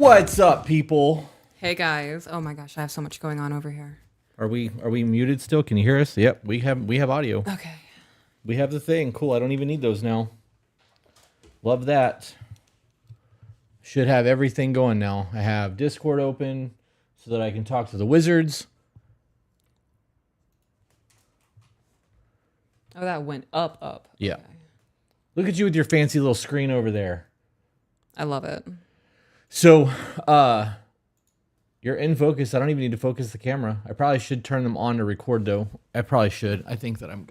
What's up, people? Hey guys. Oh my gosh, I have so much going on over here. Are we muted still? Can you hear us? Yep, we have audio. Okay. We have the thing. Cool. I don't even need those now. Love that. Should have everything going now. I have Discord open so that I can talk to the wizards. Oh, that went up. Yeah. Okay. Look at you with your fancy little screen over there. I love it. So, you're in focus. I don't even need to focus the camera. I probably should turn them on to record, though. I probably should. I think that I'm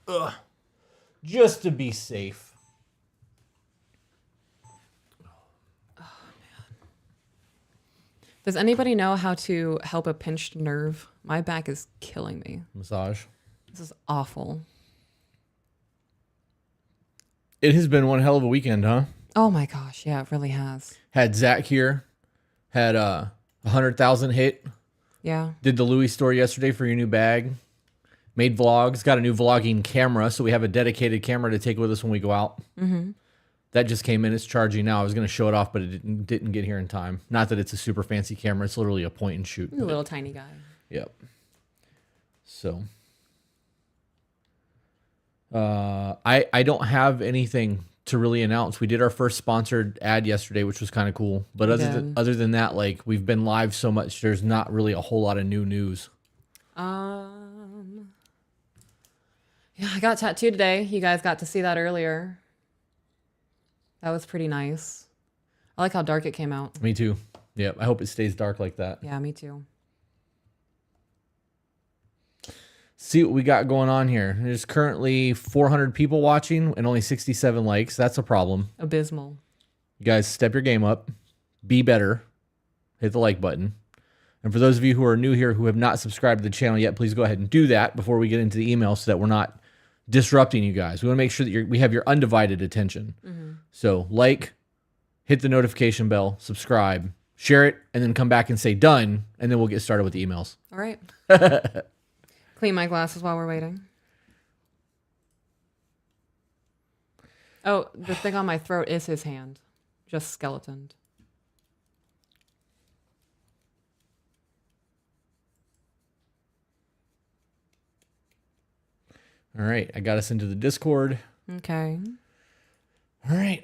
gonna, just to be safe. Oh man. Does anybody know how to help a pinched nerve? My back is killing me. Massage. This is awful. It has been one hell of a weekend, huh? Oh my gosh, yeah, it really has. Had Zach here. Had 100,000 hit. Yeah. Did the Louis store yesterday for your new bag. Made vlogs. Got a new vlogging camera, so we have a dedicated camera to take with us when we go out. Mm-hmm. That just came in. It's charging now. I was going to show it off, but it didn't get here in time. Not that it's a super fancy camera. It's literally a point and shoot. A little tiny guy. Yep. So, I don't have anything to really announce. We did our first sponsored ad yesterday, which was kind of cool. But other than that, like, we've been live so much, there's not really a whole lot of new news. Yeah, I got tattooed today. You guys got to see that earlier. That was pretty nice. I like how dark it came out. Me too. Yep. I hope it stays dark like that. Yeah, me too. See what we got going on here. There's currently 400 people watching and only 67 likes. That's a problem. Abysmal. You guys step your game up. Be better. Hit the like button. And for those of you who are new here who have not subscribed to the channel yet, please go ahead and do that before we get into the email so that we're not disrupting you guys. We want to make sure that we have your undivided attention. Mm-hmm. So like, hit the notification bell, subscribe, share it, and then come back and say done, and then we'll get started with the emails. All right. Clean my glasses while we're waiting. Oh, the thing on my throat is his hand. Just skeletoned. All right. I got us into the Discord. Okay. All right.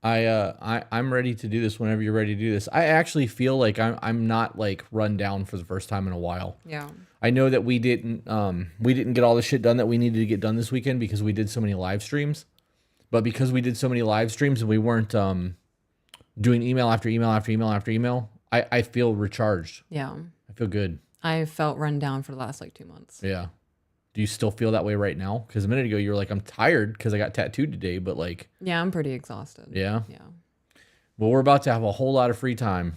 I'm ready to do this whenever you're ready to do this. I actually feel like I'm not like run down for the first time in a while. Yeah. I know that we didn't get all the shit done that we needed to get done this weekend because we did so many live streams. But because we did so many live streams and we weren't doing email after email after email after email, I feel recharged. Yeah. I feel good. I felt run down for the last like 2 months. Yeah. Do you still feel that way right now? Because a minute ago you were like, I'm tired because I got tattooed today, but like... Yeah, I'm pretty exhausted. Yeah? Yeah. Well, we're about to have a whole lot of free time.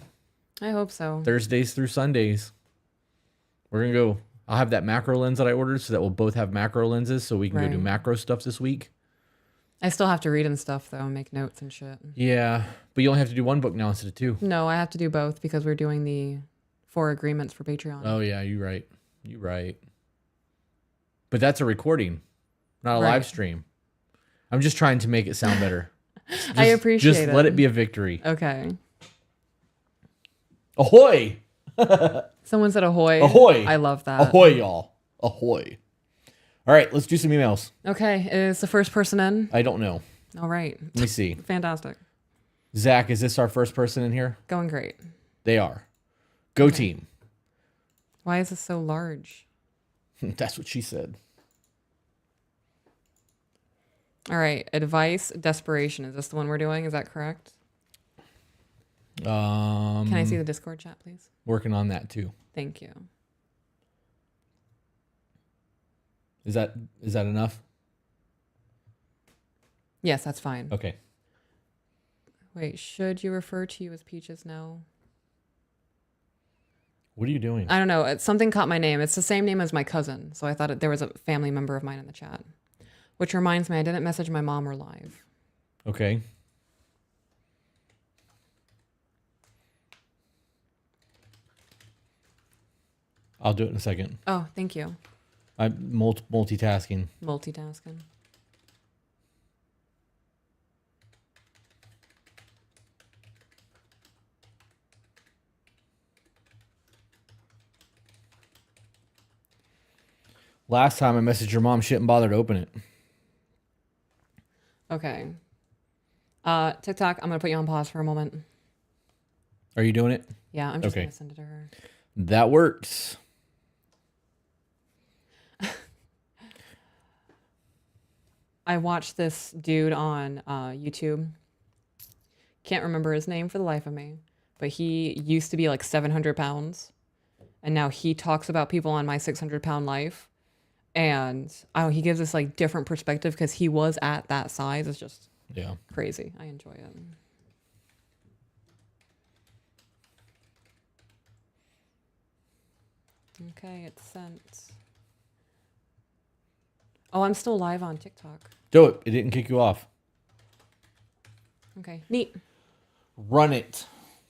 I hope so. Thursdays through Sundays. We're going to go... I'll have that macro lens that I ordered so that we'll both have macro lenses so we can go do macro stuff this week. I still have to read and stuff, though, and make notes and shit. Yeah, but you only have to do one book now instead of two. No, I have to do both because we're doing the 4 agreements for Patreon. Oh, yeah, you're right. You're right. But that's a recording, not a live stream. I'm just trying to make it sound better. I appreciate it. Just let it be a victory. Okay. Ahoy! Someone said ahoy. Ahoy! I love that. Ahoy, y'all. Ahoy. All right, let's do some emails. Okay, is the first person in? I don't know. All right. Let me see. Fantastic. Zach, is this our first person in here? Going great. They are. Go team. Why is this so large? That's what she said. All right. Advice, desperation. Is this the one we're doing? Is that correct? Can I see the Discord chat, please? Working on that too. Thank you. Is that enough? Yes, that's fine. Okay. Wait, should you refer to you as Peaches now? What are you doing? I don't know. Something caught my name. It's the same name as my cousin, so I thought there was a family member of mine in the chat. Which reminds me, I didn't message my mom or live. Okay. I'll do it in a second. Oh, thank you. I'm multitasking. Multitasking. Last time I messaged your mom, she didn't bother to open it. Okay. TikTok, I'm going to put you on pause for a moment. Are you doing it? Yeah, I'm just Okay. going to send it to her. That works. I watched this dude on YouTube. Can't remember his name for the life of me, but he used to be like 700 pounds. And now he talks about people on my 600-pound life. And he gives us like different perspective because he was at that size. It's just crazy. I enjoy it. Okay, it's sent. Oh, I'm still live on TikTok. Do it. It didn't kick you off. Okay, neat. Run it.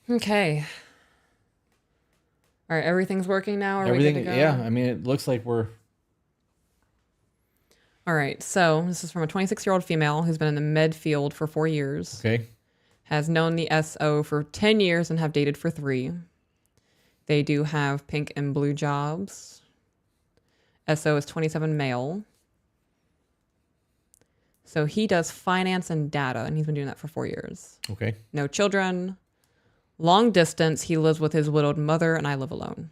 Okay. All right, everything's working now. Are Everything, we good to go? yeah. I mean, it looks like we're... All right, so this is from a 26-year-old female who's been in the med field for 4 years. Okay. Has known the SO for 10 years and have dated for 3. They do have pink and blue jobs. SO is 27, male. So he does finance and data, and he's been doing that for 4 years. Okay. No children. Long distance. He lives with his widowed mother, and I live alone.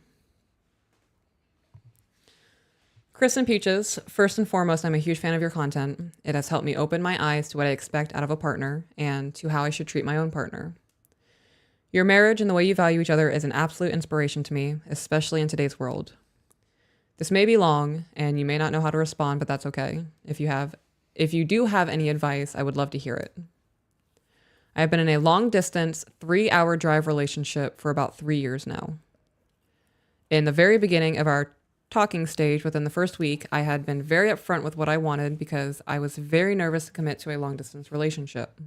Chris and Peaches, first and foremost, I'm a huge fan of your content. It has helped me open my eyes to what I expect out of a partner and to how I should treat my own partner. Your marriage and the way you value each other is an absolute inspiration to me, especially in today's world. This may be long, and you may not know how to respond, but that's okay. If you do have any advice, I would love to hear it. I have been in a long-distance, 3-hour drive relationship for about 3 years now. In the very beginning of our talking stage, within the first week, I had been very upfront with what I wanted because I was very nervous to commit to a long-distance relationship.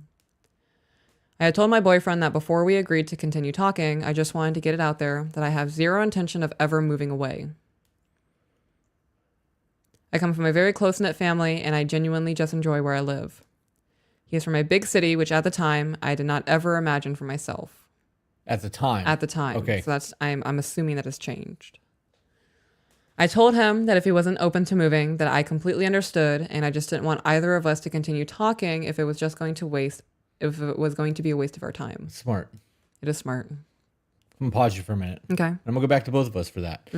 I had told my boyfriend that before we agreed to continue talking, I just wanted to get it out there that I have zero intention of ever moving away. I come from a very close-knit family, and I genuinely just enjoy where I live. He is from a big city, which at the time, I did not ever imagine for myself. At the time? At the time. Okay. So I'm assuming that has changed. I told him that if he wasn't open to moving, that I completely understood, and I just didn't want either of us to continue talking if it was going to be a waste of our time. Smart. It is smart. I'm going to pause you for a minute. Okay. I'm going to go back to both of us for that.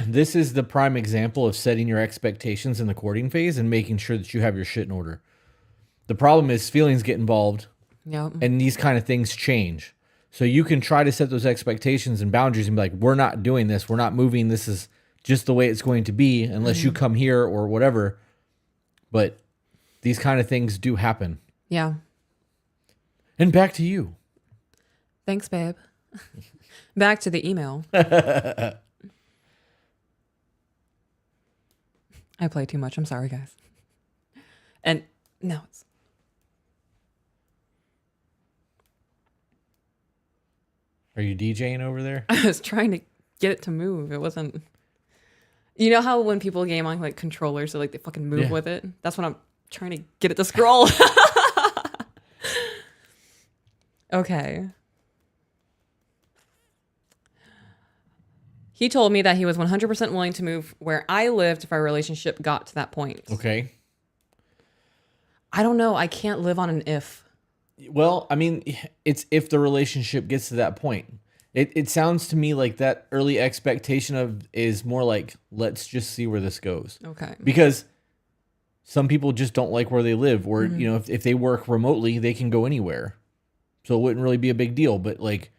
This is the prime example of setting your expectations in the courting phase and making sure that you have your shit in order. The problem is feelings get involved, Yep. and these kind of things change. So you can try to set those expectations and boundaries and be like, we're not doing this. We're not moving. This is just the way it's going to be unless you come here or whatever. But these kind of things do happen. Yeah. And back to you. Thanks, babe. Back to the email. I play too much. I'm sorry, guys. And no, it's... Are you DJing over there? I was trying to get it to move. It wasn't... You know how when people game on like controllers, so like they fucking move with it? That's what I'm trying to get it to scroll. Okay. He told me that he was 100% willing to move where I lived if our relationship got to that point. Okay. I don't know. I can't live on an if. Well, I mean, it's if the relationship gets to that point. It sounds to me like that early expectation of is more like, let's just see where this goes. Okay. Because some people just don't like where they live, or, you know, if they work remotely, they can go anywhere. So it wouldn't really be a big deal. But like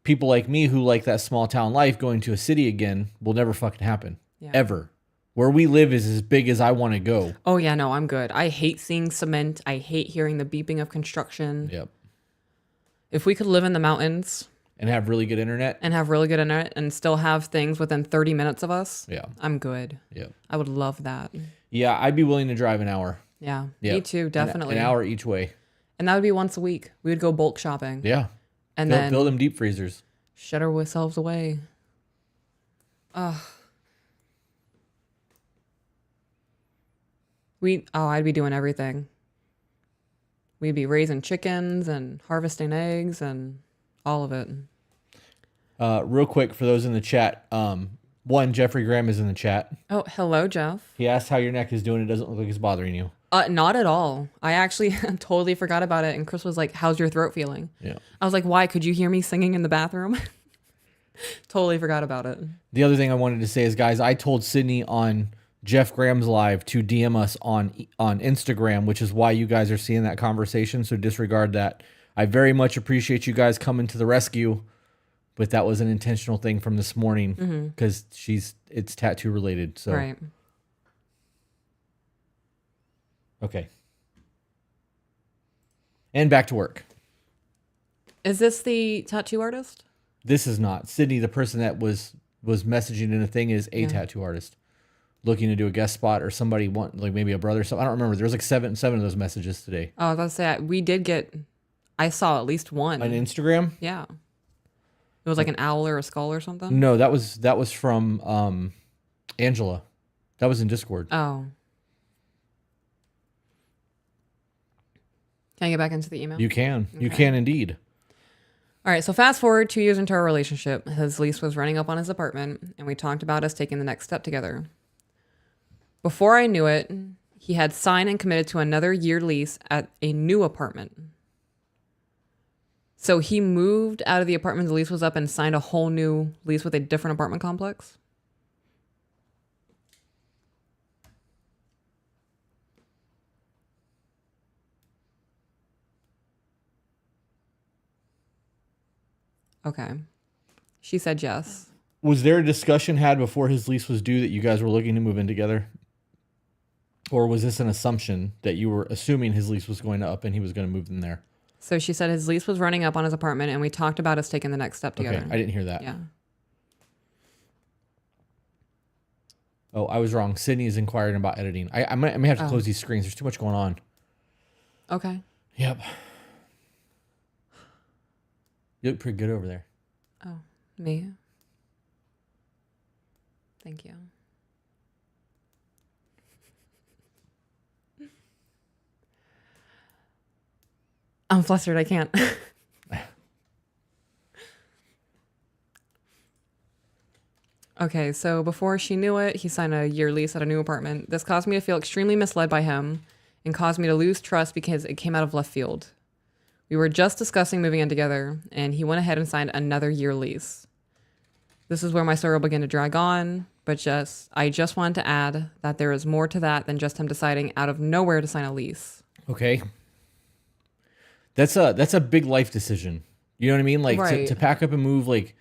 people like me who like that small town life, going to a city again will never fucking happen. Yeah. Ever. Where we live is as big as I want to go. Oh, yeah, no, I'm good. I hate seeing cement. I hate hearing the beeping of construction. Yep. If we could live in the mountains And have really good internet. and have really good internet and still have things within 30 minutes of us, Yeah. I'm good. Yep. I would love that. Yeah, I'd be willing to drive an hour. Yeah, Yeah. me too, definitely. An hour each way. And that would be once a week. We would go bulk shopping. Yeah. And Fill then them deep freezers. shut ourselves away. Ugh. I'd be doing everything. We'd be raising chickens and harvesting eggs and all of it. Real quick for those in the chat, One, Jeffrey Graham is in the chat. Oh, hello, Jeff. He asked how your neck is doing. It doesn't look like it's bothering you. Not at all. I actually totally forgot about it. And Chris was like, how's your throat feeling? Yeah. I was like, why? Could you hear me singing in the bathroom? Totally forgot about it. The other thing I wanted to say is, guys, I told Sydney on Jeff Graham's live to DM us on Instagram, which is why you guys are seeing that conversation. So disregard that. I very much appreciate you guys coming to the rescue, but that was an intentional thing from this morning because it's tattoo related. So Right. Okay. And back to work. Is this the tattoo artist? This is not. Sydney, the person that was messaging in a thing, is a tattoo artist looking to do a guest spot, or somebody want, like maybe a brother or something. I don't remember. There was like seven of those messages today. Oh, I was about to say, we did get, I saw at least one. On Instagram? Yeah. It was like an owl or a skull or something? No, that was from Angela. That was in Discord. Oh. Can I get back into the email? You can. Okay. You can indeed. All right, so fast forward 2 years into our relationship. His lease was running up on his apartment, and we talked about us taking the next step together. Before I knew it, he had signed and committed to another year lease at a new apartment. So he moved out of the apartment the lease was up and signed a whole new lease with a different apartment complex? Okay. She said yes. Was there a discussion had before his lease was due that you guys were looking to move in together? Or was this an assumption that you were assuming his lease was going to up and he was going to move in there? So she said his lease was running up on his apartment, and we talked about us taking the next step together. Okay, I didn't hear that. Yeah. Oh, I was wrong. Sydney is inquiring about editing. I may have to close these screens. There's too much going on. Okay. Yep. You look pretty good over there. Oh, me? Thank you. I'm flustered. I can't. Okay, so before she knew it, he signed a year lease at a new apartment. This caused me to feel extremely misled by him and caused me to lose trust because it came out of left field. We were just discussing moving in together, and he went ahead and signed another year lease. This is where my story began to drag on, but I just wanted to add that there is more to that than just him deciding out of nowhere to sign a lease. Okay. That's a big life decision. You know what I mean? Like Right. to pack up and move, like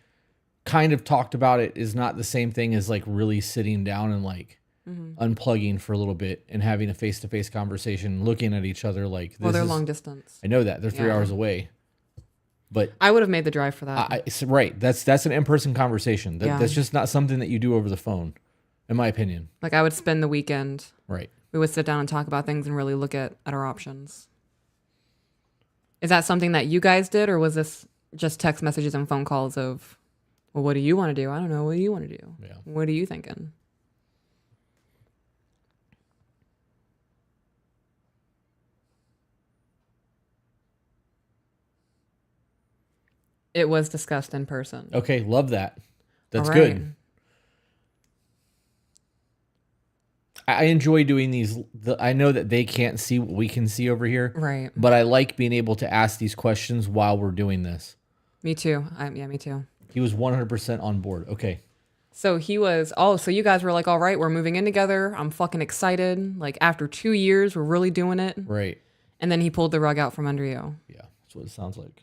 kind of talked about it is not the same thing as like really sitting down and like unplugging for a little bit and having a face-to-face conversation, looking at each other like this. Well, they're long distance. I know that. They're 3 hours away. But I would have made the drive for that. right. That's an in-person conversation. Yeah. That's just not something that you do over the phone, in my opinion. Like I would spend the weekend. Right. We would sit down and talk about things and really look at our options. Is that something that you guys did, or was this just text messages and phone calls of, well, what do you want to do? I don't know. What do you want to do? Yeah. What are you thinking? It was discussed in person. Okay, love that. That's All right. good. I enjoy doing these. I know that they can't see what we can see over here. Right. But I like being able to ask these questions while we're doing this. Me too. Yeah, me too. He was 100% on board. Okay. So he was, so you guys were like, all right, we're moving in together. I'm fucking excited. Like after 2 years, we're really doing it. Right. And then he pulled the rug out from under you. Yeah, that's what it sounds like.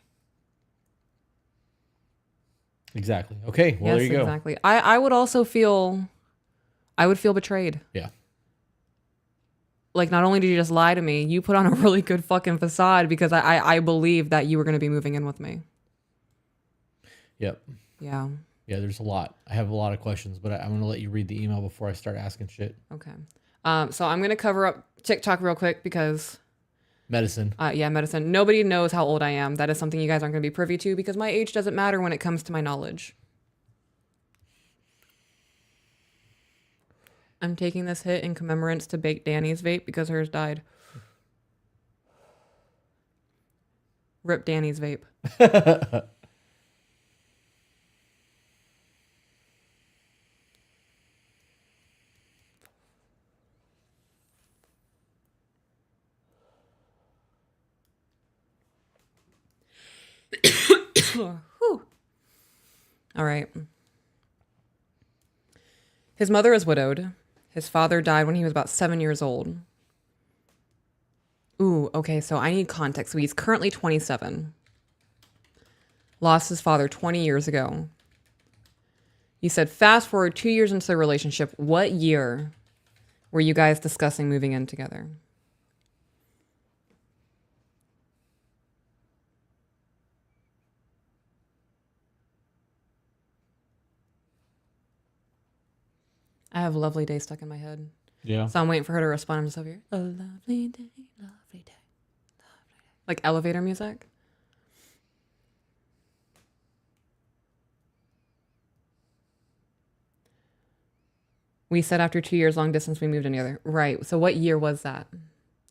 Exactly. Okay, well, Yes, there you go. exactly. I would also feel betrayed. Yeah. Like, not only did you just lie to me, you put on a really good fucking facade because I believed that you were going to be moving in with me. Yep. Yeah. Yeah, there's a lot. I have a lot of questions, but I'm going to let you read the email before I start asking shit. Okay. So I'm going to cover up TikTok real quick because... Medicine. Medicine. Nobody knows how old I am. That is something you guys aren't going to be privy to because my age doesn't matter when it comes to my knowledge. I'm taking this hit in commemorance to Bake Danny's vape because hers died. Rip Danny's vape. Whew. All right. His mother is widowed. His father died when he was about 7 years old. Ooh, okay, so I need context. So he's currently 27. Lost his father 20 years ago. You said fast forward 2 years into the relationship. What year were you guys discussing moving in together? I have lovely day stuck in my head. Yeah. So I'm waiting for her to respond. I'm just over here. A lovely day, lovely day, lovely day. Like elevator music. We said after 2 years long distance, we moved in together. Right. So what year was that?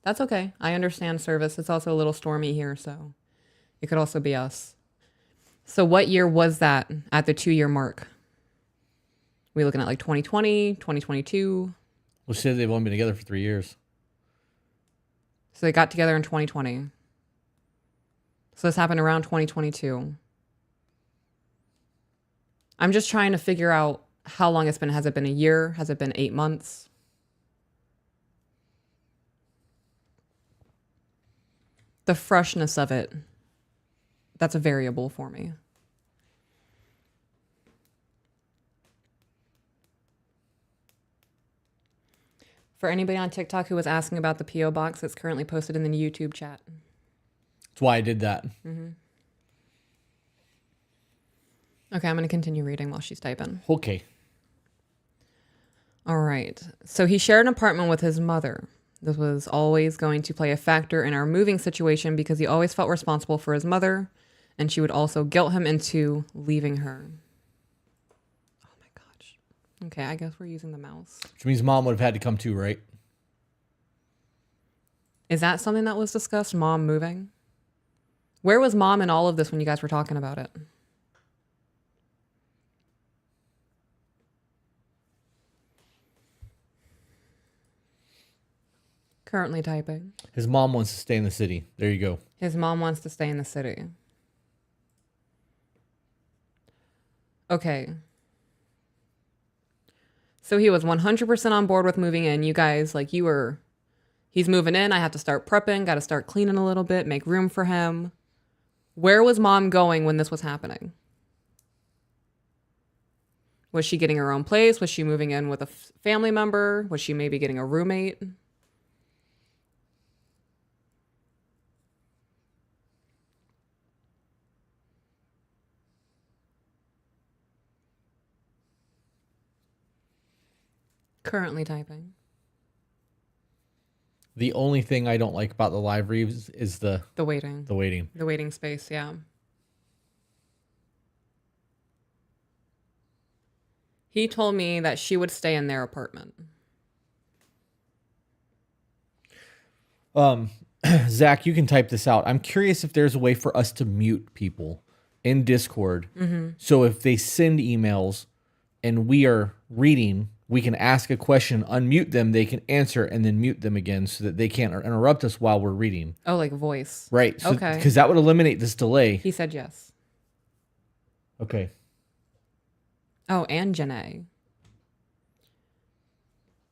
That's okay. I understand service. It's also a little stormy here, so it could also be us. So what year was that at the 2 year mark? We looking at like 2020, 2022? Well, she said they've only been together for 3 years. So they got together in 2020. So this happened around 2022. I'm just trying to figure out how long it's been. Has it been a year? Has it been 8 months? The freshness of it, that's a variable for me. For anybody on TikTok who was asking about the P.O. box, it's currently posted in the YouTube chat. That's why I did that. Mm-hmm. Okay, I'm going to continue reading while she's typing. Okay. All right. So he shared an apartment with his mother. This was always going to play a factor in our moving situation because he always felt responsible for his mother, and she would also guilt him into leaving her. Oh my gosh. Okay, I guess we're using the mouse. Which means mom would have had to come too, right? Is that something that was discussed? Mom moving? Where was mom in all of this when you guys were talking about it? Currently typing. His mom wants to stay in the city. There you go. His mom wants to stay in the city. Okay. So he was 100% on board with moving in. You guys, like he's moving in. I have to start prepping, got to start cleaning a little bit, make room for him. Where was mom going when this was happening? Was she getting her own place? Was she moving in with a family member? Was she maybe getting a roommate? Currently typing. The only thing I don't like about the live reads is the waiting. The waiting. The waiting space, yeah. He told me that she would stay in their apartment. Zach, you can type this out. I'm curious if there's a way for us to mute people in Discord. Mm-hmm. So if they send emails and we are reading, we can ask a question, unmute them, they can answer, and then mute them again so that they can't interrupt us while we're reading. Oh, like voice. Right. So, okay. Because that would eliminate this delay. He said yes. Okay. Oh, and Janae.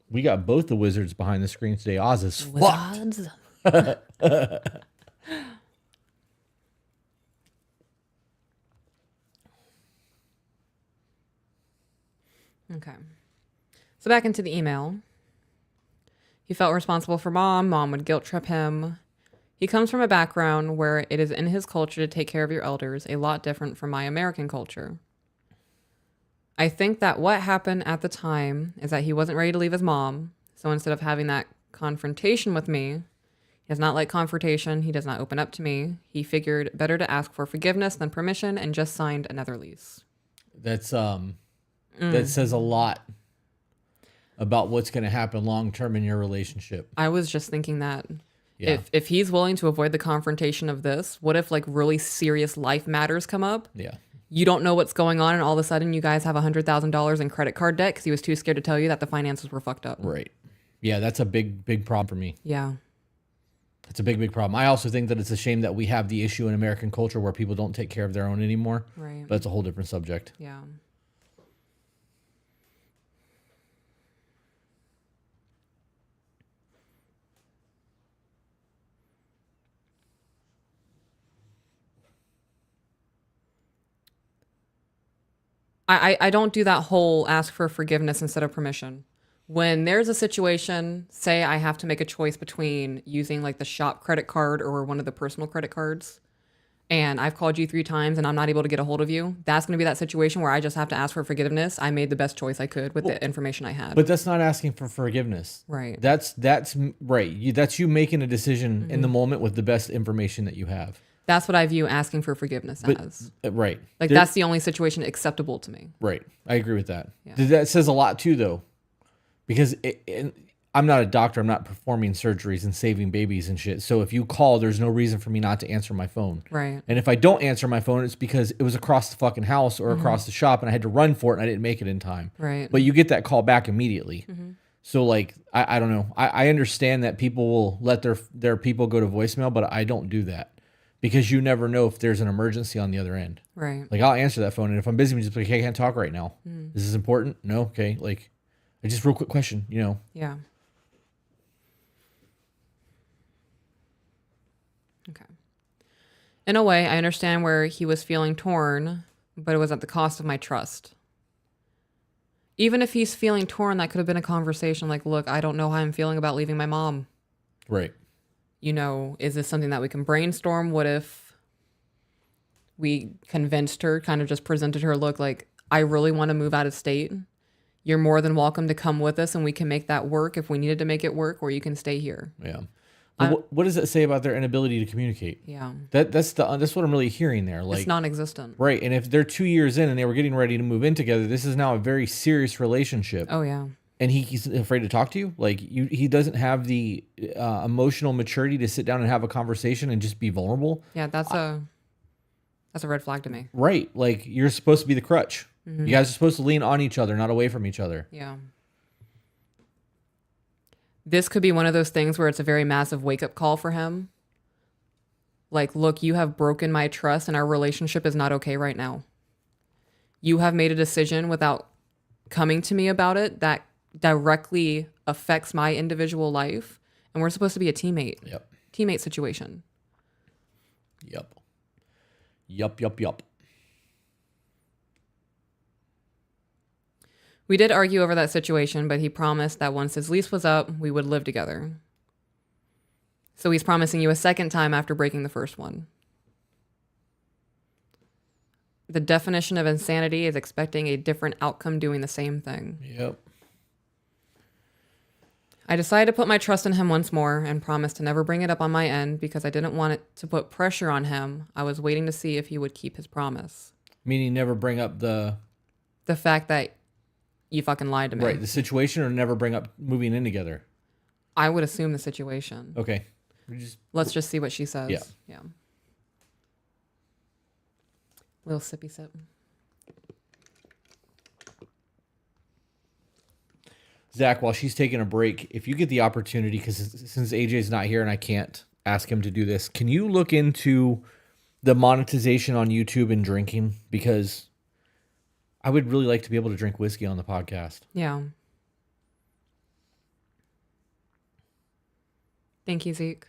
We got both the wizards behind the screen today. Oz is fucked. Okay. So back into the email. He felt responsible for mom. Mom would guilt trip him. He comes from a background where it is in his culture to take care of your elders, a lot different from my American culture. I think that what happened at the time is that he wasn't ready to leave his mom. So instead of having that confrontation with me, he does not like confrontation. He does not open up to me. He figured better to ask for forgiveness than permission and just signed another lease. That's that says a lot about what's going to happen long term in your relationship. I was just thinking that Yeah. if he's willing to avoid the confrontation of this, what if like really serious life matters come up? Yeah. You don't know what's going on, and all of a sudden you guys have $100,000 in credit card debt because he was too scared to tell you that the finances were fucked up. Right. Yeah, that's a big problem for me. Yeah. It's a big, big problem. I also think that it's a shame that we have the issue in American culture where people don't take care of their own anymore. Right. But it's a whole different subject. Yeah. I don't do that whole ask for forgiveness instead of permission. When there's a situation, say I have to make a choice between using like the shop credit card or one of the personal credit cards, and I've called you 3 times and I'm not able to get a hold of you, that's going to be that situation where I just have to ask for forgiveness. I made the best choice I could with the information I had. But that's not asking for forgiveness. Right. That's right. That's you making a decision in the moment with the best information that you have. That's what I view asking for forgiveness as. Right. Like that's the only situation acceptable to me. Right. I agree with that. Yeah. That says a lot too, though, because I'm not a doctor. I'm not performing surgeries and saving babies and shit. So if you call, there's no reason for me not to answer my phone. Right. And if I don't answer my phone, it's because it was across the fucking house or across the shop and I had to run for it and I didn't make it in time. Right. But you get that call back immediately. So like, I don't know. I understand that people will let their people go to voicemail, but I don't do that. Because you never know if there's an emergency on the other end. Right. Like, I'll answer that phone, and if I'm busy, I'm just like, hey, I can't talk right now. This is important? No? Okay. Like, just real quick question, you know? Yeah. Okay. In a way, I understand where he was feeling torn, but it was at the cost of my trust. Even if he's feeling torn, that could have been a conversation like, look, I don't know how I'm feeling about leaving my mom. Right. You know, is this something that we can brainstorm? What if we convinced her, kind of just presented her, look, like, I really want to move out of state. You're more than welcome to come with us and we can make that work if we needed to make it work, or you can stay here. Yeah. What does that say about their inability to communicate? Yeah. That's what I'm really hearing there. Like, it's non-existent. Right. And if they're 2 years in and they were getting ready to move in together, this is now a very serious relationship. Oh, yeah. And he's afraid to talk to you. Like he doesn't have the emotional maturity to sit down and have a conversation and just be vulnerable. Yeah, that's a red flag to me. Right. Like, you're supposed to be the crutch. You guys are supposed to lean on each other, not away from each other. Yeah. This could be one of those things where it's a very massive wake-up call for him. Like, look, you have broken my trust and our relationship is not okay right now. You have made a decision without coming to me about it that directly affects my individual life, and we're supposed to be a teammate. Yep. Teammate situation. Yep. We did argue over that situation, but he promised that once his lease was up, we would live together. So he's promising you a second time after breaking the first one. The definition of insanity is expecting a different outcome doing the same thing. Yep. I decided to put my trust in him once more and promised to never bring it up on my end because I didn't want it to put pressure on him. I was waiting to see if he would keep his promise. Meaning never bring up the fact that you fucking lied to me. Right, the situation, or never bring up moving in together? I would assume the situation. Okay. Let's just see what she says. Yeah. Little sippy sip. Zach, while she's taking a break, if you get the opportunity, because since AJ's not here and I can't ask him to do this, can you look into the monetization on YouTube and drinking? Because I would really like to be able to drink whiskey on the podcast. Yeah. Thank you, Zeke.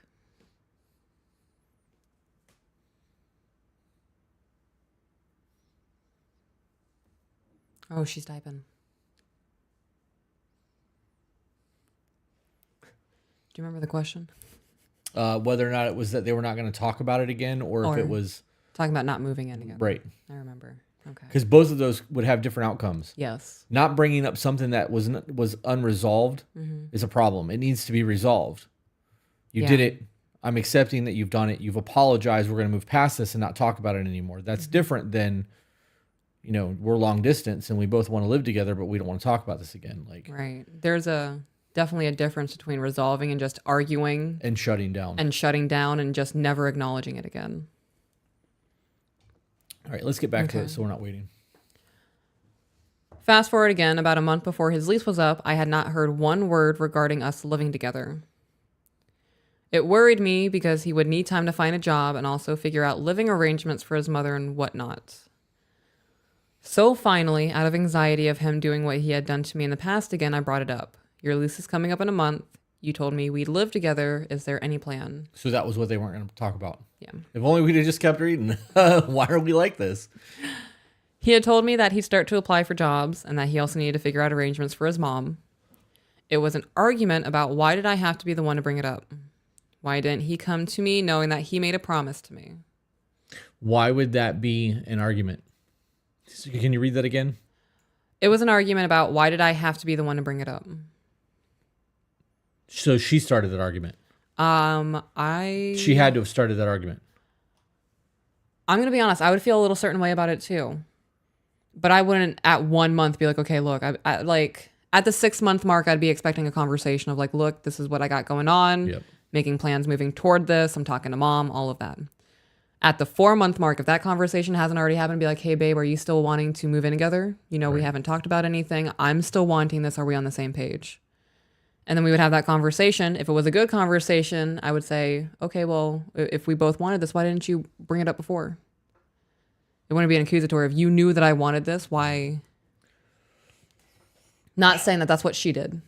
Oh, she's typing. Do you remember the question? Whether or not it was that they were not going to talk about it again, or if it was talking about not moving in together. Right. I remember. Okay. Because both of those would have different outcomes. Yes. Not bringing up something that was unresolved is a problem. It needs to be resolved. You did it. I'm accepting that you've done it. You've apologized. We're going to move past this and not talk about it anymore. That's different than, we're long distance and we both want to live together, but we don't want to talk about this again. Like, right. There's definitely a difference between resolving and just arguing and shutting down and just never acknowledging it again. All right, let's get back to it so we're not waiting. Fast forward again, about a month before his lease was up, I had not heard one word regarding us living together. It worried me because he would need time to find a job and also figure out living arrangements for his mother and whatnot. So finally, out of anxiety of him doing what he had done to me in the past again, I brought it up. Your lease is coming up in a month. You told me we'd live together. Is there any plan? So that was what they weren't going to talk about. Yeah. If only we'd have just kept reading. Why are we like this? He had told me that he'd start to apply for jobs and that he also needed to figure out arrangements for his mom. It was an argument about why did I have to be the one to bring it up? Why didn't he come to me knowing that he made a promise to me? Why would that be an argument? Can you read that again? It was an argument about why did I have to be the one to bring it up? So she started that argument. She had to have started that argument. I'm going to be honest. I would feel a little certain way about it too. But I wouldn't at 1 month be like, okay, look, I like at the 6 month mark, I'd be expecting a conversation of like, look, this is what I got going on. Yep. Making plans moving toward this. I'm talking to mom, all of that. At the 4 month mark, if that conversation hasn't already happened, be like, hey, babe, are you still wanting to move in together? You know, we haven't talked about anything. I'm still wanting this. Are we on the same page? And then we would have that conversation. If it was a good conversation, I would say, okay, well, if we both wanted this, why didn't you bring it up before? It wouldn't be an accusatory. If you knew that I wanted this, why? Not saying that that's what she did.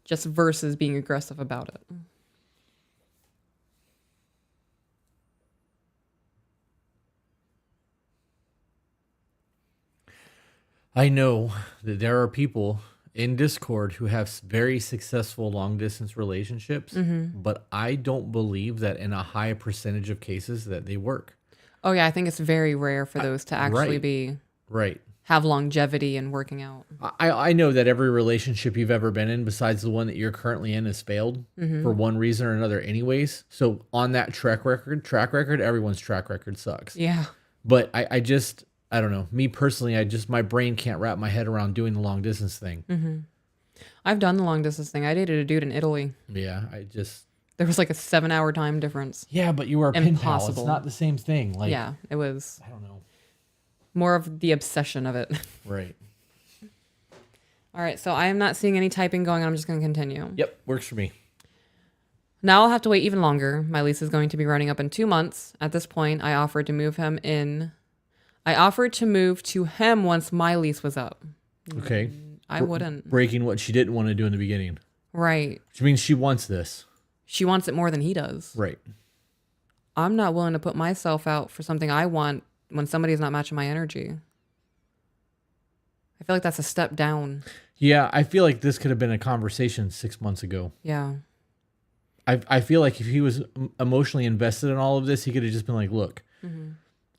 Just versus being aggressive about it. I know that there are people in Discord who have very successful long distance relationships, but I don't believe that in a high percentage of cases that they work. Oh yeah, I think it's very rare for those to actually be right. Have longevity and working out. I know that every relationship you've ever been in, besides the one that you're currently in, has failed for one reason or another anyways. So on that track record, everyone's track record sucks. Yeah. But I don't know. Me personally, my brain can't wrap my head around doing the long distance thing. I've done the long distance thing. I dated a dude in Italy. Yeah, There was like a 7-hour time difference. Yeah, but you were a pen pal. It's Impossible. not the same thing. Like, Yeah, it was I don't know. more of the obsession of it. Right. All right, so I am not seeing any typing going on. I'm just going to continue. Yep, works for me. Now I'll have to wait even longer. My lease is going to be running up in 2 months. At this point, I offered to move to him once my lease was up. Okay. I wouldn't. Breaking what she didn't want to do in the beginning. Right. Which means she wants this. She wants it more than he does. Right. I'm not willing to put myself out for something I want when somebody's not matching my energy. I feel like that's a step down. Yeah, I feel like this could have been a conversation 6 months ago. Yeah. I feel like if he was emotionally invested in all of this, he could have just been like, look,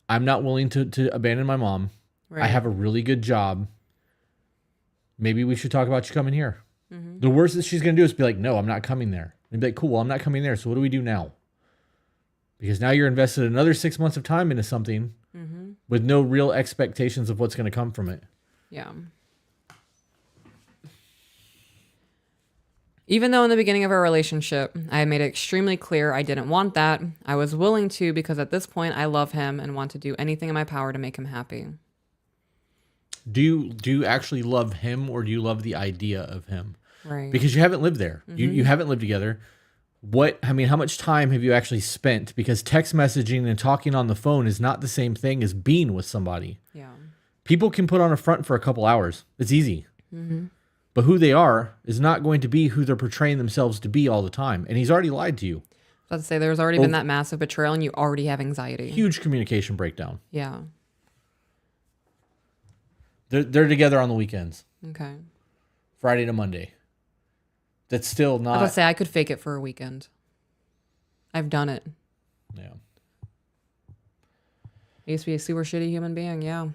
I'm not willing to abandon my mom. Right. I have a really good job. Maybe we should talk about you coming here. The worst that she's going to do is be like, no, I'm not coming there. And be like, cool, well, I'm not coming there. So what do we do now? Because now you're invested another 6 months of time into something with no real expectations of what's going to come from it. Yeah. Even though in the beginning of our relationship, I had made it extremely clear I didn't want that, I was willing to because at this point I love him and want to do anything in my power to make him happy. Do you actually love him, or do you love the idea of him? Right. Because you haven't lived there. You haven't lived together. How much time have you actually spent? Because text messaging and talking on the phone is not the same thing as being with somebody. Yeah. People can put on a front for a couple hours. It's easy. But who they are is not going to be who they're portraying themselves to be all the time. And he's already lied to you. I was about to say, there's already been that massive betrayal and you already have anxiety. Huge communication breakdown. Yeah. They're together on the weekends. Okay. Friday to Monday. That's still I was not... about to say, I could fake it for a weekend. I've done it. Yeah. I used to be a super shitty human being, yeah.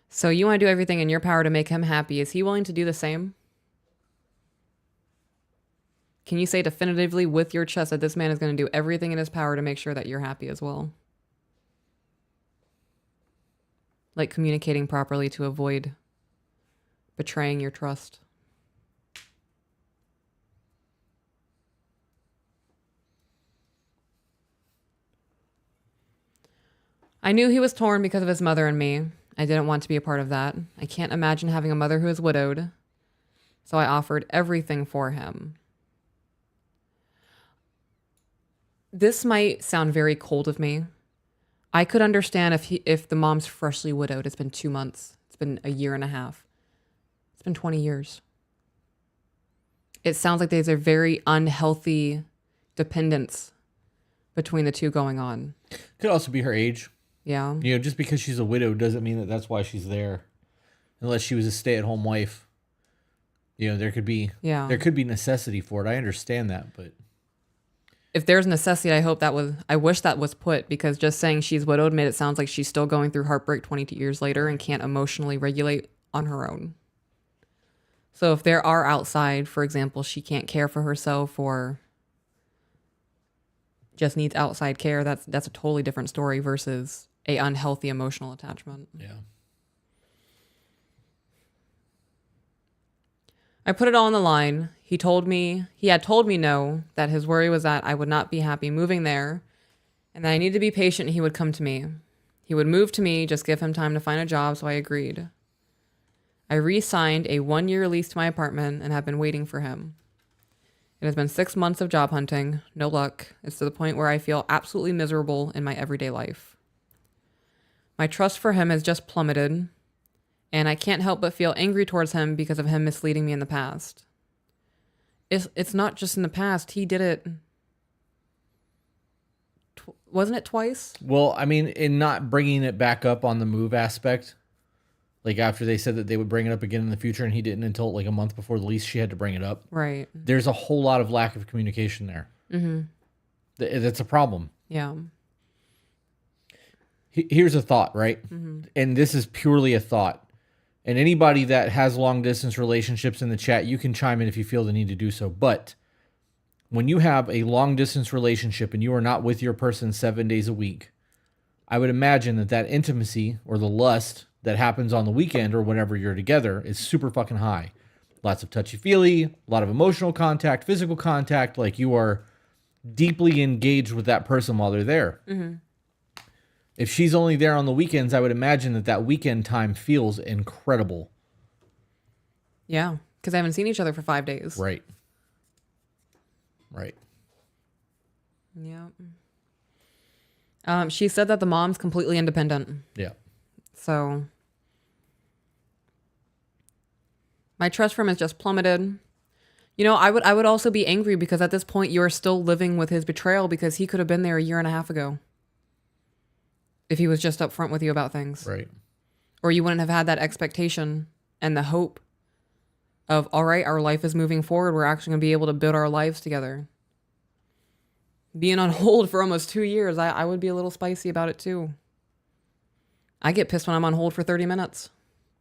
So you want to do everything in your power to make him happy. Is he willing to do the same? Can you say definitively with your chest that this man is going to do everything in his power to make sure that you're happy as well? Like communicating properly to avoid betraying your trust. I knew he was torn because of his mother and me. I didn't want to be a part of that. I can't imagine having a mother who is widowed. so I offered everything for him. This might sound very cold of me. I could understand if the mom's freshly widowed. It's been 2 months. It's been a year and a half. It's been 20 years. It sounds like there's a very unhealthy dependence between the two going on. Could also be her age. Yeah. Just because she's a widow doesn't mean that that's why she's there. Unless she was a stay-at-home wife. There could be necessity for it. I understand that, but if there's necessity, I wish that was put, because just saying she's widowed made it sound like she's still going through heartbreak 22 years later and can't emotionally regulate on her own. So if there are outside, for example, she can't care for herself or just needs outside care, that's a totally different story versus a unhealthy emotional attachment. Yeah. I put it all on the line. He had told me no, that his worry was that I would not be happy moving there and that I needed to be patient and he would come to me. He would move to me, just give him time to find a job, so I agreed. I re-signed a 1-year lease to my apartment and have been waiting for him. It has been 6 months of job hunting. No luck. It's to the point where I feel absolutely miserable in my everyday life. My trust for him has just plummeted, and I can't help but feel angry towards him because of him misleading me in the past. It's not just in the past. He did it. Wasn't it twice? Well, I mean, in not bringing it back up on the move aspect, like after they said that they would bring it up again in the future and he didn't until like a month before the lease, she had to bring it up. Right. There's a whole lot of lack of communication there. Mm-hmm. That's a problem. Yeah. Here's a thought, right? Mm-hmm. And this is purely a thought. And anybody that has long distance relationships in the chat, you can chime in if you feel the need to do so. But when you have a long distance relationship and you are not with your person 7 days a week, I would imagine that intimacy or the lust that happens on the weekend or whenever you're together is super fucking high. Lots of touchy-feely, a lot of emotional contact, physical contact, like you are deeply engaged with that person while they're there. Mm-hmm. If she's only there on the weekends, I would imagine that weekend time feels incredible. Yeah, because I haven't seen each other for 5 days. Right. Yeah. She said that the mom's completely independent. Yeah. So my trust for him has just plummeted. I would also be angry because at this point you're still living with his betrayal, because he could have been there a year and a half ago if he was just upfront with you about things. Right. Or you wouldn't have had that expectation and the hope of, all right, our life is moving forward. We're actually going to be able to build our lives together. Being on hold for almost 2 years, I would be a little spicy about it too. I get pissed when I'm on hold for 30 minutes.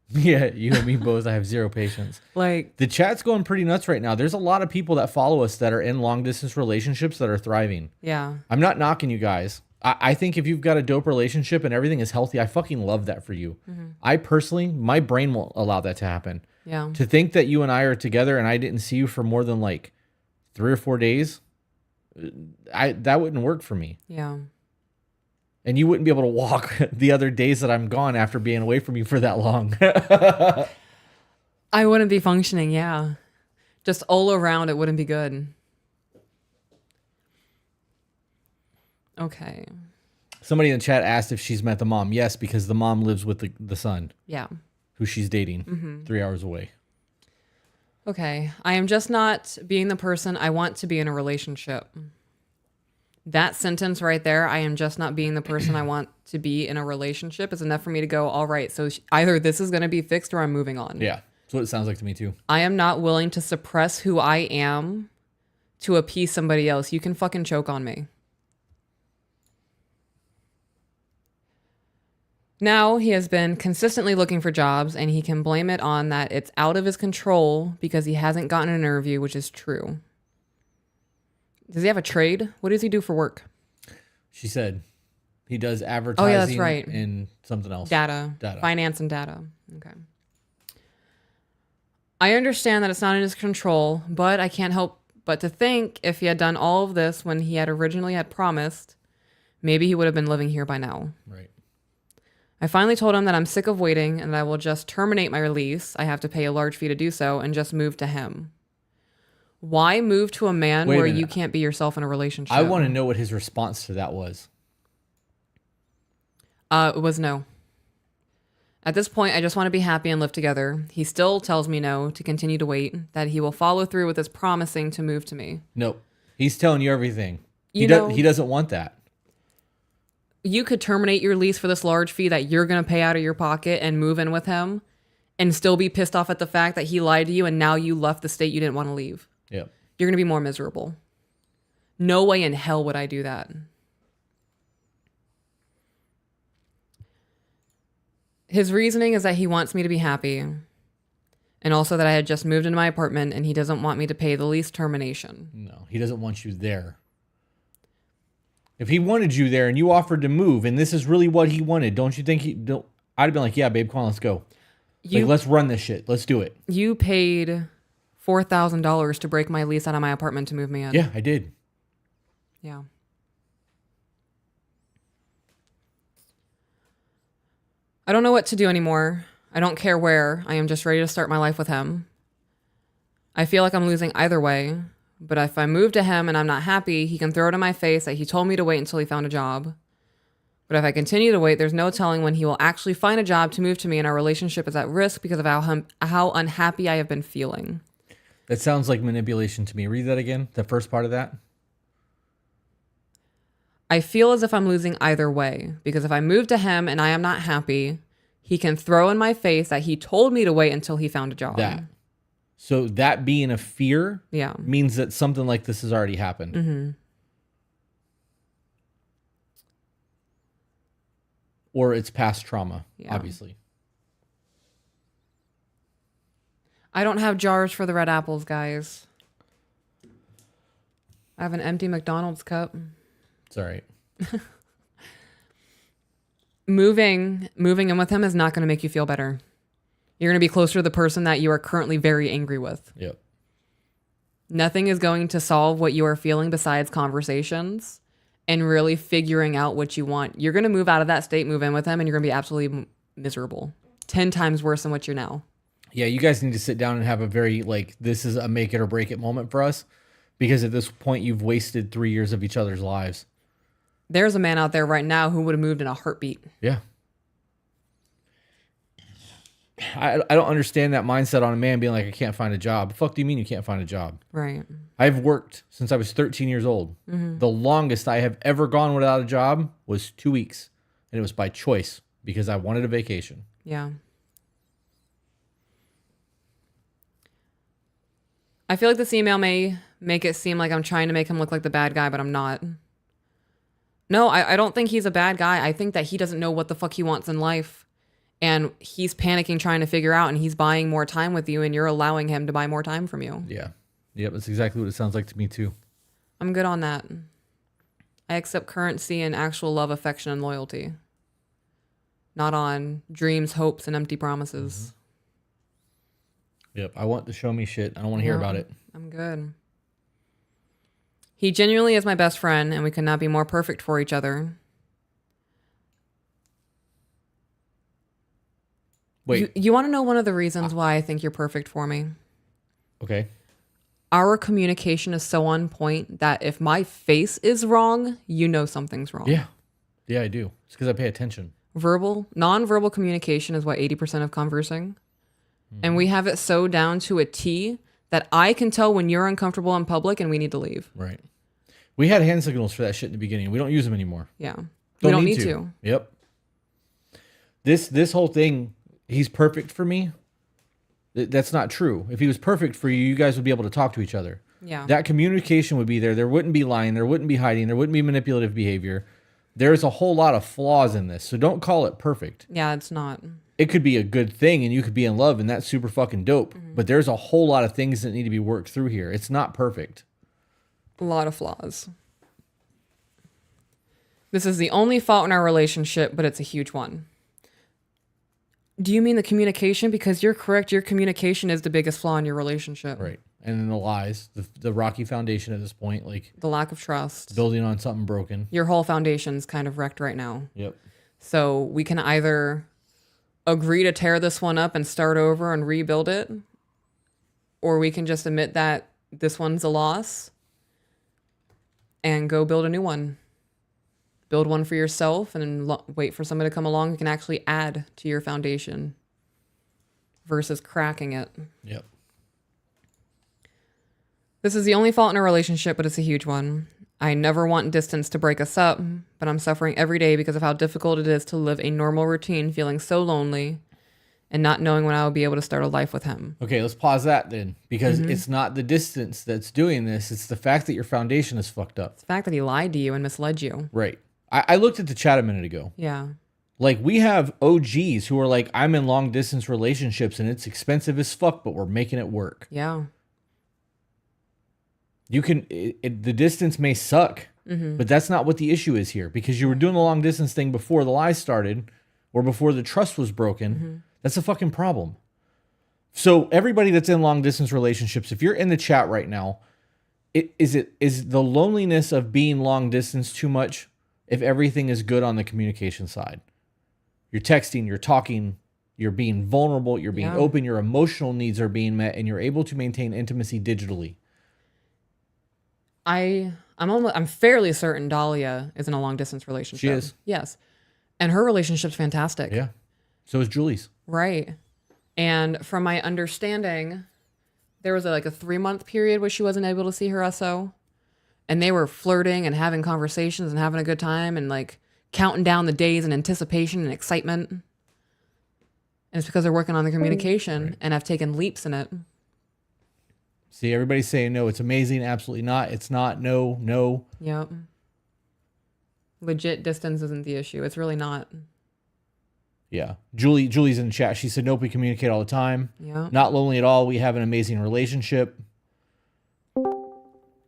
Yeah, you and me both. I have zero patience. Like, the chat's going pretty nuts right now. There's a lot of people that follow us that are in long distance relationships that are thriving. Yeah. I'm not knocking you guys. I think if you've got a dope relationship and everything is healthy, I fucking love that for you. Mm-hmm. I personally, my brain won't allow that to happen. Yeah. To think that you and I are together and I didn't see you for more than like 3 or 4 days, that wouldn't work for me. Yeah. And you wouldn't be able to walk the other days that I'm gone after being away from you for that long. I wouldn't be functioning, yeah. Just all around, it wouldn't be good. Okay. Somebody in the chat asked if she's met the mom. Yes, because the mom lives with the son. Yeah. Who she's dating 3 hours away. Okay. I am just not being the person I want to be in a relationship. That sentence right there, I am just not being the person I want to be in a relationship, is enough for me to go, all right, so either this is going to be fixed or I'm moving on. Yeah. That's what it sounds like to me too. I am not willing to suppress who I am to appease somebody else. You can fucking choke on me. Now he has been consistently looking for jobs, and he can blame it on that it's out of his control because he hasn't gotten an interview, which is true. Does he have a trade? What does he do for work? She said he does advertising. Oh, yeah, that's right. And something else. Data. Finance and data. Okay. I understand that it's not in his control, but I can't help but to think if he had done all of this when he had originally had promised, maybe he would have been living here by now. Right. I finally told him that I'm sick of waiting and that I will just terminate my release. I have to pay a large fee to do so and just move to him. Why move to a man Wait a where minute. you can't be yourself in a relationship? I want to know what his response to that was. It was no. At this point, I just want to be happy and live together. He still tells me no, to continue to wait, that he will follow through with his promising to move to me. Nope. He's telling you everything. You know, He doesn't want that. You could terminate your lease for this large fee that you're going to pay out of your pocket and move in with him and still be pissed off at the fact that he lied to you and now you left the state you didn't want to leave. Yep. You're going to be more miserable. No way in hell would I do that. His reasoning is that he wants me to be happy and also that I had just moved into my apartment and he doesn't want me to pay the lease termination. No, he doesn't want you there. If he wanted you there and you offered to move and this is really what he wanted, don't you think I'd have been like, yeah, babe, come on, let's go. Let's run this shit. Let's do it. You paid $4,000 to break my lease out of my apartment to move me in. Yeah, I did. Yeah. I don't know what to do anymore. I don't care where. I am just ready to start my life with him. I feel like I'm losing either way. But if I move to him and I'm not happy, he can throw it in my face that he told me to wait until he found a job. But if I continue to wait, there's no telling when he will actually find a job to move to me and our relationship is at risk because of how unhappy I have been feeling. That sounds like manipulation to me. Read that again, the first part of that. I feel as if I'm losing either way because if I move to him and I am not happy, he can throw in my face that he told me to wait until he found a job. So that being a fear means that something like this has already happened. Mm-hmm. Or it's past trauma, obviously. I don't have jars for the red apples, guys. I have an empty McDonald's cup. It's all right. Moving in with him is not going to make you feel better. You're going to be closer to the person that you are currently very angry with. Yep. Nothing is going to solve what you are feeling besides conversations and really figuring out what you want. You're going to move out of that state, move in with him, and you're going to be absolutely miserable. 10 times worse than what you're now. Yeah, you guys need to sit down and have a very, this is a make it or break it moment for us. Because at this point, you've wasted 3 years of each other's lives. There's a man out there right now who would have moved in a heartbeat. Yeah. I don't understand that mindset on a man being like, I can't find a job. The fuck do you mean you can't find a job? Right. I've worked since I was 13 years old. Mm-hmm. The longest I have ever gone without a job was 2 weeks. And it was by choice because I wanted a vacation. Yeah. I feel like this email may make it seem like I'm trying to make him look like the bad guy, but I'm not. No, I don't think he's a bad guy. I think that he doesn't know what the fuck he wants in life. And he's panicking trying to figure out, and he's buying more time with you, and you're allowing him to buy more time from you. Yeah. Yep, that's exactly what it sounds like to me too. I'm good on that. I accept currency and actual love, affection, and loyalty. Not on dreams, hopes, and empty promises. Mm-hmm. Yep, I want the show me shit. I don't want to hear about it. I'm good. He genuinely is my best friend, and we could not be more perfect for each other. Wait. You want to know one of the reasons why I think you're perfect for me? Okay. Our communication is so on point that if my face is wrong, you know something's wrong. Yeah. Yeah, I do. It's because I pay attention. Non-verbal communication is what 80% of conversing. Mm-hmm. And we have it so down to a T that I can tell when you're uncomfortable in public and we need to leave. Right. We had hand signals for that shit in the beginning. We don't use them anymore. Yeah. We don't need to. Yep. This whole thing, he's perfect for me. That's not true. If he was perfect for you, you guys would be able to talk to each other. Yeah. That communication would be there. There wouldn't be lying. There wouldn't be hiding. There wouldn't be manipulative behavior. There's a whole lot of flaws in this. So don't call it perfect. Yeah, it's not. It could be a good thing and you could be in love and that's super fucking dope. Mm-hmm. But there's a whole lot of things that need to be worked through here. It's not perfect. A lot of flaws. This is the only fault in our relationship, but it's a huge one. Do you mean the communication? Because you're correct. Your communication is the biggest flaw in your relationship. Right. And then the lies, the rocky foundation at this point, like the lack of trust, building on something broken. Your whole foundation's kind of wrecked right now. Yep. So we can either agree to tear this one up and start over and rebuild it, or we can just admit that this one's a loss and go build a new one. Build one for yourself and then wait for somebody to come along who can actually add to your foundation versus cracking it. Yep. This is the only fault in a relationship, but it's a huge one. I never want distance to break us up, but I'm suffering every day because of how difficult it is to live a normal routine, feeling so lonely and not knowing when I will be able to start a life with him. Okay, let's pause that then, because it's not the distance that's doing this. It's the fact that your foundation is fucked up. It's the fact that he lied to you and misled you. Right. I looked at the chat a minute ago. Yeah. Like, we have OGs who are like, I'm in long distance relationships and it's expensive as fuck, but we're making it work. Yeah. You can, the distance may suck, but that's not what the issue is here, because you were doing the long distance thing before the lies started or before the trust was broken. That's a fucking problem. So everybody that's in long distance relationships, if you're in the chat right now, is the loneliness of being long distance too much if everything is good on the communication side? You're texting, you're talking, you're being vulnerable, you're being open, your emotional needs are being met, and you're able to maintain intimacy digitally. I'm fairly certain Dahlia is in a long distance relationship. She is. Yes. And her relationship's fantastic. Yeah. So is Julie's. Right. And from my understanding, there was like a 3-month period where she wasn't able to see her SO. And they were flirting and having conversations and having a good time and like counting down the days in anticipation and excitement. And it's because they're working on the communication and have taken leaps in it. See, everybody's saying no, it's amazing. Absolutely not. It's not. No, no. Yep. Legit distance isn't the issue. It's really not. Yeah. Julie's in the chat. She said, nope, we communicate all the time. Yeah. Not lonely at all. We have an amazing relationship.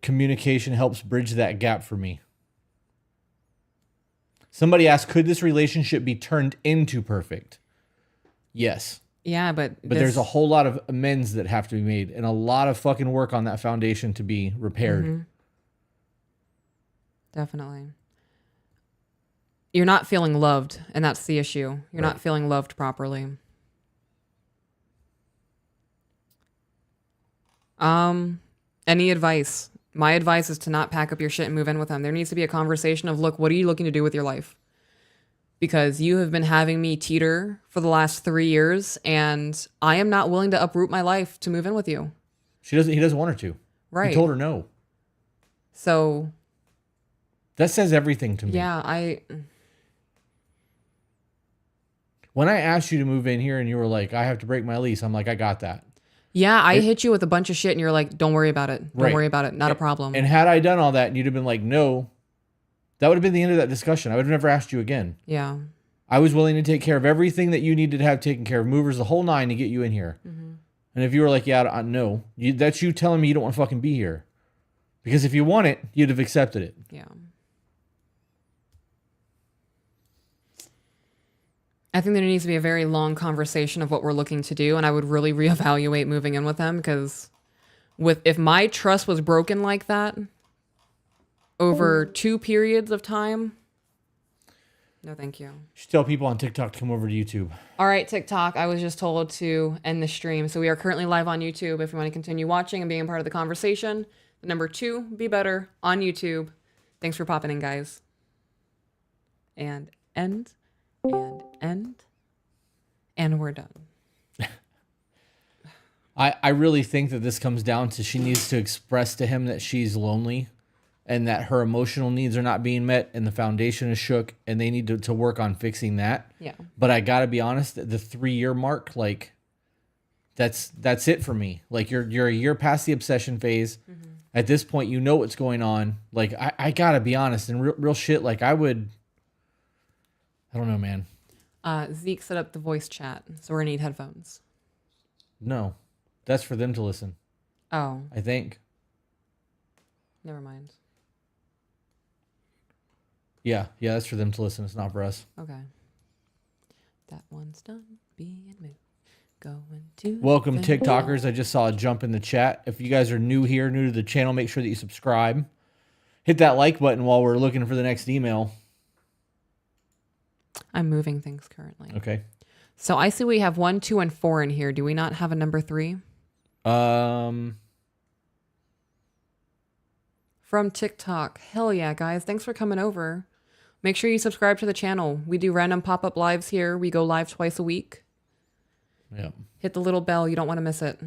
Communication helps bridge that gap for me. Somebody asked, could this relationship be turned into perfect? Yes. Yeah, but there's a whole lot of amends that have to be made and a lot of fucking work on that foundation to be repaired. Definitely. You're not feeling loved, and that's the issue. You're not feeling loved properly. Any advice? My advice is to not pack up your shit and move in with him. There needs to be a conversation of, look, what are you looking to do with your life? Because you have been having me teeter for the last 3 years, and I am not willing to uproot my life to move in with you. He doesn't want her to. Right. He told her no. So that says everything to me. Yeah, when I asked you to move in here and you were like, I have to break my lease, I'm like, I got that. Yeah, I hit you with a bunch of shit and you're like, don't worry about it. Don't worry about it. Not a problem. And had I done all that and you'd have been like, no, that would have been the end of that discussion. I would have never asked you again. Yeah. I was willing to take care of everything that you needed to have taken care of, movers, the whole nine, to get you in here. And if you were like, yeah, no, that's you telling me you don't want to fucking be here. Because if you want it, you'd have accepted it. Yeah. I think there needs to be a very long conversation of what we're looking to do, and I would really reevaluate moving in with them, because if my trust was broken like that over 2 periods of time, no thank you. You should tell people on TikTok to come over to YouTube. All right, TikTok, I was just told to end the stream. So we are currently live on YouTube. If you want to continue watching and being a part of the conversation, the number 2, be better, on YouTube. Thanks for popping in, guys. And end. And we're done. I really think that this comes down to she needs to express to him that she's lonely and that her emotional needs are not being met and the foundation is shook and they need to work on fixing that. Yeah. But I got to be honest, the 3-year mark, like that's it for me. Like you're a year past the obsession phase. At this point, you know what's going on. Like I got to be honest, and real shit, like I don't know, man. Zeke set up the voice chat, so we're gonna need headphones. No, that's for them to listen. Oh. I think. Never mind. Yeah, that's for them to listen. It's not for us. Okay. That one's done being moved. Going to Welcome, TikTokers. I just saw a jump in the chat. If you guys are new here, new to the channel, make sure that you subscribe. Hit that like button while we're looking for the next email. I'm moving things currently. Okay. So I see we have 1, 2, and 4 in here. Do we not have a number 3? From TikTok. Hell yeah, guys. Thanks for coming over. Make sure you subscribe to the channel. We do random pop-up lives here. We go live twice a week. Yeah. Hit the little bell. You don't want to miss it.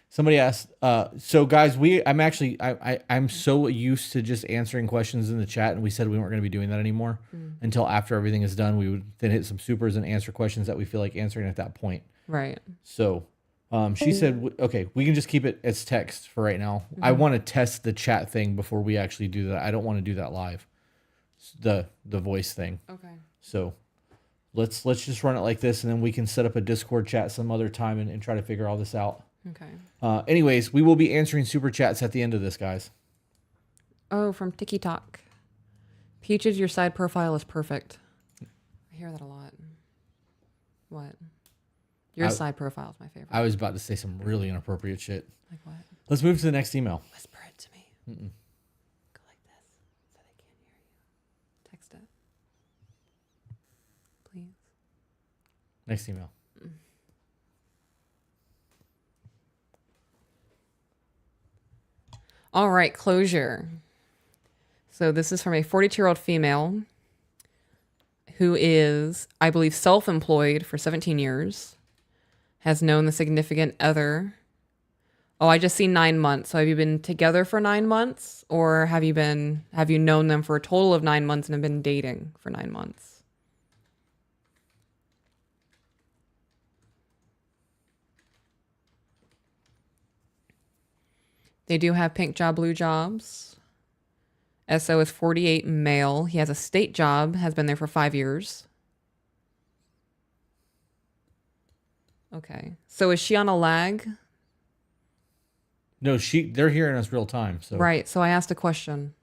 Somebody asked, so guys, I'm so used to just answering questions in the chat, and we said we weren't going to be doing that anymore until after everything is done. We would then hit some supers and answer questions that we feel like answering at that point. Right. So she said, okay, we can just keep it as text for right now. I want to test the chat thing before we actually do that. I don't want to do that live, the voice thing. Okay. So let's just run it like this, and then we can set up a Discord chat some other time and try to figure all this out. Okay. Anyways, we will be answering super chats at the end of this, guys. Oh, from TikTok. Peaches, your side profile is perfect. I hear that a lot. What? Your side profile is my favorite. I was about to say some really inappropriate shit. Like what? Let's move to the next email. Whisper it to me. Go like this so they can't hear you. Text it. Please. Next email. All right, closure. So this is from a 42-year-old female who is, I believe, self-employed for 17 years, has known the significant other. Oh, I just see 9 months. So have you been together for 9 months, or have you known them for a total of 9 months and have been dating for 9 months? They do have pink job, blue jobs. SO is 48, male. He has a state job, has been there for 5 years. Okay. So is she on a lag? No, they're hearing us real time. So Right. So I asked a question.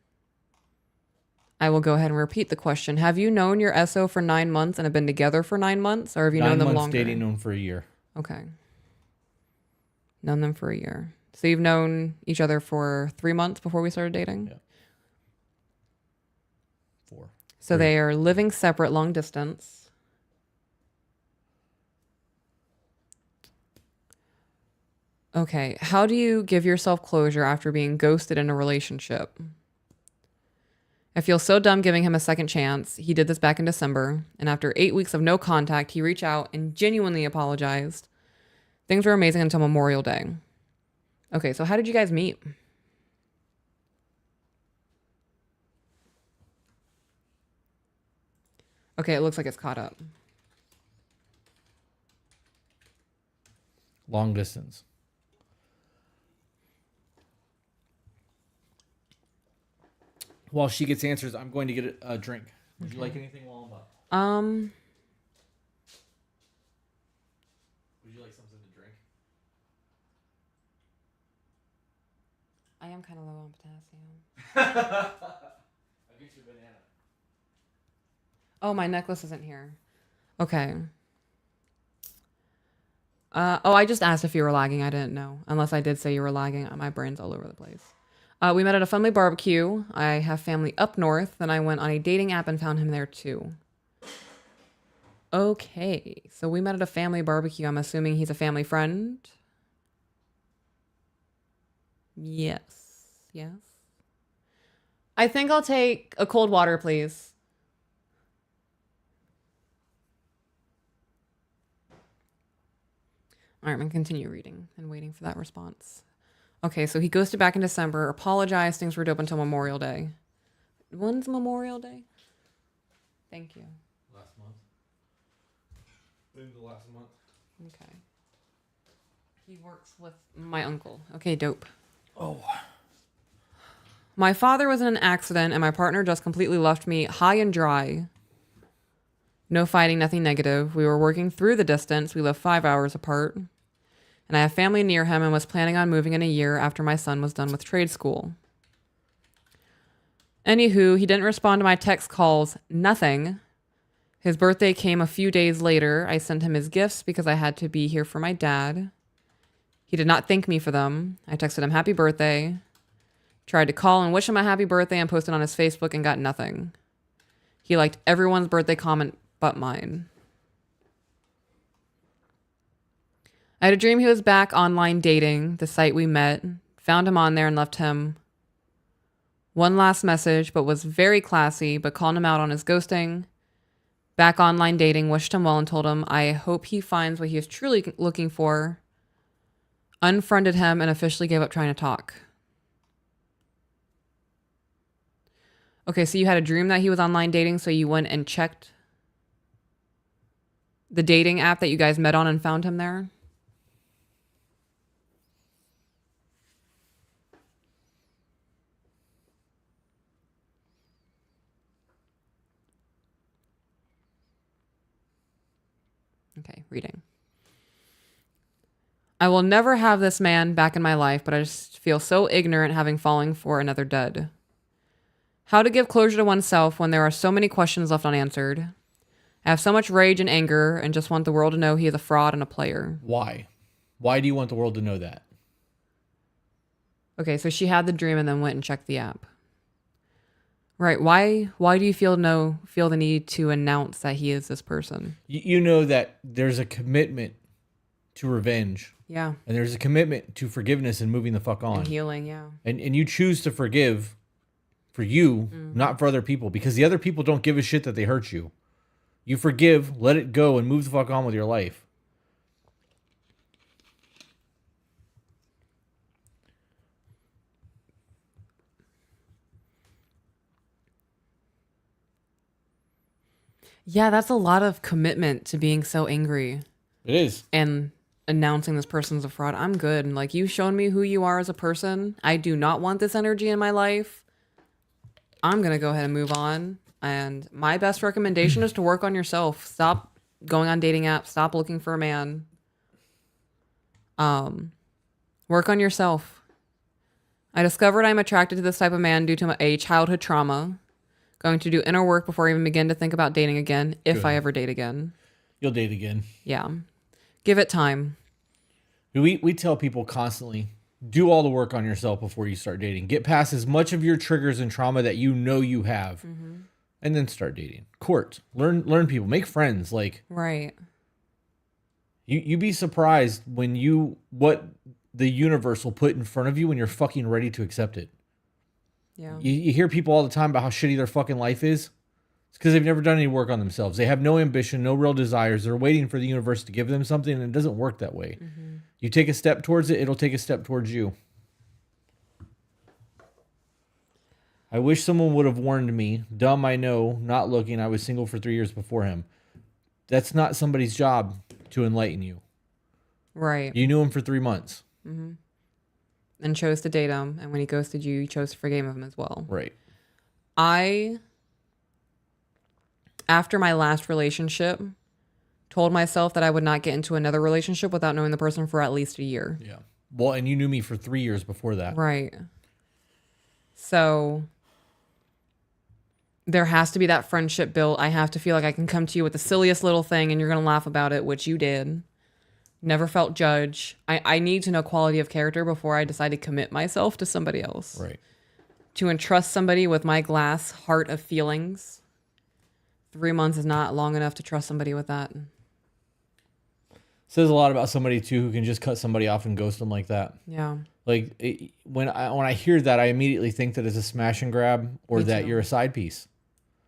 I will go ahead and repeat the question. Have you known your SO for 9 months and have been together for 9 months, or have you known them 9 months longer? dating, known for a year. Okay. Known them for a year. So you've known each other for 3 months before we started dating? Yeah. 4. So they are living separate, long distance. Okay. How do you give yourself closure after being ghosted in a relationship? I feel so dumb giving him a second chance. He did this back in December, and after 8 weeks of no contact, he reached out and genuinely apologized. Things were amazing until Memorial Day. Okay, so how did you guys meet? Okay, it looks like it's caught up. Long distance. While she gets answers, I'm going to get a drink. Would you like anything while I'm up? Would you like something to drink? I am kind of low on potassium. I'll get you a banana. Oh, my necklace isn't here. Okay. I just asked if you were lagging. I didn't know. Unless I did say you were lagging. My brain's all over the place. We met at a family barbecue. I have family up north. Then I went on a dating app and found him there too. Okay. So we met at a family barbecue. I'm assuming he's a family friend. Yes. Yes. I think I'll take a cold water, please. All right, I'm going to continue reading and waiting for that response. Okay, so he ghosted back in December, apologized, things were dope until Memorial Day. When's Memorial Day? Thank you. Last month. The last month. Okay. He works with my uncle. Okay, dope. Oh. My father was in an accident and my partner just completely left me high and dry. No fighting, nothing negative. We were working through the distance. We live 5 hours apart. And I have family near him and was planning on moving in a year after my son was done with trade school. Anywho, he didn't respond to my text calls, nothing. His birthday came a few days later. I sent him his gifts because I had to be here for my dad. He did not thank me for them. I texted him happy birthday. Tried to call and wish him a happy birthday and posted on his Facebook and got nothing. He liked everyone's birthday comment but mine. I had a dream he was back online dating, the site we met, found him on there and left him one last message, but was very classy, but called him out on his ghosting. Back online dating, wished him well and told him I hope he finds what he is truly looking for. Unfriended him and officially gave up trying to talk. Okay, so you had a dream that he was online dating, so you went and checked the dating app that you guys met on and found him there? Okay, reading. I will never have this man back in my life, but I just feel so ignorant having fallen for another dud. How to give closure to oneself when there are so many questions left unanswered. I have so much rage and anger and just want the world to know he is a fraud and a player. Why? Why do you want the world to know that? Okay, so she had the dream and then went and checked the app. Right. Why do you feel the need to announce that he is this person? You know that there's a commitment to revenge. Yeah. And there's a commitment to forgiveness and moving the fuck on. And healing, yeah. And you choose to forgive for you, not for other people, because the other people don't give a shit that they hurt you. You forgive, let it go, and move the fuck on with your life. Yeah, that's a lot of commitment to being so angry. It is. And announcing this person's a fraud. I'm good. And like, you've shown me who you are as a person. I do not want this energy in my life. I'm going to go ahead and move on. And my best recommendation is to work on yourself. Stop going on dating apps. Stop looking for a man. Work on yourself. I discovered I'm attracted to this type of man due to a childhood trauma. Going to do inner work before I even begin to think about dating again, if I ever date again. You'll date again. Yeah. Give it time. We tell people constantly, do all the work on yourself before you start dating. Get past as much of your triggers and trauma that you know you have. And then start dating. Court. Learn people. Make friends. Like, right. You'd be surprised what the universe will put in front of you when you're fucking ready to accept it. Yeah. You hear people all the time about how shitty their fucking life is. It's because they've never done any work on themselves. They have no ambition, no real desires. They're waiting for the universe to give them something, and it doesn't work that way. You take a step towards it, it'll take a step towards you. I wish someone would have warned me. Dumb, I know. Not looking. I was single for 3 years before him. That's not somebody's job to enlighten you. Right. You knew him for 3 months. And chose to date him. And when he ghosted you, you chose to forgive him as well. Right. After my last relationship, told myself that I would not get into another relationship without knowing the person for at least a year. Yeah. Well, and you knew me for 3 years before that. Right. So there has to be that friendship built. I have to feel like I can come to you with the silliest little thing and you're going to laugh about it, which you did. Never felt judged. I need to know quality of character before I decide to commit myself to somebody else. Right. To entrust somebody with my glass heart of feelings. 3 months is not long enough to trust somebody with that. Says a lot about somebody too who can just cut somebody off and ghost them like that. Yeah. Like when I hear that, I immediately think that it's a smash and grab or Me that too. you're a side piece.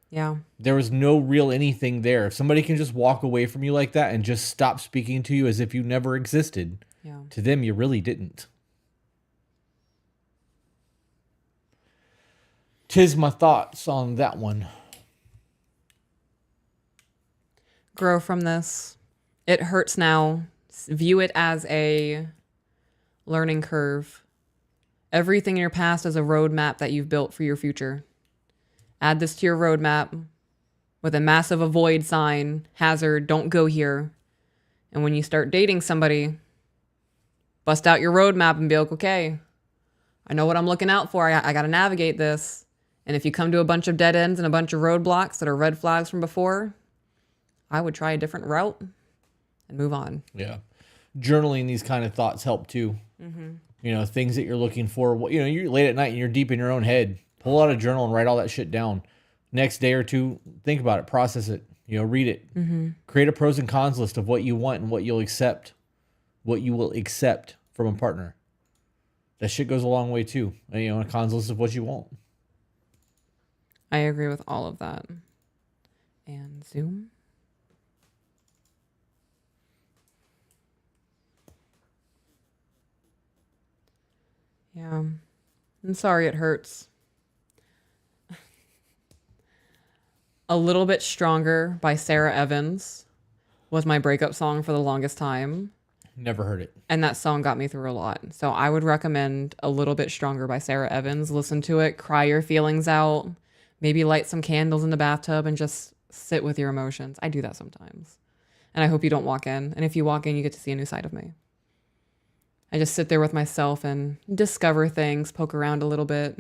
Yeah. There was no real anything there. If somebody can just walk away from you like that and just stop speaking to you as if you never existed, Yeah. to them you really didn't. 'Tis my thoughts on that one. Grow from this. It hurts now. View it as a learning curve. Everything in your past is a roadmap that you've built for your future. Add this to your roadmap with a massive avoid sign, hazard, don't go here. And when you start dating somebody, bust out your roadmap and be like, okay, I know what I'm looking out for. I got to navigate this. And if you come to a bunch of dead ends and a bunch of roadblocks that are red flags from before, I would try a different route and move on. Yeah. Journaling these kind of thoughts help too. things that you're looking for. You're late at night and you're deep in your own head. Pull out a journal and write all that shit down. Next day or two, think about it, process it, read it. Create a pros and cons list of what you want and what you will accept from a partner. That shit goes a long way too. A cons list of what you won't. I agree with all of that. And Zoom. Yeah. I'm sorry it hurts. A Little Bit Stronger by Sarah Evans was my breakup song for the longest time. Never heard it. And that song got me through a lot. So I would recommend A Little Bit Stronger by Sarah Evans. Listen to it, cry your feelings out, maybe light some candles in the bathtub and just sit with your emotions. I do that sometimes. And I hope you don't walk in. And if you walk in, you get to see a new side of me. I just sit there with myself and discover things, poke around a little bit.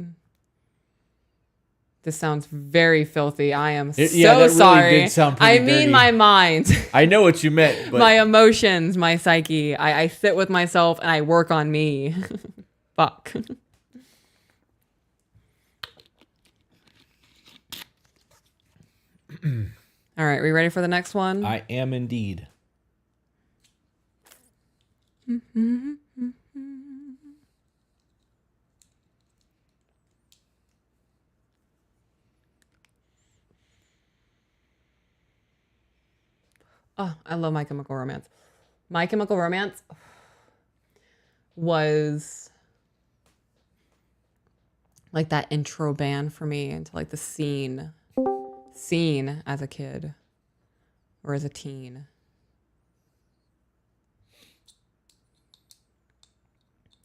This sounds very filthy. I am so that sorry. Really did sound pretty I mean dirty. my mind. I know what you meant. But My emotions, my psyche. I sit with myself and I work on me. Fuck. All right, we ready for the next one? I am indeed. Oh, I love My Chemical Romance. My Chemical Romance was like that intro band for me into like the scene as a kid or as a teen.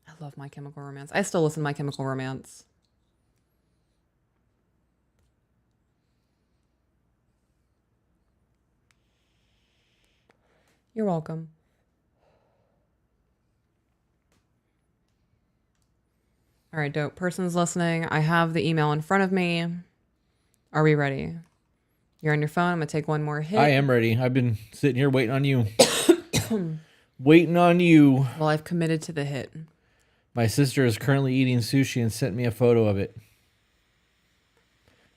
I love My Chemical Romance. I still listen to My Chemical Romance. You're welcome. All right, dope. Person's listening. I have the email in front of me. Are we ready? You're on your phone. I'm going to take one more hit. I am ready. I've been sitting here waiting on you. Waiting on you. Well, I've committed to the hit. My sister is currently eating sushi and sent me a photo of it.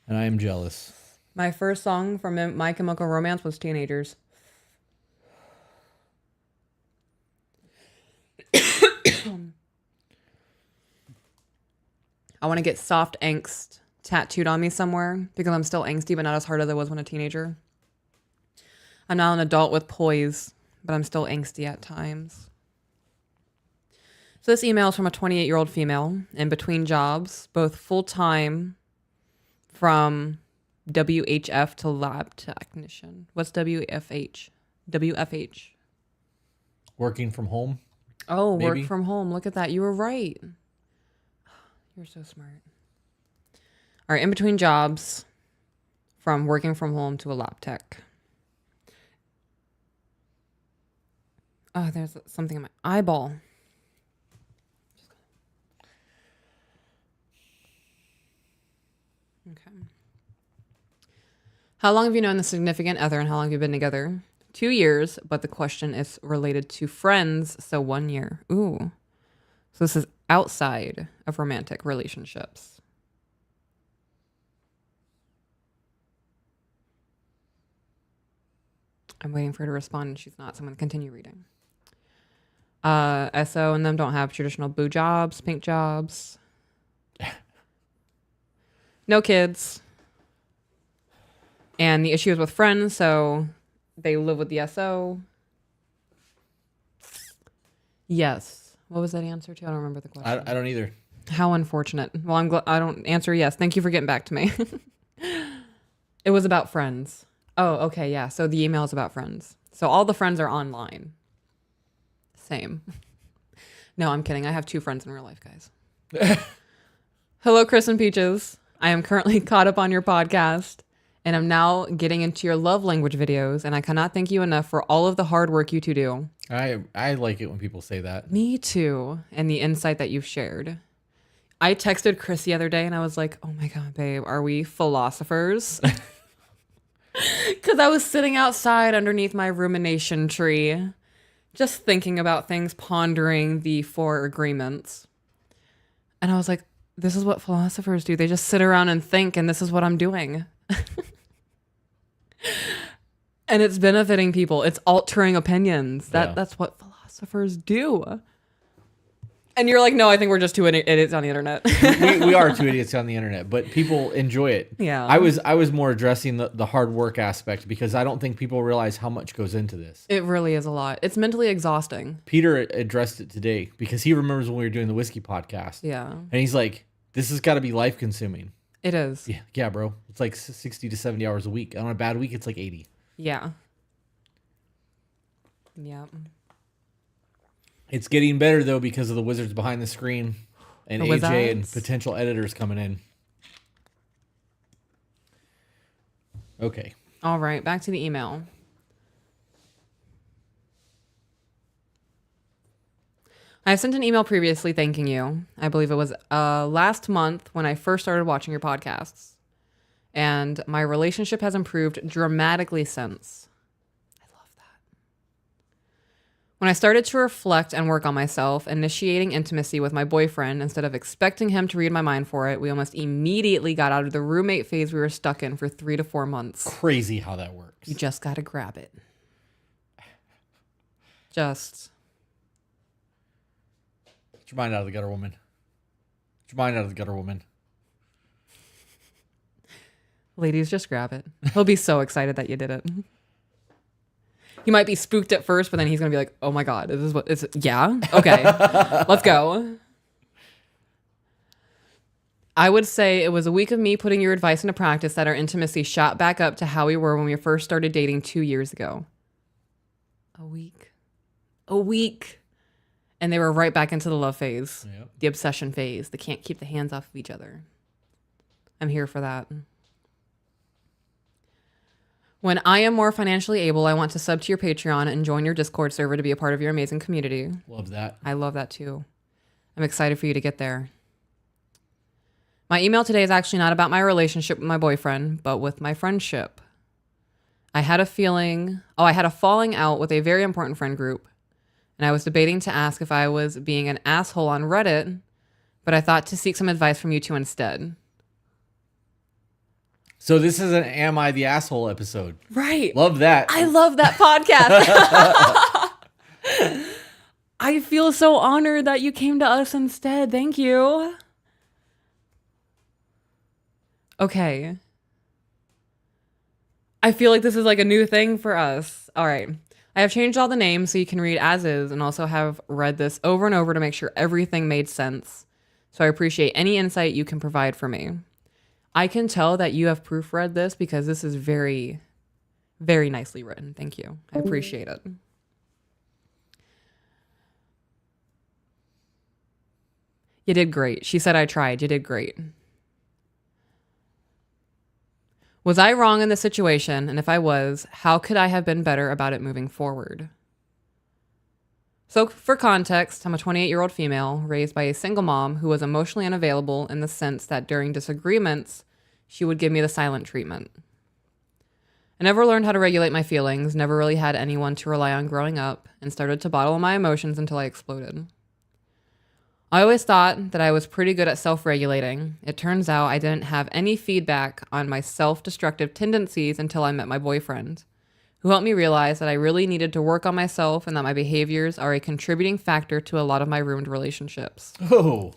And I am jealous. My first song from My Chemical Romance was Teenagers. I want to get Soft Angst tattooed on me somewhere because I'm still angsty, but not as hard as I was when a teenager. I'm now an adult with poise, but I'm still angsty at times. So this email is from a 28-year-old female in between jobs, both full-time from WHF to lab technician. What's WFH? WFH. Working from home? Oh, maybe? Work from home. Look at that. You were right. You're so smart. All right, in between jobs, from working from home to a lab tech. Oh, there's something in my eyeball. Okay. How long have you known the significant other and how long have you been together? 2 years, but the question is related to friends, so 1 year. Ooh. So this is outside of romantic relationships. I'm waiting for her to respond and she's not, so I'm going to continue reading. SO and them don't have traditional boo jobs, pink jobs. No kids. And the issue is with friends, so they live with the SO. Yes. What was that answer to? I don't remember the question. I don't either. How unfortunate. Well, I'm glad I don't answer yes. Thank you for getting back to me. It was about friends. Oh, okay, yeah. So the email is about friends. So all the friends are online. Same. No, I'm kidding. I have 2 friends in real life, guys. Hello, Chris and Peaches. I am currently caught up on your podcast, and I'm now getting into your love language videos, and I cannot thank you enough for all of the hard work you two do. I like it when people say that. Me too. And the insight that you've shared. I texted Chris the other day and I was like, oh my God, babe, are we philosophers? Because I was sitting outside underneath my rumination tree, just thinking about things, pondering the 4 agreements. And I was like, this is what philosophers do. They just sit around and think, and this is what I'm doing. And it's benefiting people. It's altering opinions. That's what philosophers do. And you're like, no, I think we're just two idiots on the internet. we are two idiots on the internet, but people enjoy it. Yeah. I was more addressing the hard work aspect because I don't think people realize how much goes into this. It really is a lot. It's mentally exhausting. Peter addressed it today because he remembers when we were doing the whiskey podcast. Yeah. And he's like, this has got to be life consuming. It is. Yeah, bro. It's like 60 to 70 hours a week. On a bad week, it's like 80. Yeah. Yeah. It's getting better, though, because of the wizards behind the screen and AJ and potential editors coming in. Okay. All right. Back to the email. I sent an email previously thanking you. I believe it was last month when I first started watching your podcasts. And my relationship has improved dramatically since. I love that. When I started to reflect and work on myself, initiating intimacy with my boyfriend instead of expecting him to read my mind for it, we almost immediately got out of the roommate phase we were stuck in for 3 to 4 months. Crazy how that works. You just got to grab it. Just. Get your mind out of the gutter, woman. Get your mind out of the gutter, woman. Ladies, just grab it. He'll be so excited that you did it. He might be spooked at first, but then he's going to be like, oh my God, this is what it's. Yeah. Okay. Let's go. I would say it was a week of me putting your advice into practice that our intimacy shot back up to how we were when we first started dating 2 years ago. A week. And they were right back into the love phase, the obsession phase. They can't keep the hands off of each other. I'm here for that. When I am more financially able, I want to sub to your Patreon and join your Discord server to be a part of your amazing community. Love that. I love that too. I'm excited for you to get there. My email today is actually not about my relationship with my boyfriend, but with my friendship. I had a falling out with a very important friend group, and I was debating to ask if I was being an asshole on Reddit, but I thought to seek some advice from you two instead. So this is an Am I the Asshole episode. Right. Love that. I love that podcast. I feel so honored that you came to us instead. Thank you. Okay. I feel like this is like a new thing for us. All right. I have changed all the names so you can read as is and also have read this over and over to make sure everything made sense. So I appreciate any insight you can provide for me. I can tell that you have proofread this because this is very, very nicely written. Thank you. I appreciate it. You did great. She said I tried. You did great. Was I wrong in this situation? And if I was, how could I have been better about it moving forward? So for context, I'm a 28-year-old female raised by a single mom who was emotionally unavailable in the sense that during disagreements, she would give me the silent treatment. I never learned how to regulate my feelings, never really had anyone to rely on growing up, and started to bottle my emotions until I exploded. I always thought that I was pretty good at self-regulating. It turns out I didn't have any feedback on my self-destructive tendencies until I met my boyfriend, who helped me realize that I really needed to work on myself and that my behaviors are a contributing factor to a lot of my ruined relationships. Oh.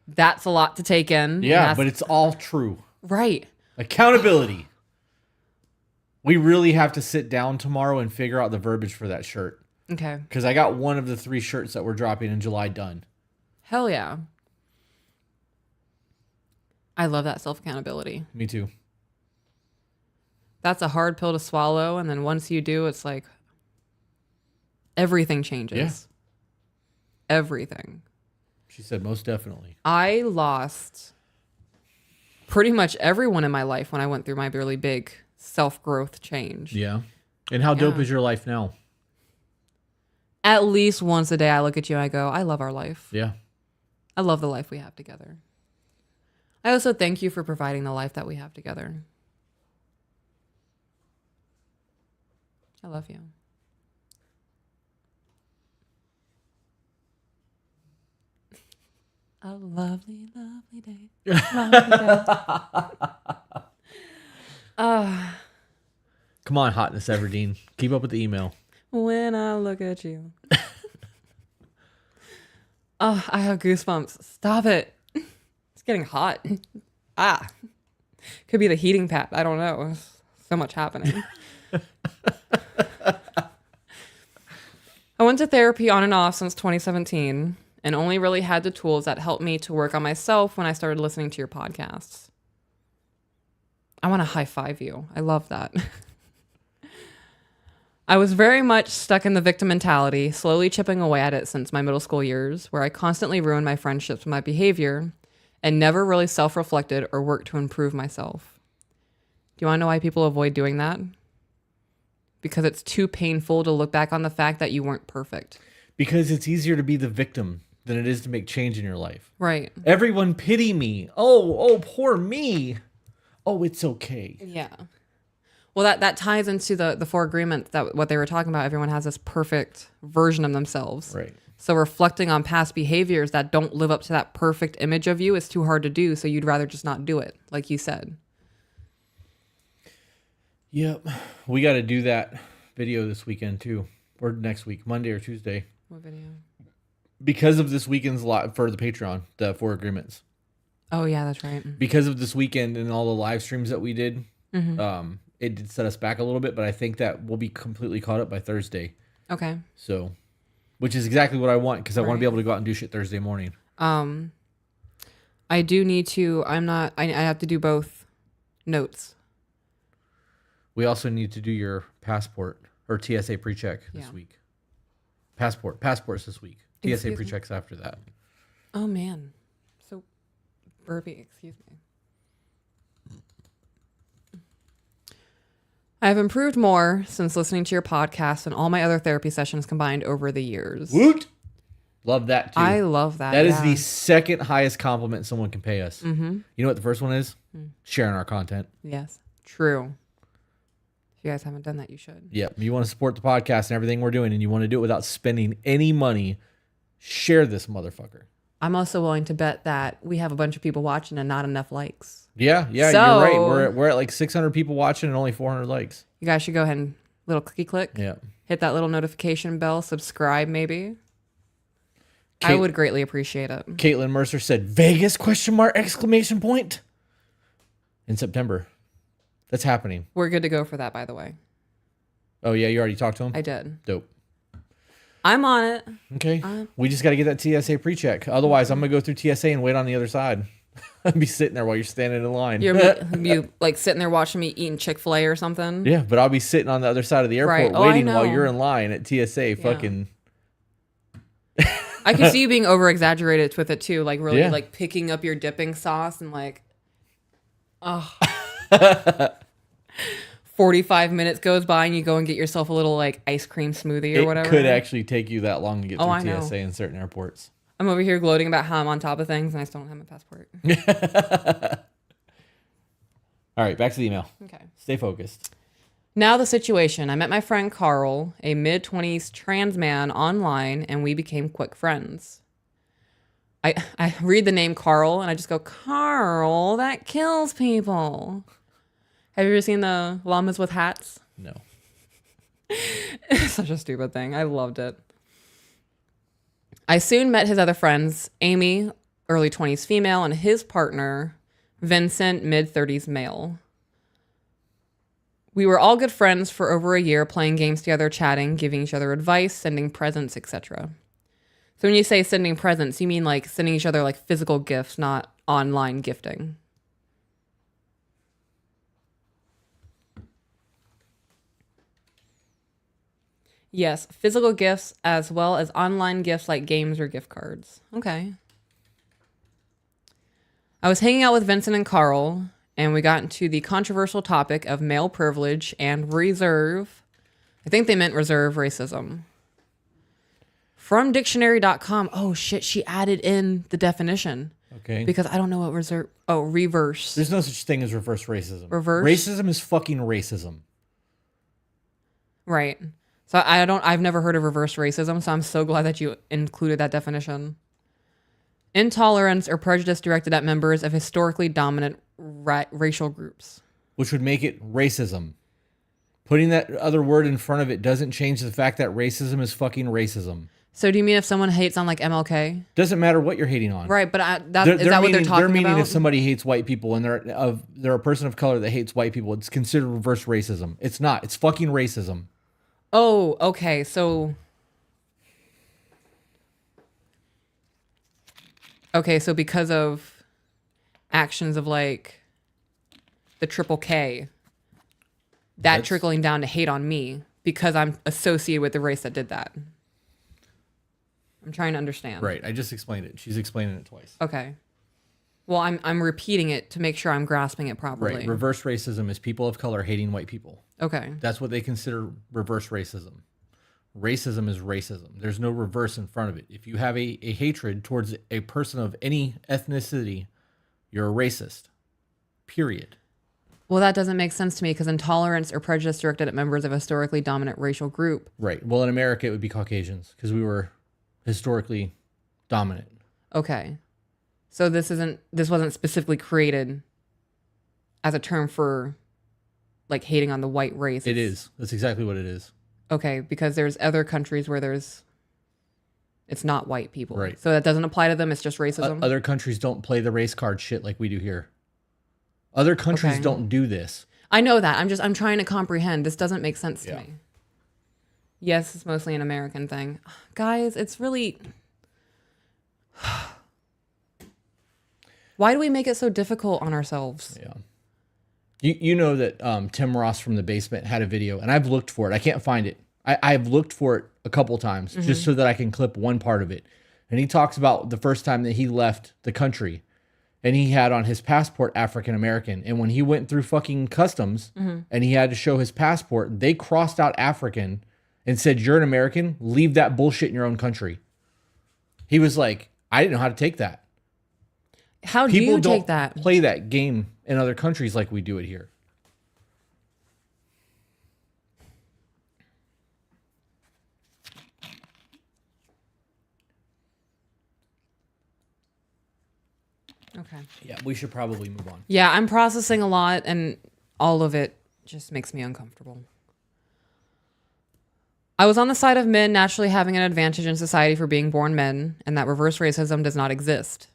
That's a lot to take in. Yeah, but it's all true. Right. Accountability. We really have to sit down tomorrow and figure out the verbiage for that shirt. Okay. Because I got one of the 3 shirts that we're dropping in July done. Hell yeah. I love that self-accountability. Me too. That's a hard pill to swallow. And then once you do, it's like everything changes. Yeah. Everything. She said most definitely. I lost pretty much everyone in my life when I went through my really big self-growth change. Yeah. And how dope is your life now? At least once a day, I look at you and I go, I love our life. Yeah. I love the life we have together. I also thank you for providing the life that we have together. I love you. A lovely, lovely day. Lovely day. Come on, Hotness Everdeen. Keep up with the email. When I look at you. Oh, I have goosebumps. Stop it. It's getting hot. Could be the heating pad. I don't know. There's so much happening. I went to therapy on and off since 2017 and only really had the tools that helped me to work on myself when I started listening to your podcasts. I want to high five you. I love that. I was very much stuck in the victim mentality, slowly chipping away at it since my middle school years, where I constantly ruined my friendships with my behavior and never really self-reflected or worked to improve myself. Do you want to know why people avoid doing that? Because it's too painful to look back on the fact that you weren't perfect. Because it's easier to be the victim than it is to make change in your life. Right. Everyone pity me. Oh, poor me. Oh, it's okay. Yeah. Well, that ties into the four agreements, that what they were talking about. Everyone has this perfect version of themselves. Right. So reflecting on past behaviors that don't live up to that perfect image of you is too hard to do. So you'd rather just not do it, like you said. Yep. We got to do that video this weekend too. Or next week, Monday or Tuesday. What video? Because of this weekend's lot for the Patreon, the four agreements. Oh, yeah, that's right. Because of this weekend and all the live streams that we did, it did set us back a little bit, but I think that we'll be completely caught up by Thursday. Okay. So, which is exactly what I want, because I want to be able to go out and do shit Thursday morning. I do need to, I have to do both notes. We also need to do your passport or TSA pre-check this week. Passports this week. TSA pre-checks after that. Oh, man. So burpy, excuse me. I have improved more since listening to your podcast and all my other therapy sessions combined over the years. Woot! Love that, too. I love that. That is the second highest compliment someone can pay us. Mm-hmm. You know what the first one is? Sharing our content. Yes. True. If you guys haven't done that, you should. Yep. You want to support the podcast and everything we're doing, and you want to do it without spending any money, share this motherfucker. I'm also willing to bet that we have a bunch of people watching and not enough likes. Yeah, So, you're right. We're at like 600 people watching and only 400 likes. You guys should go ahead and little clicky click. Yeah. Hit that little notification bell. Subscribe, maybe. I would greatly appreciate it. Caitlin Mercer said, Vegas, question mark, exclamation point. In September. That's happening. We're good to go for that, by the way. Oh, yeah, you already talked to him? I did. Dope. I'm on it. Okay. We just got to get that TSA pre-check. Otherwise, I'm going to go through TSA and wait on the other side. I'd be sitting there while you're standing in line. You like sitting there watching me eating Chick-fil-A or something? Yeah, but I'll be sitting on the other side of the airport waiting while you're in line at TSA fucking... I can see you being over-exaggerated with it too. Like really like picking up your dipping sauce and like... Oh. 45 minutes goes by and you go and get yourself a little like ice cream smoothie or whatever. It could actually take you that long to get through TSA in certain airports. I'm over here gloating about how I'm on top of things and I still don't have my passport. All right, back to the email. Okay. Stay focused. Now the situation. I met my friend Carl, a mid-20s trans man, online, and we became quick friends. I read the name Carl and I just go, Carl, that kills people. Have you ever seen the llamas with hats? No. It's such a stupid thing. I loved it. I soon met his other friends, Amy, early 20s female, and his partner, Vincent, mid-30s male. We were all good friends for over a year, playing games together, chatting, giving each other advice, sending presents, etc. So when you say sending presents, you mean like sending each other like physical gifts, not online gifting. Yes, physical gifts as well as online gifts like games or gift cards. Okay. I was hanging out with Vincent and Carl, and we got into the controversial topic of male privilege and reserve. I think they meant reserve racism. From dictionary.com. Oh, shit. She added in the definition. Okay. Because I don't know what reserve. Oh, reverse. There's no such thing as reverse racism. Reverse? Racism is fucking racism. Right. So I've never heard of reverse racism, so I'm so glad that you included that definition. Intolerance or prejudice directed at members of historically dominant racial groups. Which would make it racism. Putting that other word in front of it doesn't change the fact that racism is fucking racism. So do you mean if someone hates on like MLK? Doesn't matter what you're hating on. Right, but is that what they're talking about? They're meaning if somebody hates white people and they're a person of color that hates white people, it's considered reverse racism. It's not. It's fucking racism. Oh, okay. So because of actions of like the triple K, that's trickling down to hate on me because I'm associated with the race that did that. I'm trying to understand. Right. I just explained it. She's explaining it twice. Okay. Well, I'm repeating it to make sure I'm grasping it properly. Right. Reverse racism is people of color hating white people. Okay. That's what they consider reverse racism. Racism is racism. There's no reverse in front of it. If you have a hatred towards a person of any ethnicity, you're a racist. Period. Well, that doesn't make sense to me because intolerance or prejudice directed at members of a historically dominant racial group. Right. Well, in America, it would be Caucasians because we were historically dominant. Okay. So this wasn't specifically created as a term for like hating on the white race. It is. That's exactly what it is. Okay, because there's other countries where it's not white people. Right. So that doesn't apply to them, it's just racism. Other countries don't play the race card shit like we do here. Other countries don't do this. I know that. I'm trying to comprehend. This doesn't make sense to me. Yes, it's mostly an American thing. Guys, it's really... Why do we make it so difficult on ourselves? Yeah. You know that Tim Ross from The Basement had a video, and I've looked for it. I can't find it. I've looked for it a couple times just so that I can clip one part of it. And he talks about the first time that he left the country, and he had on his passport African American. And when he went through fucking customs and he had to show his passport, they crossed out African and said, "You're an American, leave that bullshit in your own country." He was like, I didn't know how to take that. How do you take that? Play that game in other countries like we do it here. Okay. Yeah, we should probably move on. Yeah, I'm processing a lot and all of it just makes me uncomfortable. I was on the side of men naturally having an advantage in society for being born men, and that reverse racism does not exist.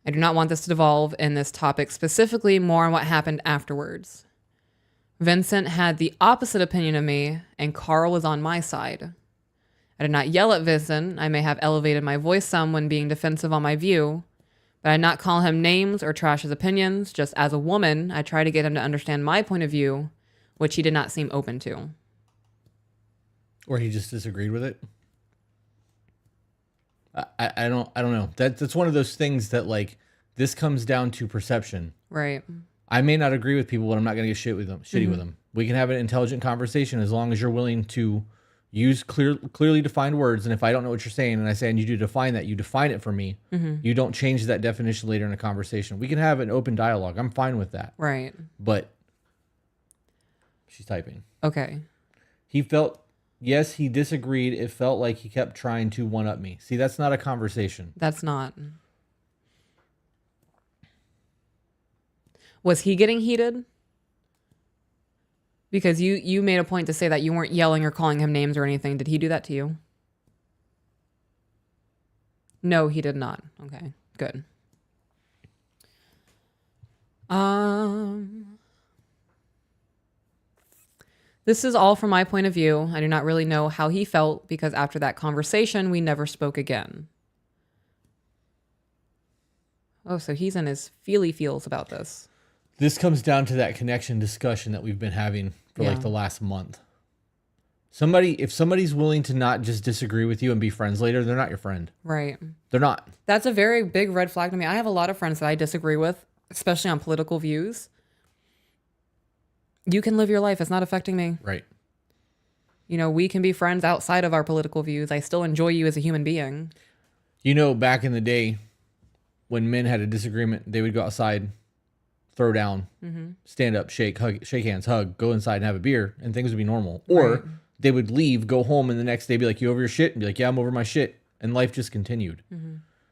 I do not want this to devolve in this topic, specifically more on what happened afterwards. Vincent had the opposite opinion of me, and Carl was on my side. I did not yell at Vincent. I may have elevated my voice some when being defensive on my view, but I did not call him names or trash his opinions. Just as a woman, I tried to get him to understand my point of view, which he did not seem open to. Or he just disagreed with it. I don't know. That's one of those things that like this comes down to perception. Right. I may not agree with people, but I'm not going to get shitty with them. We can have an intelligent conversation as long as you're willing to use clearly defined words. And if I don't know what you're saying and I say I need you to define that, you define it for me. You don't change that definition later in a conversation. We can have an open dialogue. I'm fine with that. Right. But she's typing. Okay. He felt... Yes, he disagreed. It felt like he kept trying to one-up me. See, that's not a conversation. That's not. Was he getting heated? Because you made a point to say that you weren't yelling or calling him names or anything. Did he do that to you? No, he did not. Okay, good. This is all from my point of view. I do not really know how he felt because after that conversation, we never spoke again. Oh, so he's in his feels about this. This comes down to that connection discussion that we've been having for like the last month. If somebody's willing to not just disagree with you and be friends later, they're not your friend. Right. They're not. That's a very big red flag to me. I have a lot of friends that I disagree with, especially on political views. You can live your life. It's not affecting me. Right. You know, we can be friends outside of our political views. I still enjoy you as a human being. You know, back in the day when men had a disagreement, they would go outside, throw down, stand up, shake hands, hug, go inside and have a beer, and things would be normal. Or they would leave, go home, and the next day be like, "You over your shit?" And be like, "Yeah, I'm over my shit." And life just continued.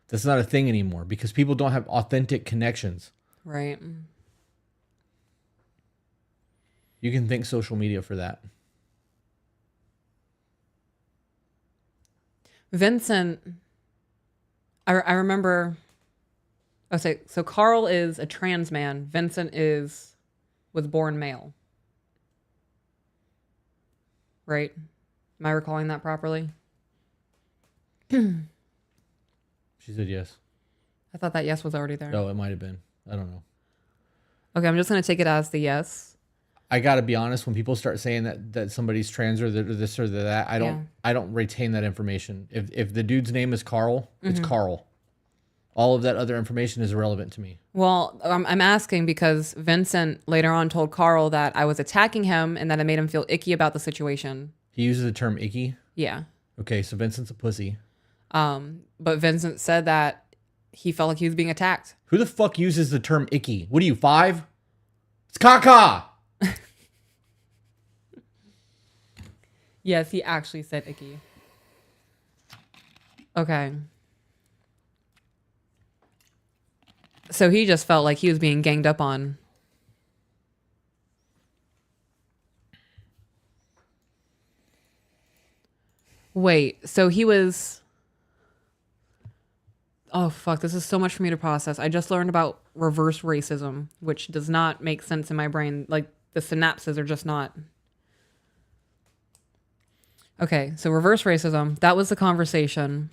That's not a thing anymore because people don't have authentic connections. Right. You can thank social media for that. Vincent, I remember, so Carl is a trans man. Vincent was born male. Right? Am I recalling that properly? She said yes. I thought that yes was already there. No, it might have been. I don't know. Okay, I'm just going to take it as the yes. I got to be honest, when people start saying that somebody's trans or this or that, I don't retain that information. If the dude's name is Carl, it's Carl. All of that other information is irrelevant to me. Well, I'm asking because Vincent later on told Carl that I was attacking him and that it made him feel icky about the situation. He uses the term icky. Yeah. Okay, so Vincent's a pussy. But Vincent said that he felt like he was being attacked. Who the fuck uses the term icky? What are you, 5? It's caca. Yes, he actually said icky. Okay. So he just felt like he was being ganged up on. Wait, so he was... Oh, fuck, this is so much for me to process. I just learned about reverse racism, which does not make sense in my brain. Like, the synapses are just not... Okay, so reverse racism, that was the conversation.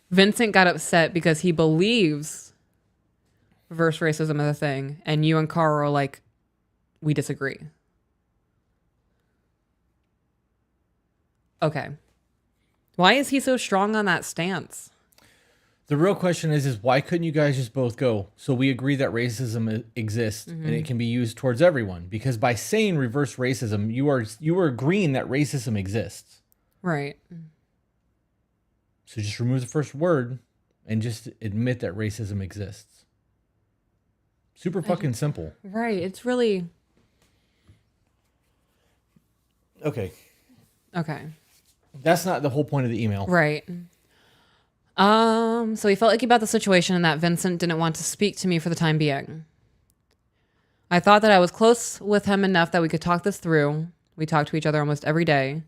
Vincent got upset because he believes reverse racism is a thing, and you and Carl are like, we disagree. Okay. Why is he so strong on that stance? The real question is why couldn't you guys just both go? So we agree that racism exists and it can be used towards everyone. Because by saying reverse racism, you are agreeing that racism exists. Right. So just remove the first word and just admit that racism exists. Super fucking simple. Right. It's really... Okay. Okay. That's not the whole point of the email. Right. So he felt icky about the situation and that Vincent didn't want to speak to me for the time being. I thought that I was close with him enough that we could talk this through. We talked to each other almost every day.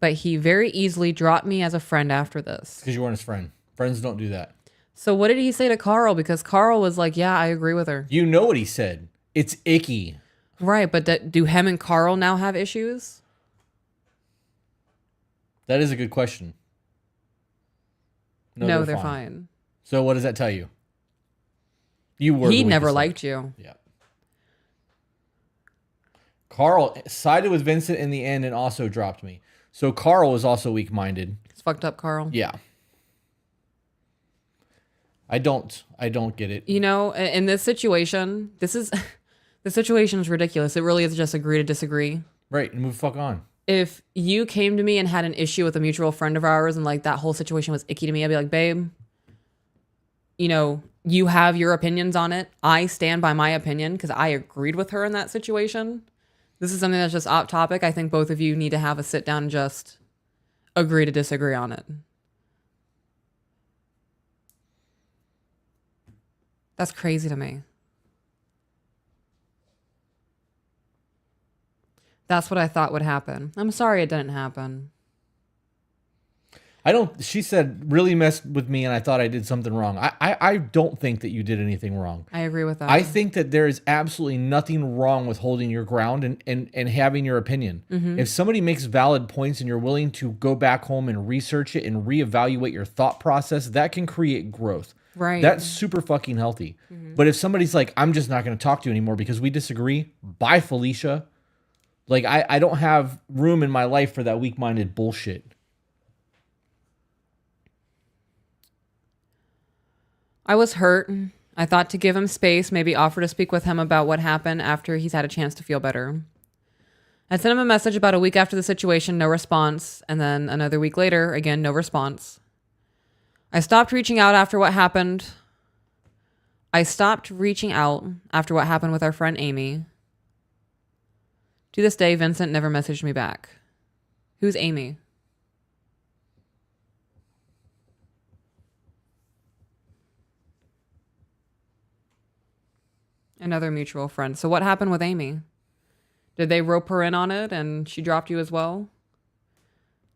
But he very easily dropped me as a friend after this. Because you weren't his friend. Friends don't do that. So what did he say to Carl? Because Carl was like, yeah, I agree with her. You know what he said. It's icky. Right, but do him and Carl now have issues? That is a good question. No, they're fine. So what does that tell you? He never liked you. Yeah. Carl sided with Vincent in the end and also dropped me. So Carl is also weak-minded. It's fucked up, Carl. Yeah. I don't get it. You know, in this situation, the situation is ridiculous. It really is just agree to disagree. Right, and move the fuck on. If you came to me and had an issue with a mutual friend of ours and like that whole situation was icky to me, I'd be like, babe, you know, you have your opinions on it. I stand by my opinion because I agreed with her in that situation. This is something that's just off topic. I think both of you need to have a sit down and just agree to disagree on it. That's crazy to me. That's what I thought would happen. I'm sorry it didn't happen. She said, really messed with me and I thought I did something wrong. I don't think that you did anything wrong. I agree with that. I think that there is absolutely nothing wrong with holding your ground and having your opinion. Mm-hmm. If somebody makes valid points and you're willing to go back home and research it and reevaluate your thought process, that can create growth. Right. That's super fucking healthy. Mm-hmm. But if somebody's like, I'm just not going to talk to you anymore because we disagree, bye, Felicia. Like, I don't have room in my life for that weak-minded bullshit. I was hurt. I thought to give him space, maybe offer to speak with him about what happened after he's had a chance to feel better. I sent him a message about a week after the situation, no response. And then another week later, again, no response. I stopped reaching out after what happened. with our friend Amy. To this day, Vincent never messaged me back. Who's Amy? Another mutual friend. So what happened with Amy? Did they rope her in on it and she dropped you as well?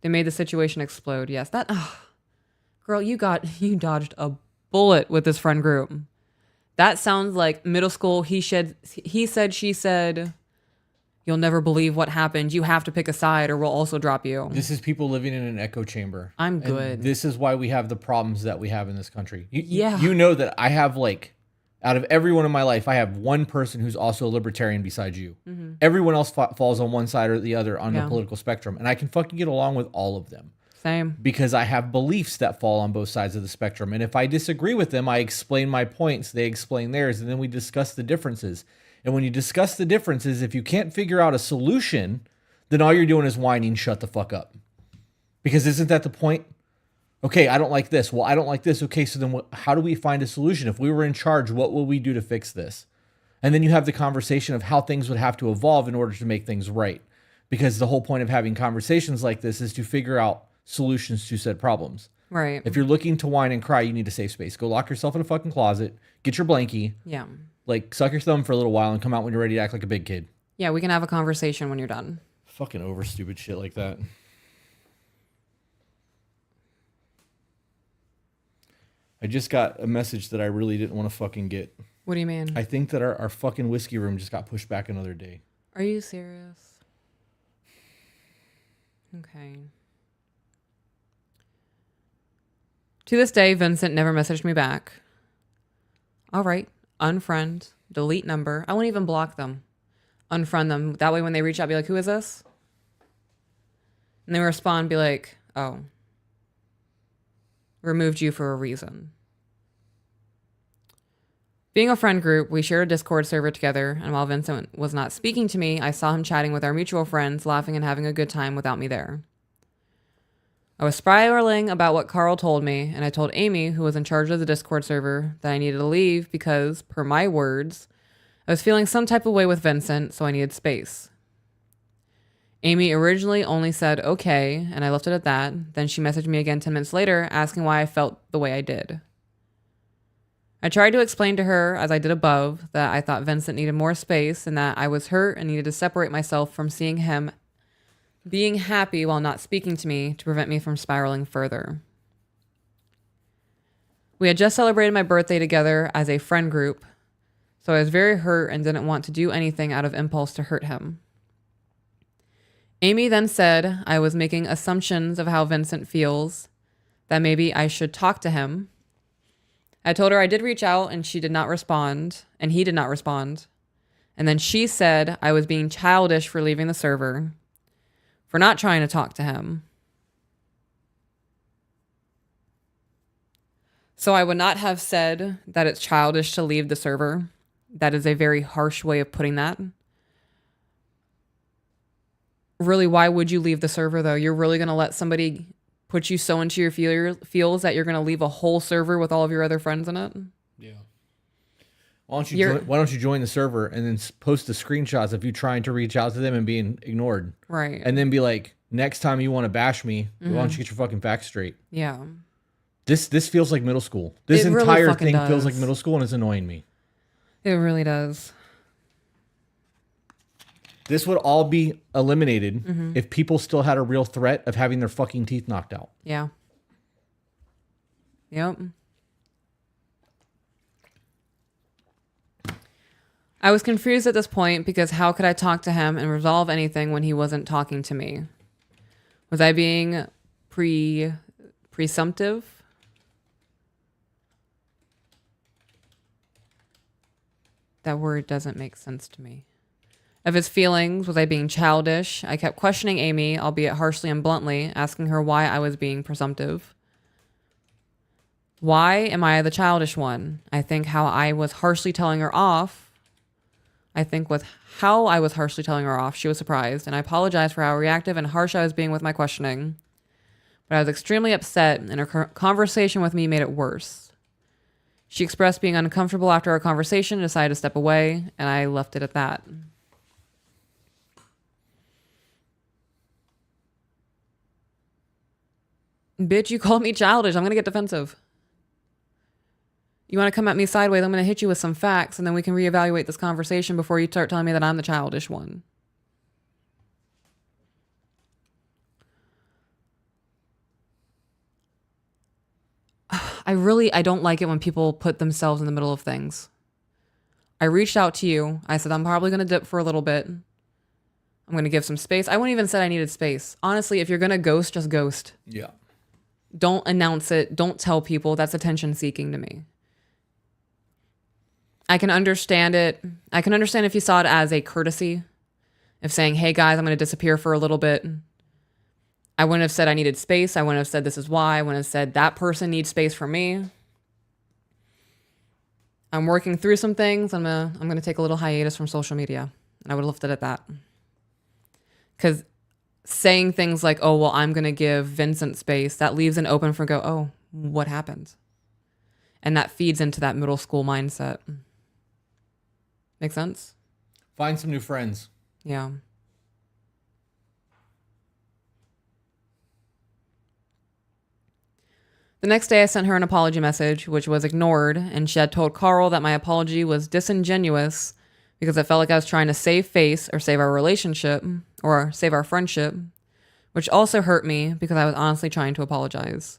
They made the situation explode. Yes, that girl, you dodged a bullet with this friend group. That sounds like middle school. He said, she said. You'll never believe what happened. You have to pick a side or we'll also drop you. This is people living in an echo chamber. I'm good. And this is why we have the problems that we have in this country. Yeah. You know that I have out of everyone in my life, I have one person who's also a libertarian besides you. Mm-hmm. Everyone else falls on one side or the other on the political spectrum. And I can fucking get along with all of them. Same. Because I have beliefs that fall on both sides of the spectrum. And if I disagree with them, I explain my points, they explain theirs, and then we discuss the differences. And when you discuss the differences, if you can't figure out a solution, then all you're doing is whining, shut the fuck up. Because isn't that the point? Okay, I don't like this. Well, I don't like this. Okay, so then how do we find a solution? If we were in charge, what will we do to fix this? And then you have the conversation of how things would have to evolve in order to make things right. Because the whole point of having conversations like this is to figure out solutions to said problems. Right. If you're looking to whine and cry, you need a safe space. Go lock yourself in a fucking closet, get your blankie. Yeah. Like, suck your thumb for a little while and come out when you're ready to act like a big kid. Yeah, we can have a conversation when you're done. Fucking over stupid shit like that. I just got a message that I really didn't want to fucking get. What do you mean? I think that our fucking whiskey room just got pushed back another day. Are you serious? Okay. To this day, Vincent never messaged me back. All right. Unfriend, delete number. I won't even block them. Unfriend them. That way when they reach out, be like, who is this? And they respond, be like, oh. Removed you for a reason. Being a friend group, we shared a Discord server together, and while Vincent was not speaking to me, I saw him chatting with our mutual friends, laughing and having a good time without me there. I was spiraling about what Carl told me, and I told Amy, who was in charge of the Discord server, that I needed to leave because, per my words, I was feeling some type of way with Vincent, so I needed space. Amy originally only said okay, and I left it at that. Then she messaged me again 10 minutes later, asking why I felt the way I did. I tried to explain to her, as I did above, that I thought Vincent needed more space and that I was hurt and needed to separate myself from seeing him being happy while not speaking to me to prevent me from spiraling further. We had just celebrated my birthday together as a friend group, so I was very hurt and didn't want to do anything out of impulse to hurt him. Amy then said I was making assumptions of how Vincent feels, that maybe I should talk to him. I told her I did reach out and she did not respond, and he did not respond. And then she said I was being childish for leaving the server, for not trying to talk to him. So I would not have said that it's childish to leave the server. That is a very harsh way of putting that. Really, why would you leave the server though? You're really going to let somebody put you so into your feels that you're going to leave a whole server with all of your other friends in it? Yeah. Why don't you join the server and then post the screenshots of you trying to reach out to them and being ignored? Right. And then be like, next time you want to bash me, why don't you get your fucking facts straight? Yeah. This feels like middle school. This entire thing feels like middle school and it's annoying me. It really does. This would all be eliminated if people still had a real threat of having their fucking teeth knocked out. Yeah. Yep. I was confused at this point because how could I talk to him and resolve anything when he wasn't talking to me? Was I being presumptive? That word doesn't make sense to me. Of his feelings, was I being childish? I kept questioning Amy, albeit harshly and bluntly, asking her why I was being presumptive. Why am I the childish one? I think how I was harshly telling her off, she was surprised, and I apologized for how reactive and harsh I was being with my questioning. But I was extremely upset, and her conversation with me made it worse. She expressed being uncomfortable after our conversation and decided to step away, and I left it at that. Bitch, you called me childish. I'm going to get defensive. You want to come at me sideways, I'm going to hit you with some facts, and then we can reevaluate this conversation before you start telling me that I'm the childish one. I don't like it when people put themselves in the middle of things. I reached out to you. I said, I'm probably going to dip for a little bit. I'm going to give some space. I wouldn't even said I needed space. Honestly, if you're going to ghost, just ghost. Yeah. Don't announce it. Don't tell people. That's attention seeking to me. I can understand it. I can understand if you saw it as a courtesy of saying, hey guys, I'm going to disappear for a little bit. I wouldn't have said I needed space. I wouldn't have said this is why. I wouldn't have said that person needs space from me. I'm working through some things. I'm gonna take a little hiatus from social media. And I would have left it at that. Because saying things like, oh, well, I'm going to give Vincent space, that leaves an open for oh, what happened? And that feeds into that middle school mindset. Make sense? Find some new friends. Yeah. The next day I sent her an apology message, which was ignored, and she had told Carl that my apology was disingenuous because I felt like I was trying to save face or save our relationship or save our friendship, which also hurt me because I was honestly trying to apologize.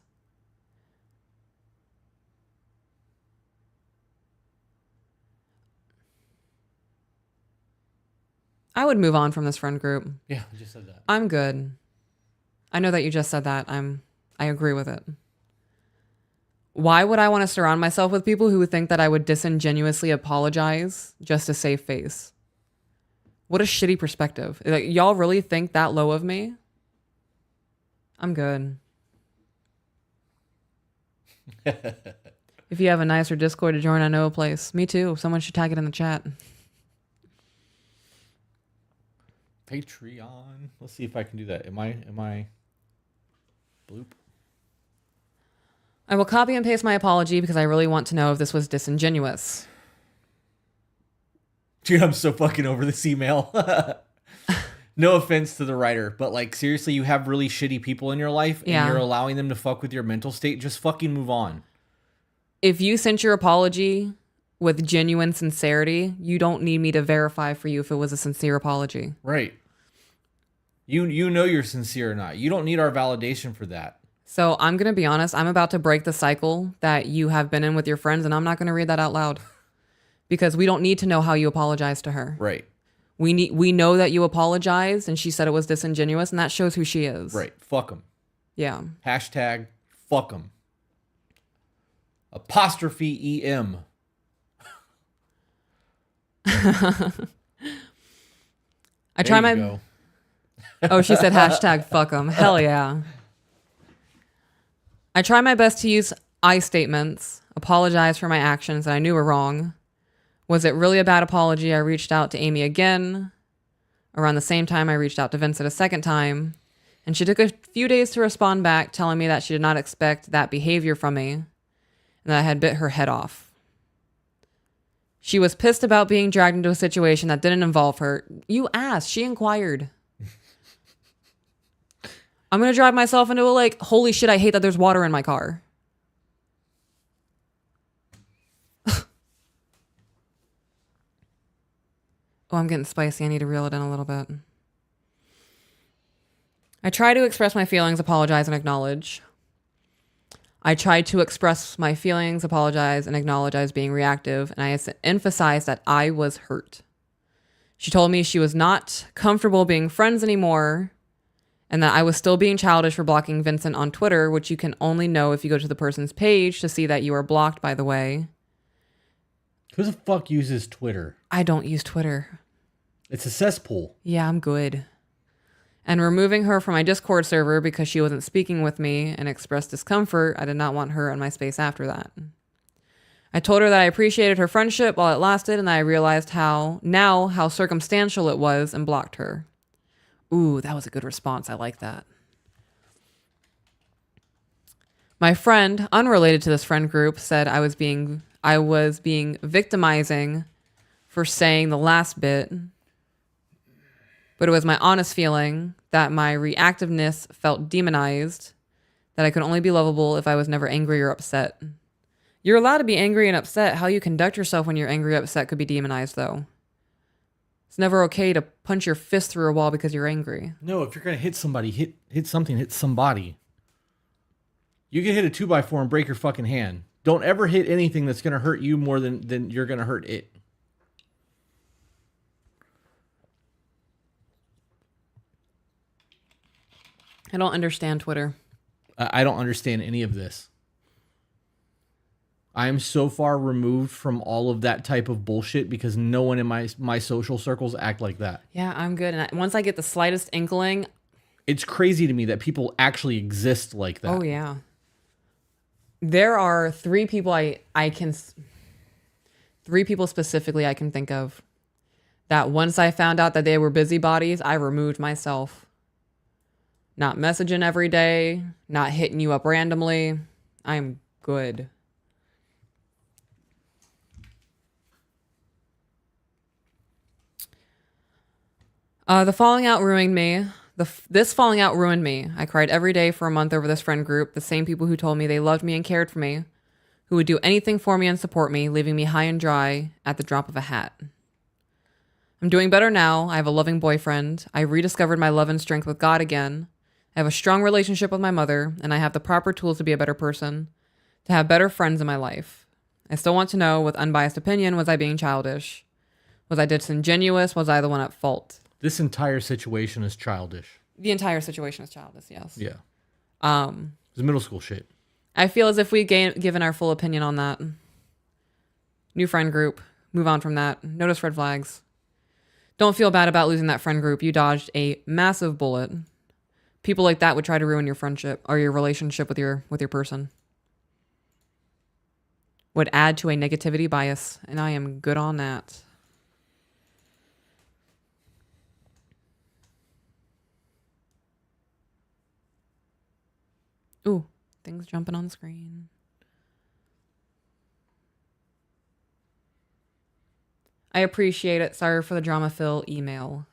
I would move on from this friend group. Yeah, I just said that. I'm good. I know that you just said that. I agree with it. Why would I want to surround myself with people who would think that I would disingenuously apologize just to save face? What a shitty perspective. Like, y'all really think that low of me? I'm good. If you have a nicer Discord to join, I know a place. Me too. Someone should tag it in the chat. Patreon. Let's see if I can do that. Am I bloop? I will copy and paste my apology because I really want to know if this was disingenuous. Dude, I'm so fucking over this email. No offense to the writer, but like seriously, you have really shitty people in your life and you're allowing them to fuck with your mental state. Just fucking move on. If you sent your apology with genuine sincerity, you don't need me to verify for you if it was a sincere apology. Right. You know you're sincere or not. You don't need our validation for that. So I'm going to be honest. I'm about to break the cycle that you have been in with your friends, and I'm not going to read that out loud because we don't need to know how you apologized to her. Right. We know that you apologized and she said it was disingenuous, and that shows who she is. Right. Fuck them. Yeah. Hashtag fuck them. Apostrophe EM. I try my... Oh, she said hashtag fuck them. Hell yeah. I try my best to use I statements, apologize for my actions that I knew were wrong. Was it really a bad apology? I reached out to Amy again. Around the same time, I reached out to Vincent a second time. And she took a few days to respond back, telling me that she did not expect that behavior from me and that I had bit her head off. She was pissed about being dragged into a situation that didn't involve her. You asked. She inquired. I'm going to drive myself into a lake. Holy shit, I hate that there's water in my car. Oh, I'm getting spicy. I need to reel it in a little bit. I try to express my feelings, apologize, and acknowledge. I tried to express my feelings, apologize, and acknowledge I was being reactive, and I emphasized that I was hurt. She told me she was not comfortable being friends anymore, and that I was still being childish for blocking Vincent on Twitter, which you can only know if you go to the person's page to see that you are blocked, by the way. Who the fuck uses Twitter? I don't use Twitter. It's a cesspool. Yeah, I'm good. And removing her from my Discord server because she wasn't speaking with me and expressed discomfort. I did not want her in my space after that. I told her that I appreciated her friendship while it lasted, and that I realized how circumstantial it was, and blocked her. Ooh, that was a good response. I like that. My friend, unrelated to this friend group, said I was being victimizing for saying the last bit, but it was my honest feeling that my reactiveness felt demonized, that I could only be lovable if I was never angry or upset. You're allowed to be angry and upset. How you conduct yourself when you're angry or upset could be demonized, though. It's never okay to punch your fist through a wall because you're angry. No, if you're gonna hit somebody, hit something, hit somebody. You can hit a 2x4 and break your fucking hand. Don't ever hit anything that's gonna hurt you more than you're gonna hurt it. I don't understand Twitter. I don't understand any of this. I am so far removed from all of that type of bullshit because no one in my social circles act like that. Yeah, I'm good. And once I get the slightest inkling, it's crazy to me that people actually exist like that. Oh yeah. There are three people three people specifically I can think of that once I found out that they were busybodies, I removed myself. Not messaging every day, not hitting you up randomly. I'm good. The falling out ruined me. This falling out ruined me. I cried every day for a month over this friend group, the same people who told me they loved me and cared for me, who would do anything for me and support me, leaving me high and dry at the drop of a hat. I'm doing better now. I have a loving boyfriend. I rediscovered my love and strength with God again. I have a strong relationship with my mother, and I have the proper tools to be a better person, to have better friends in my life. I still want to know, with unbiased opinion, was I being childish? Was I disingenuous? Was I the one at fault? This entire situation is childish. The entire situation is childish, yes. Yeah. It's middle school shit. I feel as if we given our full opinion on that. New friend group. Move on from that. Notice red flags. Don't feel bad about losing that friend group. You dodged a massive bullet. People like that would try to ruin your friendship or your relationship with your person. Would add to a negativity bias, and I am good on that. Ooh, things jumping on the screen. I appreciate it. Sorry for the drama fill email.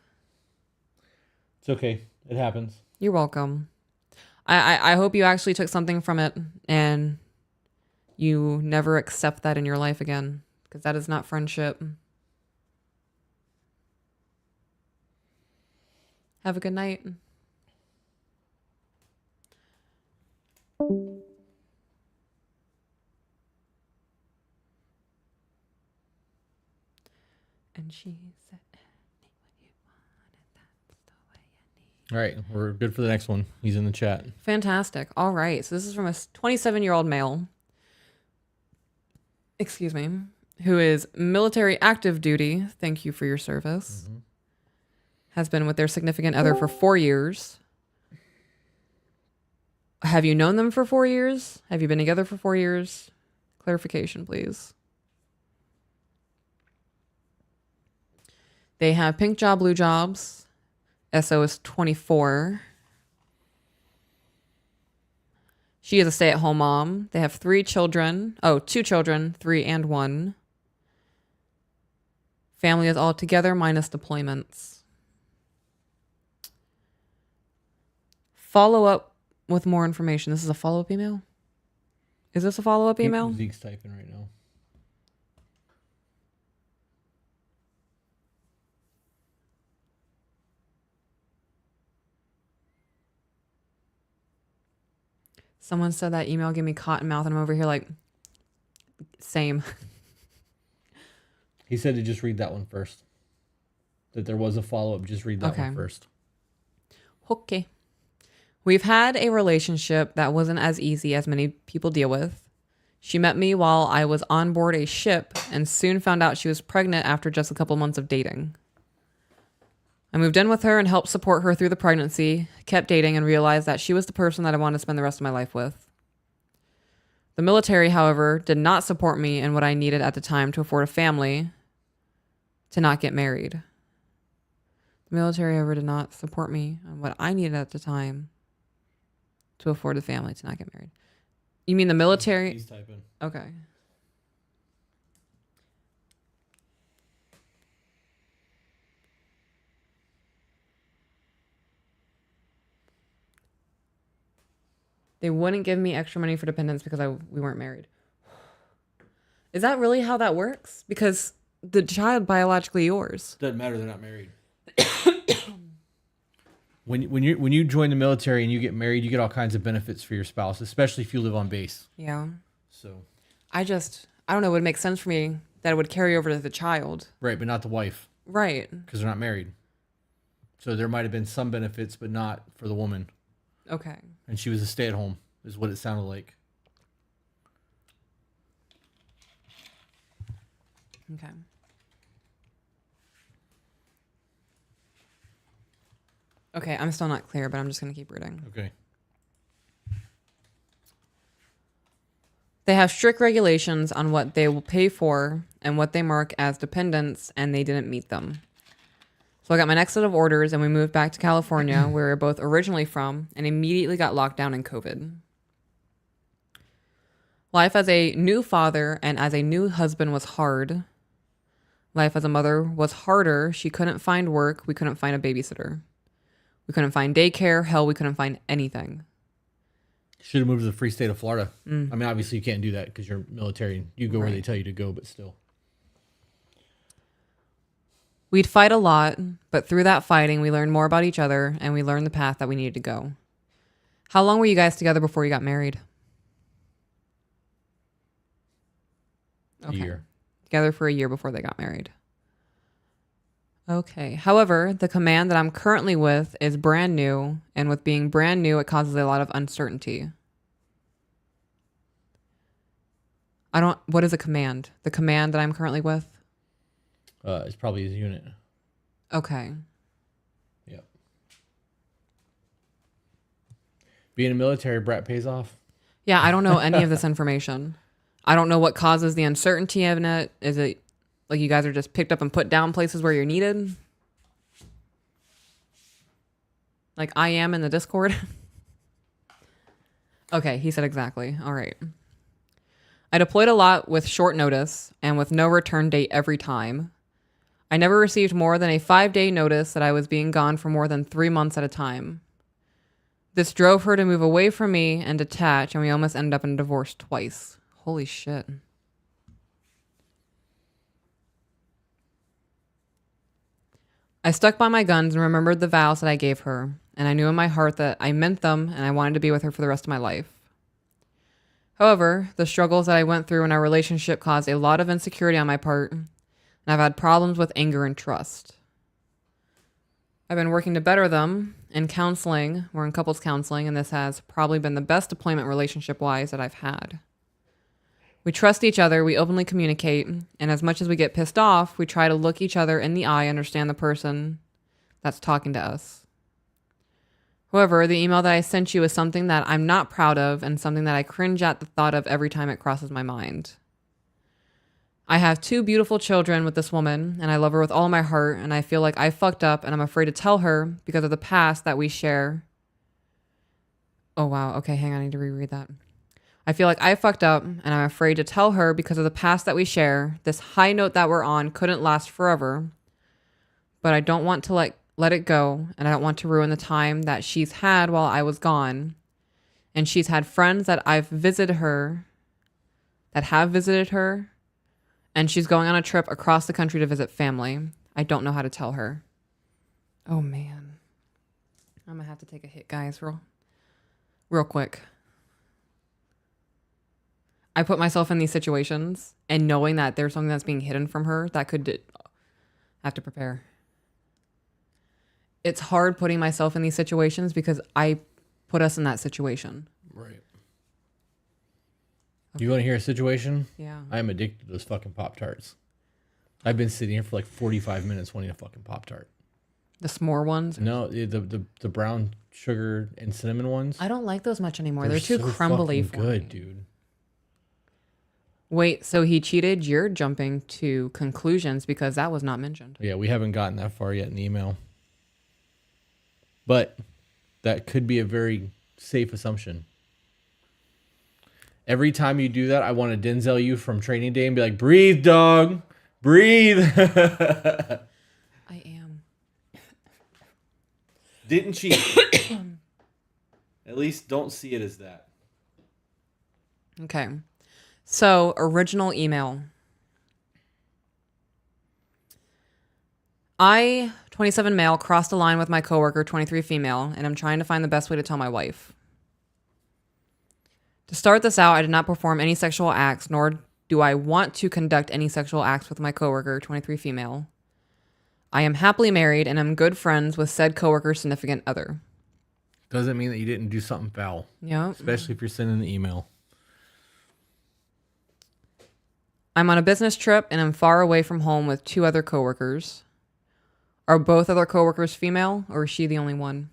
It's okay. It happens. You're welcome. I hope you actually took something from it and you never accept that in your life again, because that is not friendship. Have a good night. And she said, All right, we're good for the next one. He's in the chat. Fantastic. All right. So this is from a 27-year-old male, excuse me, who is military active duty. Thank you for your service. Mm-hmm. Has been with their significant other for 4 years. Have you known them for 4 years? Have you been together for 4 years? Clarification, please. They have pink job, blue jobs. SO is 24. She is a stay-at-home mom. They have 3 children. Oh, 2 children, 3 and 1. Family is all together minus deployments. Follow up with more information. This is a follow-up email? Is this a follow-up email? Zeke's typing right now. Someone said that email gave me cotton mouth, and I'm over here like, same. He said to just read that one first. That there was a follow-up. Just read that one first. Okay. We've had a relationship that wasn't as easy as many people deal with. She met me while I was on board a ship and soon found out she was pregnant after just a couple months of dating. I moved in with her and helped support her through the pregnancy, kept dating, and realized that she was the person that I wanted to spend the rest of my life with. The military, however, did not support me in what I needed at the time to afford a family to not get married. The military, however, did not support me on what I needed at the time to afford a family to not get married. You mean the military? He's typing. Okay. They wouldn't give me extra money for dependents because we weren't married. Is that really how that works? Because the child biologically yours. Doesn't matter. They're not married. When you join the military and you get married, you get all kinds of benefits for your spouse, especially if you live on base. Yeah. So. I don't know. It would make sense for me that it would carry over to the child. Right, but not the wife. Right. Because they're not married. So there might have been some benefits, but not for the woman. Okay. And she was a stay-at-home, is what it sounded like. Okay. Okay, I'm still not clear, but I'm just going to keep reading. Okay. They have strict regulations on what they will pay for and what they mark as dependents, and they didn't meet them. So I got my next set of orders, and we moved back to California, where we were both originally from, and immediately got locked down in COVID. Life as a new father and as a new husband was hard. Life as a mother was harder. She couldn't find work. We couldn't find a babysitter. We couldn't find daycare. Hell, we couldn't find anything. Should have moved to the free state of Florida. I mean, obviously you can't do that because you're military. You go where they tell you to go, but still. We'd fight a lot, but through that fighting, we learned more about each other, and we learned the path that we needed to go. How long were you guys together before you got married? A year. Together for a year before they got married. Okay. However, the command that I'm currently with is brand new, and with being brand new, it causes a lot of uncertainty. What is a command? The command that I'm currently with? It's probably his unit. Okay. Yep. Being a military brat pays off. Yeah, I don't know any of this information. I don't know what causes the uncertainty in it. Is it like you guys are just picked up and put down places where you're needed? Like I am in the Discord? Okay, he said exactly. All right. I deployed a lot with short notice and with no return date every time. I never received more than a 5-day notice that I was being gone for more than 3 months at a time. This drove her to move away from me and detach, and we almost ended up in a divorce twice. Holy shit. I stuck by my guns and remembered the vows that I gave her, and I knew in my heart that I meant them and I wanted to be with her for the rest of my life. However, the struggles that I went through in our relationship caused a lot of insecurity on my part, and I've had problems with anger and trust. I've been working to better them in counseling. We're in couples counseling, and this has probably been the best deployment relationship-wise that I've had. We trust each other, we openly communicate, and as much as we get pissed off, we try to look each other in the eye, understand the person that's talking to us. However, the email that I sent you is something that I'm not proud of and something that I cringe at the thought of every time it crosses my mind. I have 2 beautiful children with this woman, and I love her with all my heart, and I feel like I fucked up, and I'm afraid to tell her because of the past that we share. Oh, wow. Okay, hang on. I need to reread that. I feel like I fucked up, and I'm afraid to tell her because of the past that we share. This high note that we're on couldn't last forever, but I don't want to let it go, and I don't want to ruin the time that she's had while I was gone. And she's had friends that have visited her, and she's going on a trip across the country to visit family. I don't know how to tell her. Oh, man. I'm going to have to take a hit, guys, real quick. I put myself in these situations, and knowing that there's something that's being hidden from her that could have to prepare. It's hard putting myself in these situations because I put us in that situation. Right. Okay. You want to hear a situation? Yeah. I am addicted to those fucking Pop-Tarts. I've been sitting here for like 45 minutes wanting a fucking Pop-Tart. The s'more ones? No, the brown sugar and cinnamon ones. I don't like those much anymore. They're too so crumbly for good, me. Dude. Wait, so he cheated? You're jumping to conclusions because that was not mentioned. Yeah, we haven't gotten that far yet in the email. But that could be a very safe assumption. Every time you do that, I want to Denzel you from Training Day and be like, breathe, dog. Breathe. I am. Didn't cheat. At least don't see it as that. Okay. So, original email. I, 27 male, crossed a line with my coworker, 23 female, and I'm trying to find the best way to tell my wife. To start this out, I did not perform any sexual acts, nor do I want to conduct any sexual acts with my coworker, 23 female. I am happily married and am good friends with said coworker's significant other. Doesn't mean that you didn't do something foul. Yeah. Especially if you're sending the email. I'm on a business trip and I'm far away from home with 2 other coworkers. Are both other coworkers female, or is she the only one?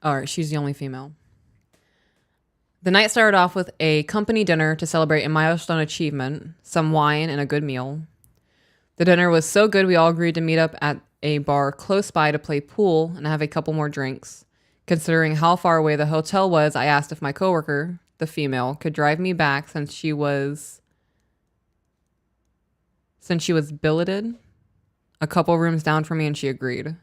All right, she's the only female. The night started off with a company dinner to celebrate a milestone achievement, some wine, and a good meal. The dinner was so good we all agreed to meet up at a bar close by to play pool and have a couple more drinks. Considering how far away the hotel was, I asked if my coworker, the female, could drive me back since she was billeted a couple rooms down from me, and she agreed.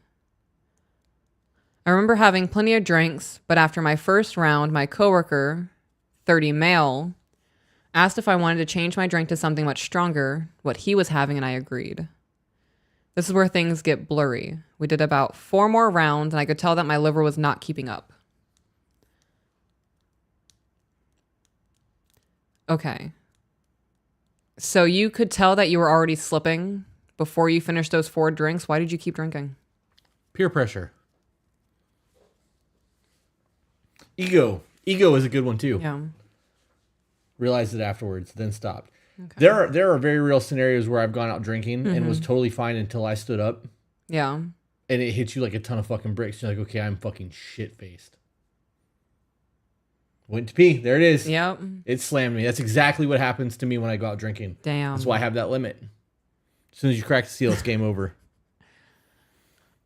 I remember having plenty of drinks, but after my first round, my coworker, 30 male, asked if I wanted to change my drink to something much stronger, what he was having, and I agreed. This is where things get blurry. We did about 4 more rounds, and I could tell that my liver was not keeping up. Okay. So you could tell that you were already slipping before you finished those 4 drinks. Why did you keep drinking? Peer pressure. Ego. Ego is a good one too. Yeah. Realized it afterwards, then stopped. Okay. There are very real scenarios where I've gone out drinking and was totally fine until I stood up. Yeah. And it hits you like a ton of fucking bricks. You're like, okay, I'm fucking shit-faced. Went to pee. There it is. Yep. It slammed me. That's exactly what happens to me when I go out drinking. Damn. That's why I have that limit. As soon as you crack the seal, it's game over.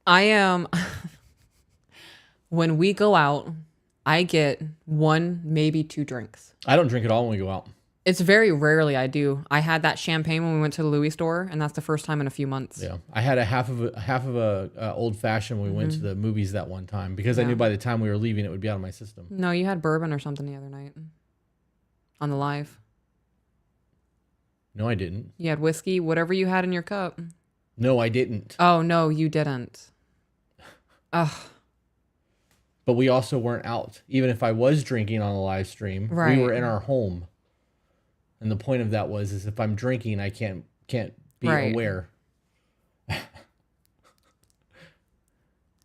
I am. When we go out, I get 1, maybe 2 drinks. I don't drink at all when we go out. It's very rarely I do. I had that champagne when we went to the Louis store, and that's the first time in a few months. Yeah, I had a half of a old fashioned when we went to the movies that one time because I knew by the time we were leaving it would be out of my system. No, you had bourbon or something the other night on the live. No, I didn't. You had whiskey, whatever you had in your cup. No, I didn't. Oh no, you didn't. Ugh. But we also weren't out. Even if I was drinking on the live stream, Right. we were in our home. And the point of that is if I'm drinking, I can't be aware.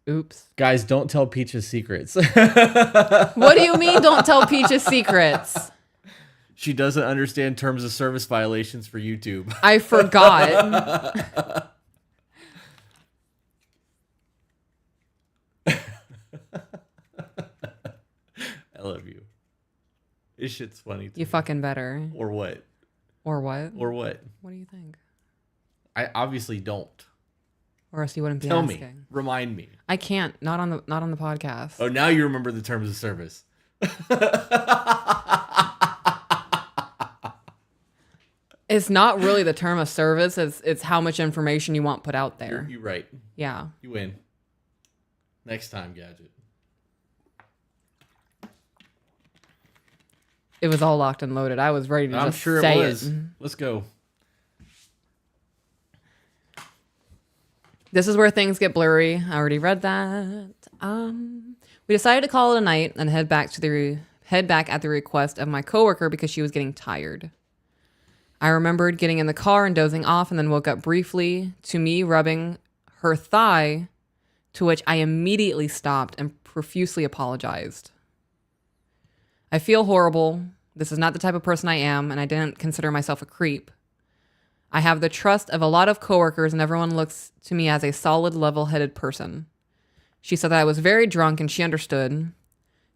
Oops. Guys, don't tell Peach's secrets. What do you mean don't tell Peach's secrets? She doesn't understand terms of service violations for YouTube. I forgot. I love you. This shit's funny. You fucking better. Or what? Or what? Or what? What do you think? I obviously don't. Or else you wouldn't be Tell asking. me. Remind me. I can't. Not on the podcast. Oh, now you remember the terms of service. It's not really the term of service. It's how much information you want put out there. You're right. Yeah. You win. Next time, Gadget. It was all locked and loaded. I was ready to I'm just sure say it was. it. Let's go. This is where things get blurry. I already read that. We decided to call it a night and head back at the request of my coworker because she was getting tired. I remembered getting in the car and dozing off and then woke up briefly to me rubbing her thigh, to which I immediately stopped and profusely apologized. I feel horrible. This is not the type of person I am, and I didn't consider myself a creep. I have the trust of a lot of coworkers, and everyone looks to me as a solid, level-headed person. She said that I was very drunk, and she understood.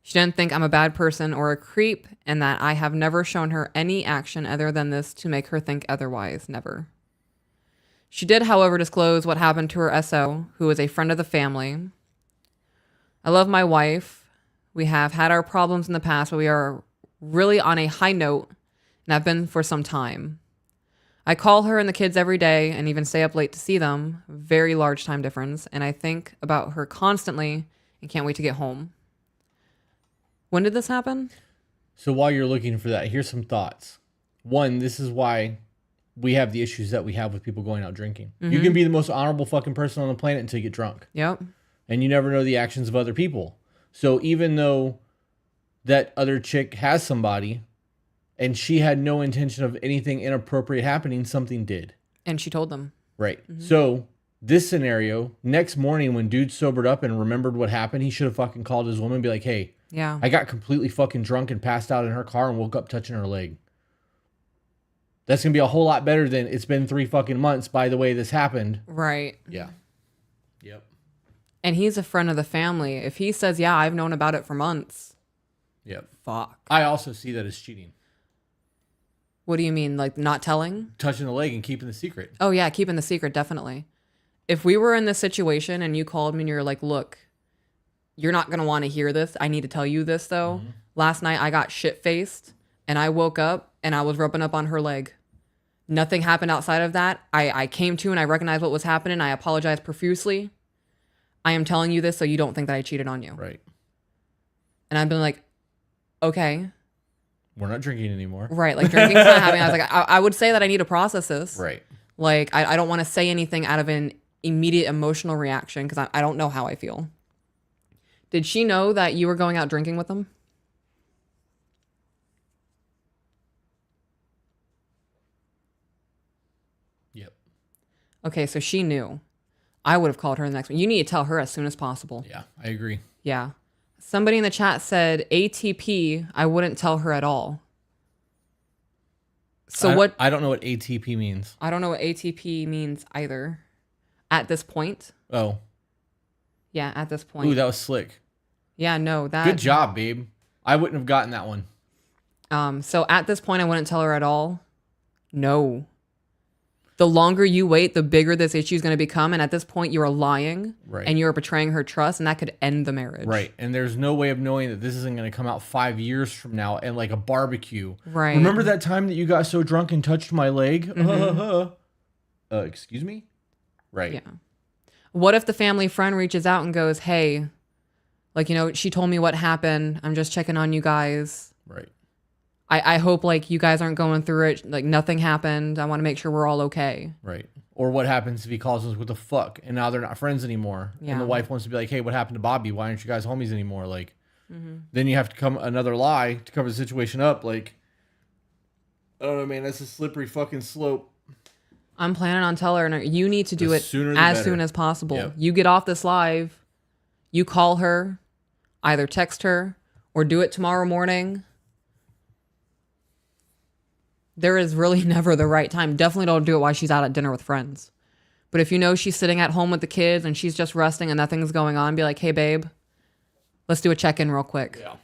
She didn't think I'm a bad person or a creep, and that I have never shown her any action other than this to make her think otherwise. Never. She did, however, disclose what happened to her SO, who is a friend of the family. I love my wife. We have had our problems in the past, but we are really on a high note and have been for some time. I call her and the kids every day and even stay up late to see them. Very large time difference. And I think about her constantly and can't wait to get home. When did this happen? So while you're looking for that, here's some thoughts. One, this is why we have the issues that we have with people going out drinking. You can be the most honorable fucking person on the planet until you get drunk. Yep. And you never know the actions of other people. So even though that other chick has somebody and she had no intention of anything inappropriate happening, something did. And she told them. Right. So this scenario, next morning when dude sobered up and remembered what happened, he should have fucking called his woman and be like, hey, Yeah. I got completely fucking drunk and passed out in her car and woke up touching her leg. That's going to be a whole lot better than it's been 3 fucking months. By the way, this happened. Right. Yeah. Yep. And he's a friend of the family. If he says, yeah, I've known about it for months. Yep. Fuck. I also see that as cheating. What do you mean? Like not telling? Touching the leg and keeping the secret. Oh, yeah. Keeping the secret. Definitely. If we were in this situation and you called me and you're like, look, you're not going to want to hear this. I need to tell you this, though. Last night I got shit-faced and I woke up and I was rubbing up on her leg. Nothing happened outside of that. I came to and I recognized what was happening. I apologized profusely. I am telling you this so you don't think that I cheated on you. Right. And I've been like, okay. We're not drinking anymore. Right. Like drinking's not happening. I was like, I would say that I need to process this. Right. Like, I don't want to say anything out of an immediate emotional reaction because I don't know how I feel. Did she know that you were going out drinking with them? Yep. Okay, so she knew. I would have called her the next one. You need to tell her as soon as possible. Yeah, I agree. Yeah. Somebody in the chat said ATP, I wouldn't tell her at all. So I don't know what ATP means. I don't know what ATP means either. At this point. Oh. Yeah, at this point. Ooh, that was slick. Yeah, no, that. Good job, babe. I wouldn't have gotten that one. So at this point, I wouldn't tell her at all. No. The longer you wait, the bigger this issue is going to become. And at this point, you are lying. Right. And you are betraying her trust. And that could end the marriage. Right. And there's no way of knowing that this isn't going to come out 5 years from now and like a barbecue. Right. Remember that time that you got so drunk and touched my leg? Excuse me? Right. Yeah. What if the family friend reaches out and goes, hey, like, you know, she told me what happened. I'm just checking on you guys. Right. I hope like you guys aren't going through it. Like nothing happened. I want to make sure we're all okay. Right. Or what happens if he calls us with the fuck and now they're not friends anymore? Yeah. And the wife wants to be like, hey, what happened to Bobby? Why aren't you guys homies anymore? Like, then you have to come another lie to cover the situation up. Like, I don't know, man. That's a slippery fucking slope. I'm planning on telling her you need to do The it sooner the as better. soon as possible. Yep. You get off this live, you call her, either text her or do it tomorrow morning. There is really never the right time. Definitely don't do it while she's out at dinner with friends. But if you know she's sitting at home with the kids and she's just resting and nothing's going on, be like, hey, babe, let's do a check-in real quick. Yeah.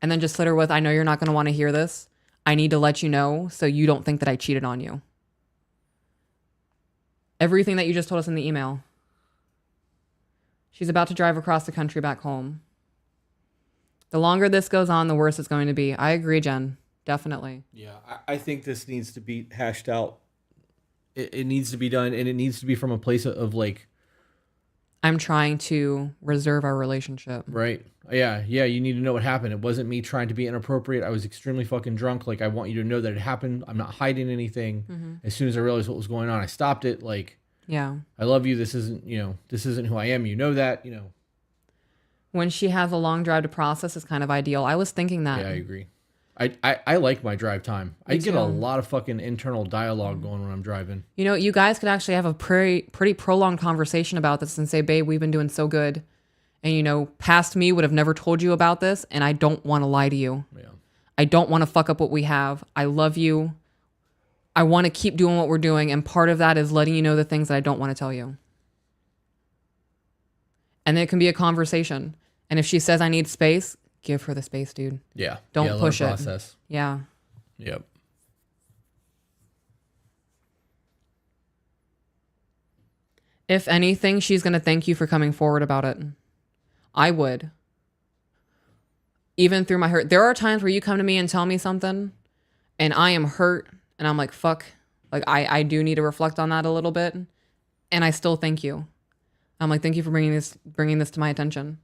And then just hit her with, I know you're not going to want to hear this. I need to let you know so you don't think that I cheated on you. Everything that you just told us in the email. She's about to drive across the country back home. The longer this goes on, the worse it's going to be. I agree, Jen. Definitely. Yeah. I think this needs to be hashed out. It needs to be done, and it needs to be from a place of like, I'm trying to reserve our relationship. right. Yeah. You need to know what happened. It wasn't me trying to be inappropriate. I was extremely fucking drunk. Like, I want you to know that it happened. I'm not hiding anything. As soon as I realized what was going on, I stopped it. Like, Yeah. I love you. This isn't who I am. You know that, When she has a long drive to process is kind of ideal. I was thinking that. Yeah, I agree. I like my drive time. I get a too. lot of fucking internal dialogue going when I'm driving. You know, you guys could actually have a pretty prolonged conversation about this and say, babe, we've been doing so good. And, you know, past me would have never told you about this. And I don't want to lie to you. Yeah. I don't want to fuck up what we have. I love you. I want to keep doing what we're doing. And part of that is letting you know the things that I don't want to tell you. And then it can be a conversation. And if she says I need space, give her the space, dude. Yeah. Don't let her push it. process. Yeah. Yep. If anything, she's going to thank you for coming forward about it. I would. Even through my hurt. There are times where you come to me and tell me something and I am hurt and I'm like, fuck. Like, I do need to reflect on that a little bit. And I still thank you. I'm like, thank you for bringing this to my attention.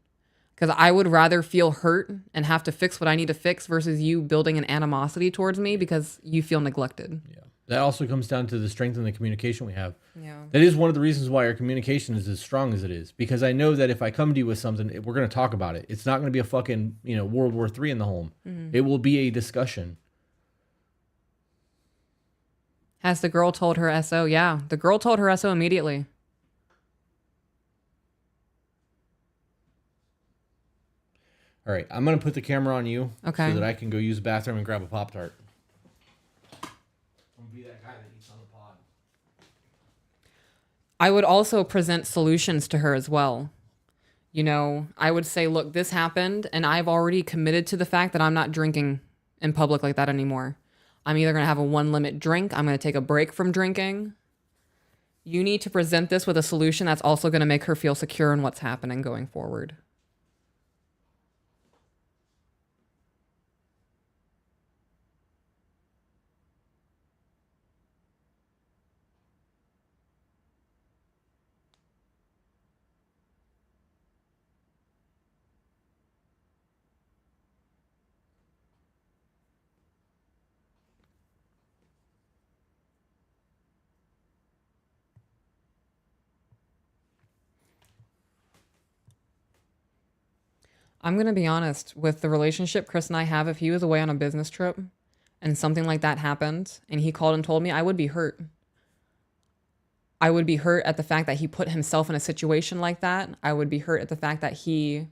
Because I would rather feel hurt and have to fix what I need to fix versus you building an animosity towards me because you feel neglected. Yeah. That also comes down to the strength in the communication we have. Yeah. That is one of the reasons why our communication is as strong as it is. Because I know that if I come to you with something, we're going to talk about it. It's not going to be a fucking, World War III in the home. It will be a discussion. Has the girl told her SO? Yeah. The girl told her SO immediately. All right. I'm going to put the camera on you Okay. so that I can go use the bathroom and grab a Pop-Tart. Be that guy that eats on the pod. I would also present solutions to her as well. I would say, look, this happened, and I've already committed to the fact that I'm not drinking in public like that anymore. I'm either going to have a 1-limit drink. I'm going to take a break from drinking. You need to present this with a solution that's also going to make her feel secure in what's happening going forward. I'm going to be honest with the relationship Chris and I have. If he was away on a business trip and something like that happened and he called and told me, I would be hurt. I would be hurt at the fact that he put himself in a situation like that. I would be hurt at the fact that he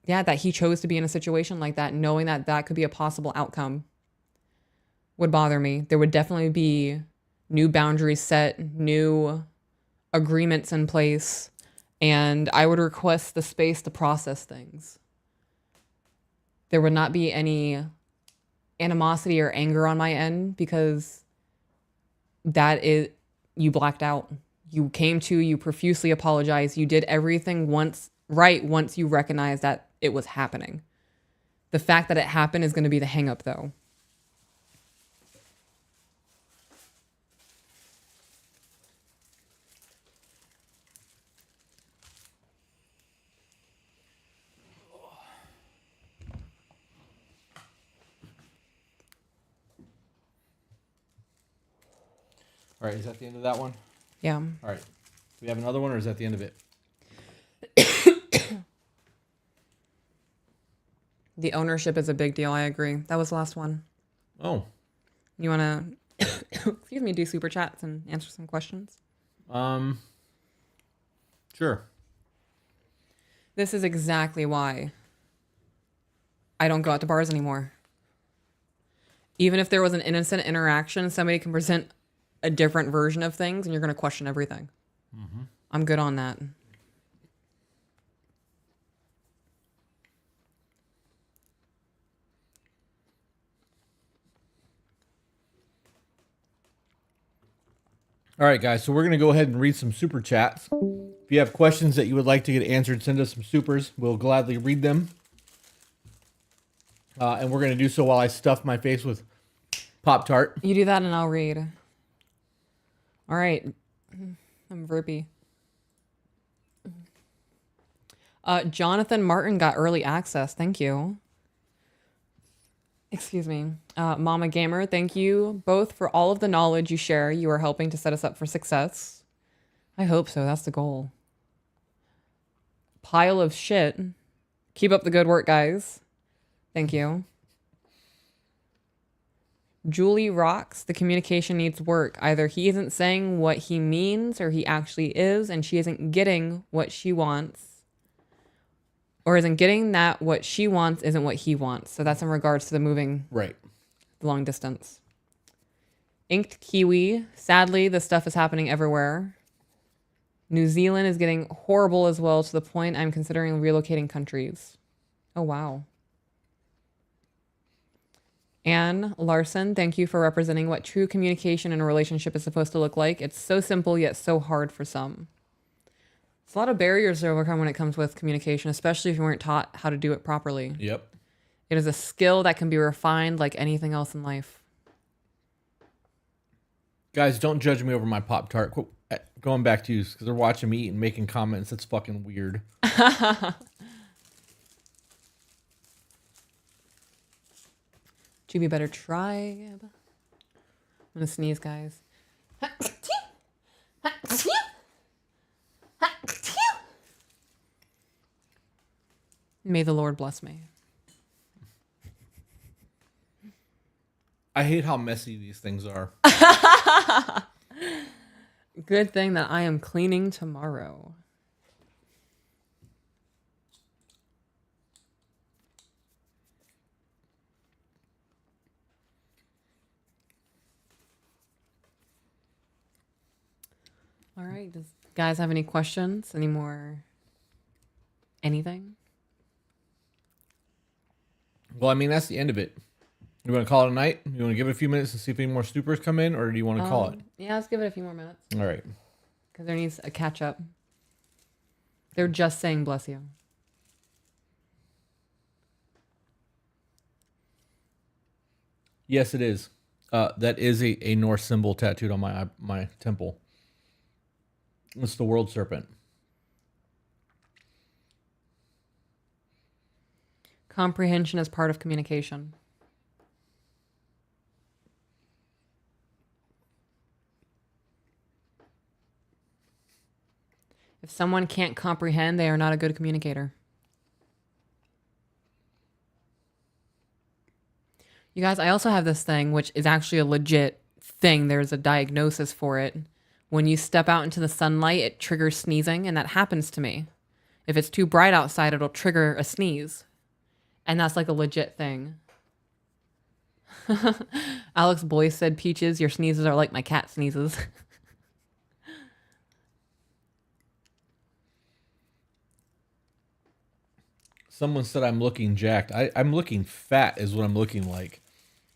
chose to be in a situation like that, knowing that that could be a possible outcome would bother me. There would definitely be new boundaries set, new agreements in place. And I would request the space to process things. There would not be any animosity or anger on my end because you blacked out. You profusely apologized. You did everything once you recognized that it was happening. The fact that it happened is going to be the hang up though. All right, is that the end of that one? Yeah. All right. Do we have another one, or is that the end of it? The ownership is a big deal. I agree. That was the last one. Oh. You want to, do super chats and answer some questions? Sure. This is exactly why I don't go out to bars anymore. Even if there was an innocent interaction, somebody can present a different version of things and you're going to question everything. Mm-hmm. I'm good on that. All right, guys. So we're going to go ahead and read some super chats. If you have questions that you would like to get answered, send us some supers. We'll gladly read them. And we're going to do so while I stuff my face with Pop-Tart. You do that and I'll read. All right. I'm burpy. Jonathan Martin got early access. Thank you. Excuse me. Mama Gamer, thank you both for all of the knowledge you share. You are helping to set us up for success. I hope so. That's the goal. Pile of shit. Keep up the good work, guys. Thank you. Julie rocks. The communication needs work. Either he isn't saying what he means or he actually is, and she isn't getting what she wants. Or isn't getting that what she wants isn't what he wants. So that's in regards to the moving Right. the long distance. Inked Kiwi. Sadly, this stuff is happening everywhere. New Zealand is getting horrible as well, to the point I'm considering relocating countries. Oh, wow. Anne Larson, thank you for representing what true communication in a relationship is supposed to look like. It's so simple, yet so hard for some. It's a lot of barriers to overcome when it comes with communication, especially if you weren't taught how to do it properly. Yep. It is a skill that can be refined like anything else in life. Guys, don't judge me over my Pop-Tart. going back to you because they're watching me eat and making comments. That's fucking weird. To be better tribe. I'm gonna sneeze, guys. May the Lord bless me. I hate how messy these things are. Good thing that I am cleaning tomorrow. All right. Does guys have any questions? Any more? Anything? Well, I mean, that's the end of it. You want to call it a night? You want to give it a few minutes to see if any more snoopers come in, or do you want to call it? Yeah, let's give it a few more minutes. All right. Because there needs a catch up. They're just saying bless you. Yes, it is. That is a Norse symbol tattooed on my temple. It's the world serpent. Comprehension is part of communication. If someone can't comprehend, they are not a good communicator. You guys, I also have this thing, which is actually a legit thing. There's a diagnosis for it. When you step out into the sunlight, it triggers sneezing, and that happens to me. If it's too bright outside, it'll trigger a sneeze. And that's like a legit thing. Alex Boyce said, Peaches, your sneezes are like my cat sneezes. Someone said I'm looking jacked. I'm looking fat is what I'm looking like.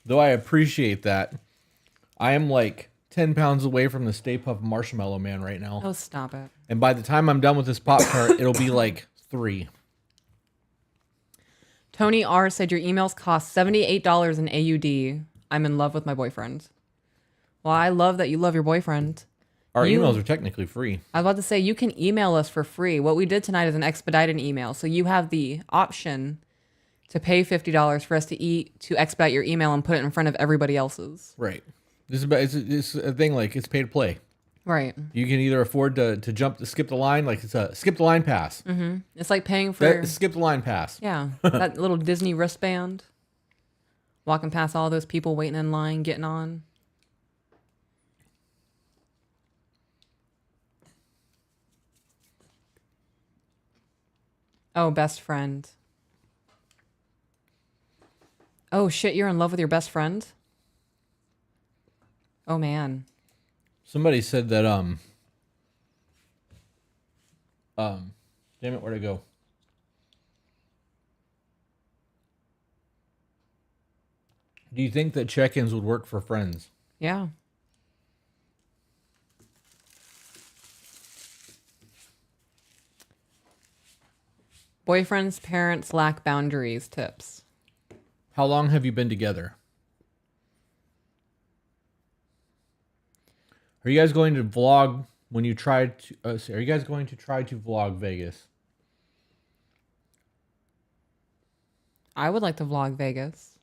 Though I appreciate that, I am like 10 pounds away from the Stay Puft Marshmallow Man right now. Oh, stop it. And by the time I'm done with this Pop-Tart, it'll be like 3. Tony R. said your emails cost $78 in AUD. I'm in love with my boyfriend. Well, I love that you love your boyfriend. Our emails are technically free. I was about to say, you can email us for free. What we did tonight is an expedited email. So you have the option to pay $50 for us to expedite your email and put it in front of everybody else's. Right. This is it's a thing like it's pay to play. Right. You can either afford to skip the line, like it's a skip the line pass. Mm-hmm. It's like paying for... skip the line pass. Yeah. That little Disney wristband. Walking past all those people waiting in line, getting on. Oh, best friend. Oh, shit, you're in love with your best friend? Oh, man. Somebody said that, damn it, where'd it go? Do you think that check-ins would work for friends? Yeah. Boyfriend's parents lack boundaries tips. How long have you been together? Are you guys going to vlog when you tried to... are you guys going to try to vlog Vegas? I would like to vlog Vegas.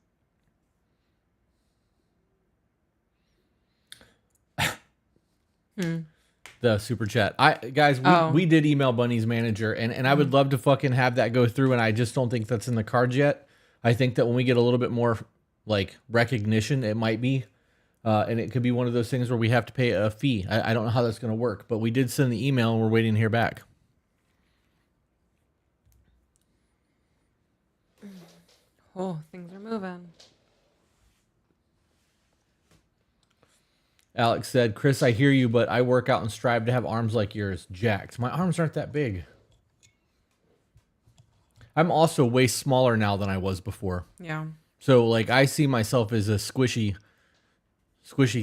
The super chat. Guys, we did email Bunny's manager, and I would love to fucking have that go through, and I just don't think that's in the cards yet. I think that when we get a little bit more like recognition, it might be, and it could be one of those things where we have to pay a fee. I don't know how that's going to work, but we did send the email, and we're waiting to hear back. Oh, things are moving. Alex said, Chris, I hear you, but I work out and strive to have arms like yours. Jacked. My arms aren't that big. I'm also way smaller now than I was before. Yeah. So, like, I see myself as a squishy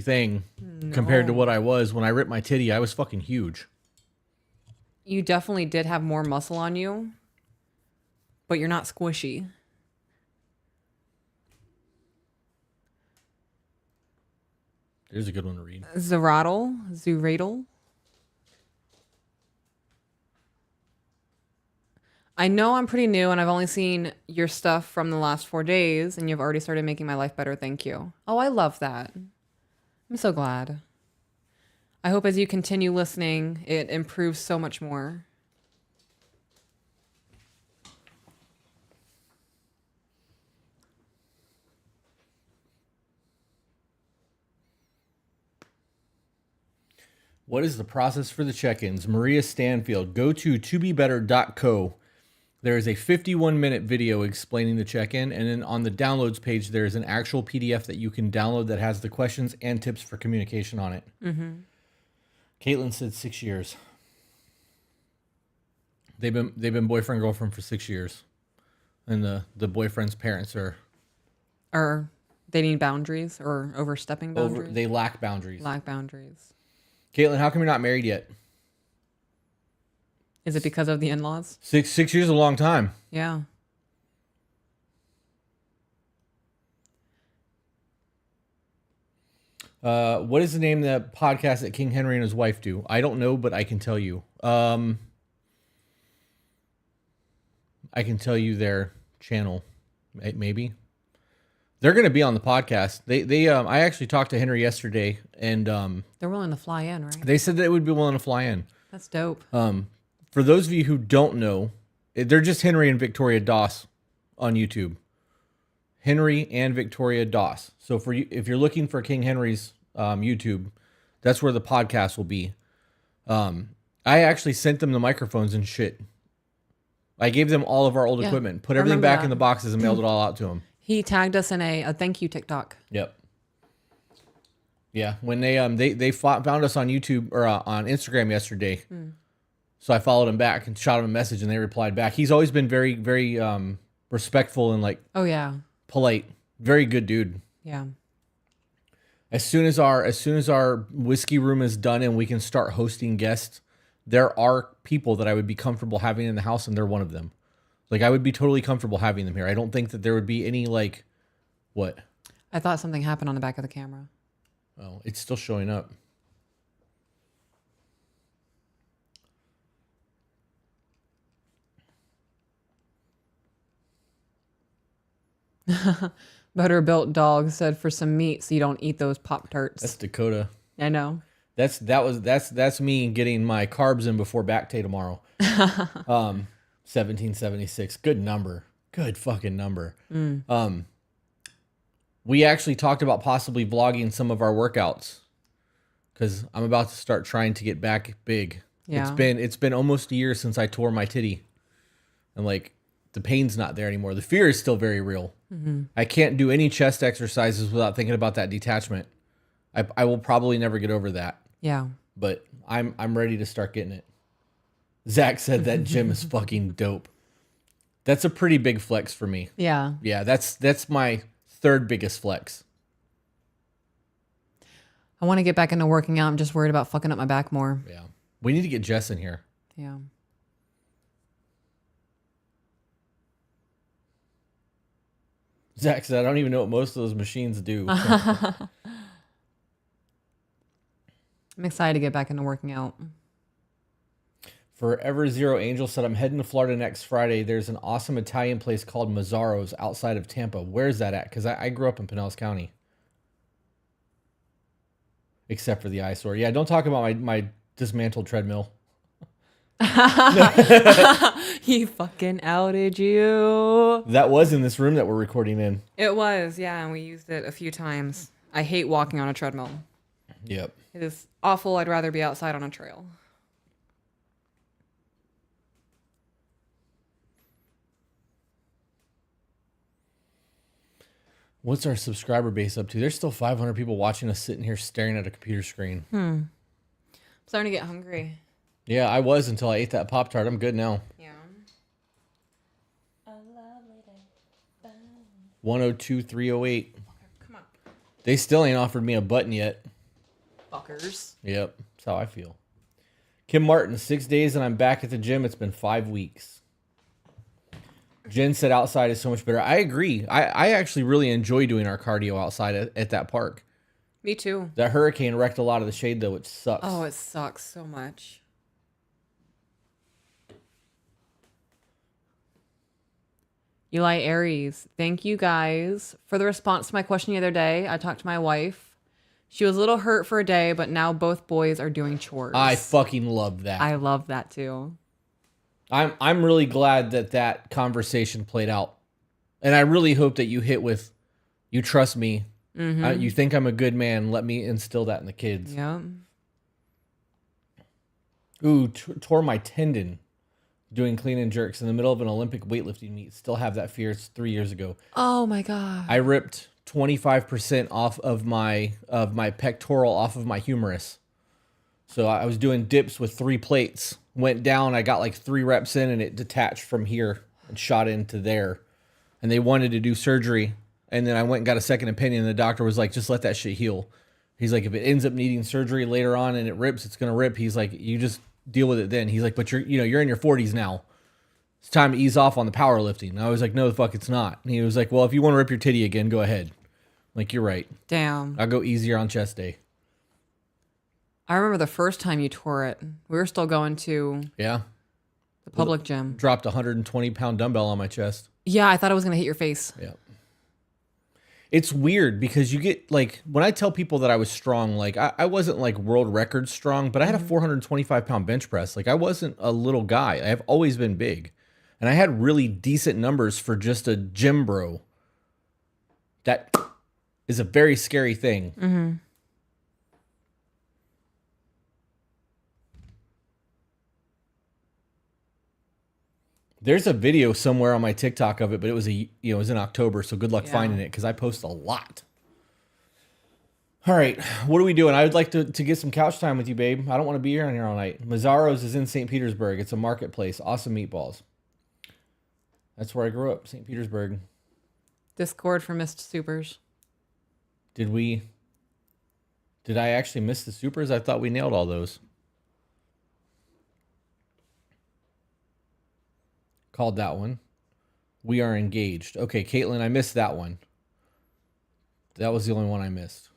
thing compared to what I was. When I ripped my titty, I was fucking huge. You definitely did have more muscle on you, but you're not squishy. There's a good one to read. Zeradle. I know I'm pretty new and I've only seen your stuff from the last 4 days and you've already started making my life better. Thank you. Oh, I love that. I'm so glad. I hope as you continue listening, it improves so much more. What is the process for the check-ins? Maria Stanfield. Go to tobebetter.co. There is a 51-minute video explaining the check-in, and then on the downloads page, there is an actual PDF that you can download that has the questions and tips for communication on it. Mm-hmm. Caitlin said 6 years. They've been boyfriend girlfriend for 6 years, and the boyfriend's parents Are they need boundaries or overstepping boundaries? they lack boundaries. Lack boundaries. Caitlin, how come you're not married yet? Is it because of the in-laws? 6 years is a long time. Yeah. What is the name of the podcast that King Henry and his wife do? I don't know, but I can tell you. I can tell you their channel, maybe. They're going to be on the podcast. I actually talked to Henry yesterday, and They're willing to fly in, right? they said they would be willing to fly in. That's dope. For those of you who don't know, they're just Henry and Victoria Doss on YouTube. Henry and Victoria Doss. So for you, if you're looking for King Henry's YouTube, that's where the podcast will be. I actually sent them the microphones and shit. I gave them all of our old equipment, put everything back in the boxes, and mailed it all out to them. He tagged us in a thank you TikTok. Yep. Yeah, when they found us on YouTube or on Instagram yesterday. So I followed him back and shot him a message, and they replied back. He's always been very, very respectful and like polite. Very good dude. Yeah. As soon as our whiskey room is done and we can start hosting guests, there are people that I would be comfortable having in the house, and they're one of them. Like, I would be totally comfortable having them here. I don't think that there would be any like, what? I thought something happened on the back of the camera. Oh, it's still showing up. Better built dog said for some meat so you don't eat those Pop-Tarts. That's Dakota. I know. That's me getting my carbs in before back day tomorrow. 1776. Good number. Good fucking number. We actually talked about possibly vlogging some of our workouts because I'm about to start trying to get back big. Yeah. It's been almost a year since I tore my titty, and like the pain's not there anymore. The fear is still very real. I can't do any chest exercises without thinking about that detachment. I will probably never get over that. Yeah. But I'm ready to start getting it. Zach said that gym is fucking dope. That's a pretty big flex for me. Yeah. Yeah, that's my third biggest flex. I want to get back into working out. I'm just worried about fucking up my back more. Yeah. We need to get Jess in here. Yeah. Zach said, I don't even know what most of those machines do. I'm excited to get back into working out. Forever Zero Angel said, I'm heading to Florida next Friday. There's an awesome Italian place called Mazzaro's outside of Tampa. Where's that at? Because I grew up in Pinellas County. Except for the eyesore. Yeah, don't talk about my dismantled treadmill. He fucking outed you. That was in this room that we're recording in. It was, yeah, and we used it a few times. I hate walking on a treadmill. Yep. It is awful. I'd rather be outside on a trail. What's our subscriber base up to? There's still 500 people watching us sitting here staring at a computer screen. I'm starting to get hungry. Yeah, I was until I ate that Pop-Tart. I'm good now. Yeah. 102-308. Come on. They still ain't offered me a button yet. Fuckers. Yep, that's how I feel. Kim Martin, 6 days and I'm back at the gym. It's been 5 weeks. Jen said outside is so much better. I agree. I actually really enjoy doing our cardio outside at that park. Me too. That hurricane wrecked a lot of the shade, though, which sucks. Oh, it sucks so much. Eli Aries, thank you guys for the response to my question the other day. I talked to my wife. She was a little hurt for a day, but now both boys are doing chores. I fucking love that. I love that too. I'm really glad that conversation played out. And I really hope that you hit with, you trust me. Mm-hmm. You think I'm a good man. Let me instill that in the kids. Yeah. Ooh, tore my tendon doing clean and jerks in the middle of an Olympic weightlifting meet. Still have that fear. It's 3 years ago. Oh my God. I ripped 25% off of my pectoral off of my humerus. So I was doing dips with 3 plates. Went down. I got like 3 reps in and it detached from here and shot into there. And they wanted to do surgery. And then I went and got a second opinion. And the doctor was like, just let that shit heal. He's like, if it ends up needing surgery later on and it rips, it's going to rip. He's like, you just deal with it then. He's like, but you're in your 40s now. It's time to ease off on the powerlifting. And I was like, no, the fuck, it's not. And he was like, well, if you want to rip your titty again, go ahead. I'm like, you're right. Damn. I'll go easier on chest day. I remember the first time you tore it. We were still going to Yeah. the public gym. Dropped a 120-pound dumbbell on my chest. Yeah, I thought it was going to hit your face. Yeah. It's weird because you get like, when I tell people that I was strong, like I wasn't like world record strong, but I had a 425-pound bench press. Like I wasn't a little guy. I have always been big. And I had really decent numbers for just a gym bro. That is a very scary thing. Mm-hmm. There's a video somewhere on my TikTok of it, but it was it was in October, so good luck finding it because I post a lot. All right, what are we doing? I would like to get some couch time with you, babe. I don't want to be here all night. Mazzaro's is in St. Petersburg. It's a marketplace. Awesome meatballs. That's where I grew up, St. Petersburg. Discord for missed supers. Did I actually miss the supers? I thought we nailed all those. Called that one. We are engaged. Okay, Caitlin, I missed that one. That was the only one I missed.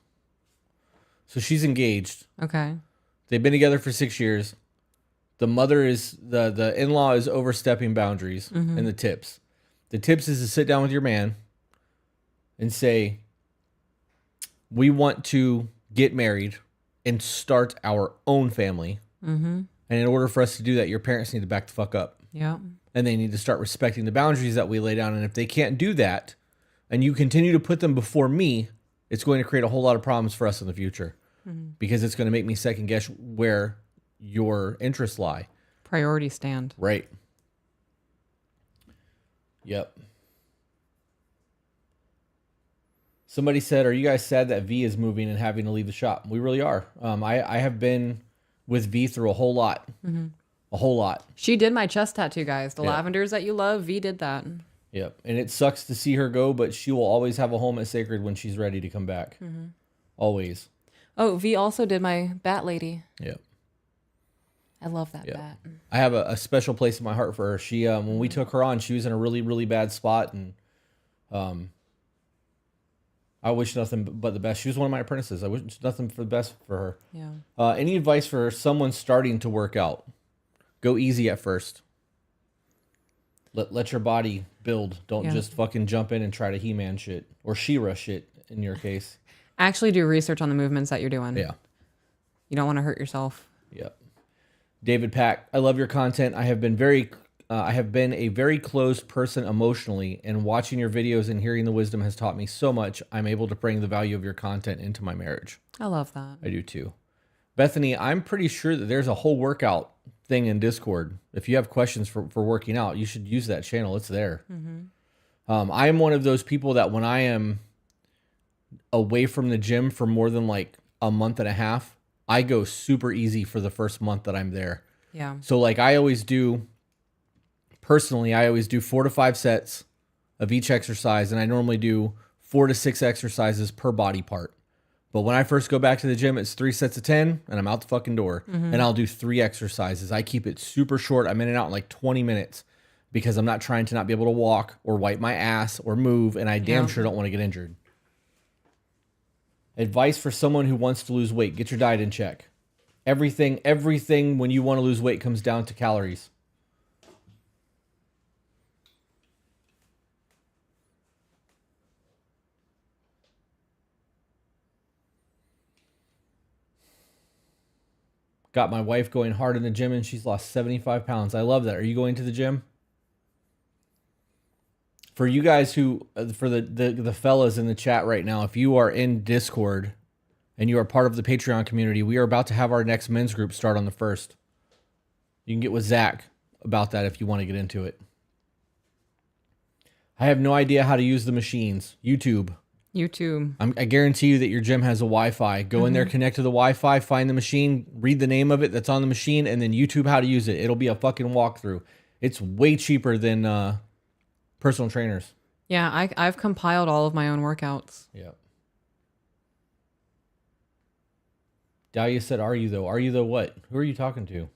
So she's engaged. Okay. They've been together for 6 years. The mother is, the in-law is overstepping boundaries and the tips. The tips is to sit down with your man and say, we want to get married and start our own family. Mm-hmm. And in order for us to do that, your parents need to back the fuck up. Yeah. And they need to start respecting the boundaries that we lay down. And if they can't do that, and you continue to put them before me, it's going to create a whole lot of problems for us in the future. Because it's going to make me second guess where your interests lie. Priority stand. Right. Yep. Somebody said, are you guys sad that V is moving and having to leave the shop? We really are. I have been with V through a whole lot. Mm-hmm. A whole lot. She did my chest tattoo, guys. The lavenders that you love, V did that. Yep. And it sucks to see her go, but she will always have a home at Sacred when she's ready to come back. Mm-hmm. Always. Oh, V also did my bat lady. Yep. I love that bat. I have a special place in my heart for her. She, when we took her on, she was in a really, really bad spot. And I wish nothing but the best. She was one of my apprentices. I wish nothing for the best for her. Yeah. Any advice for someone starting to work out? Go easy at first. Let your body build. Don't just fucking jump in and try to He-Man shit. Or She-Ra shit, in your case. Actually do research on the movements that you're doing. Yeah. You don't want to hurt yourself. Yep. David Pack, I love your content. I have been a very closed person emotionally, and watching your videos and hearing the wisdom has taught me so much. I'm able to bring the value of your content into my marriage. I love that. I do too. Bethany, I'm pretty sure that there's a whole workout thing in Discord. If you have questions for working out, you should use that channel. It's there. Mm-hmm. I am one of those people that when I am away from the gym for more than like a month and a half, I go super easy for the first month that I'm there. Yeah. So like I always do 4 to 5 sets of each exercise, and I normally do 4 to 6 exercises per body part. But when I first go back to the gym, it's 3 sets of 10 and I'm out the fucking door. Mm-hmm. And I'll do 3 exercises. I keep it super short. I'm in and out in like 20 minutes because I'm not trying to not be able to walk or wipe my ass or move. And I damn sure don't want to get injured. Advice for someone who wants to lose weight. Get your diet in check. Everything when you want to lose weight comes down to calories. Got my wife going hard in the gym and she's lost 75 pounds. I love that. Are you going to the gym? For you guys who, for the fellas in the chat right now, if you are in Discord and you are part of the Patreon community, we are about to have our next men's group start on the 1st. You can get with Zach about that if you want to get into it. I have no idea how to use the machines. YouTube. YouTube. I guarantee you that your gym has a Wi-Fi. Go in there, connect to the Wi-Fi, find the machine, read the name of it that's on the machine, and then YouTube how to use it. It'll be a fucking walkthrough. It's way cheaper than personal trainers. Yeah, I've compiled all of my own workouts. Yeah. Dahlia said, "Are you though? Are you though what? Who are you talking to?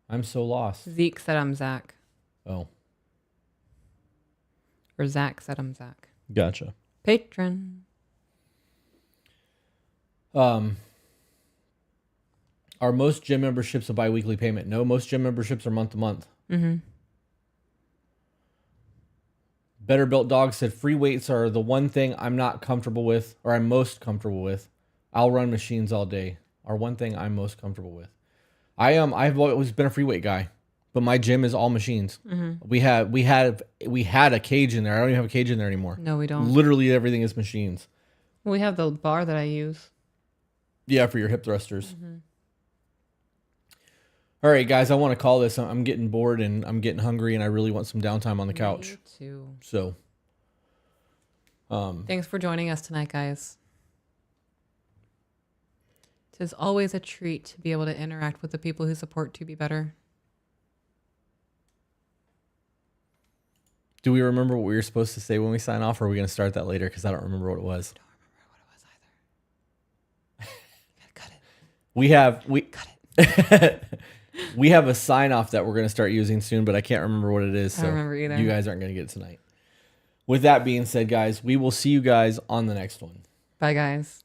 I'm so lost." Zeke said I'm Zach. Oh. Or Zach said I'm Zach. Gotcha. Patron. Are most gym memberships a bi-weekly payment? No, most gym memberships are month to month. Better Built Dog said free weights are the one thing I'm not comfortable with, or I'm most comfortable with. I'll run machines all day. Are one thing I'm most comfortable with. I've always been a free weight guy, but my gym is all machines. We had a cage in there. I don't even have a cage in there anymore. No, we don't. Literally everything is machines. We have the bar that I use. Yeah, for your hip thrusters. All right, guys, I want to call this. I'm getting bored and I'm getting hungry and I really want some downtime on the couch. Me too. So, thanks for joining us tonight, guys. It is always a treat to be able to interact with the people who support To Be Better. do we remember what we were supposed to say when we sign off, or are we going to start that later? Because I don't remember what it was. I don't remember what it was either. Cut it. We have a sign off that we're going to start using soon, but I can't remember what it is. So I don't remember either. You guys aren't going to get it tonight. With that being said, guys, we will see you guys on the next one. Bye, guys.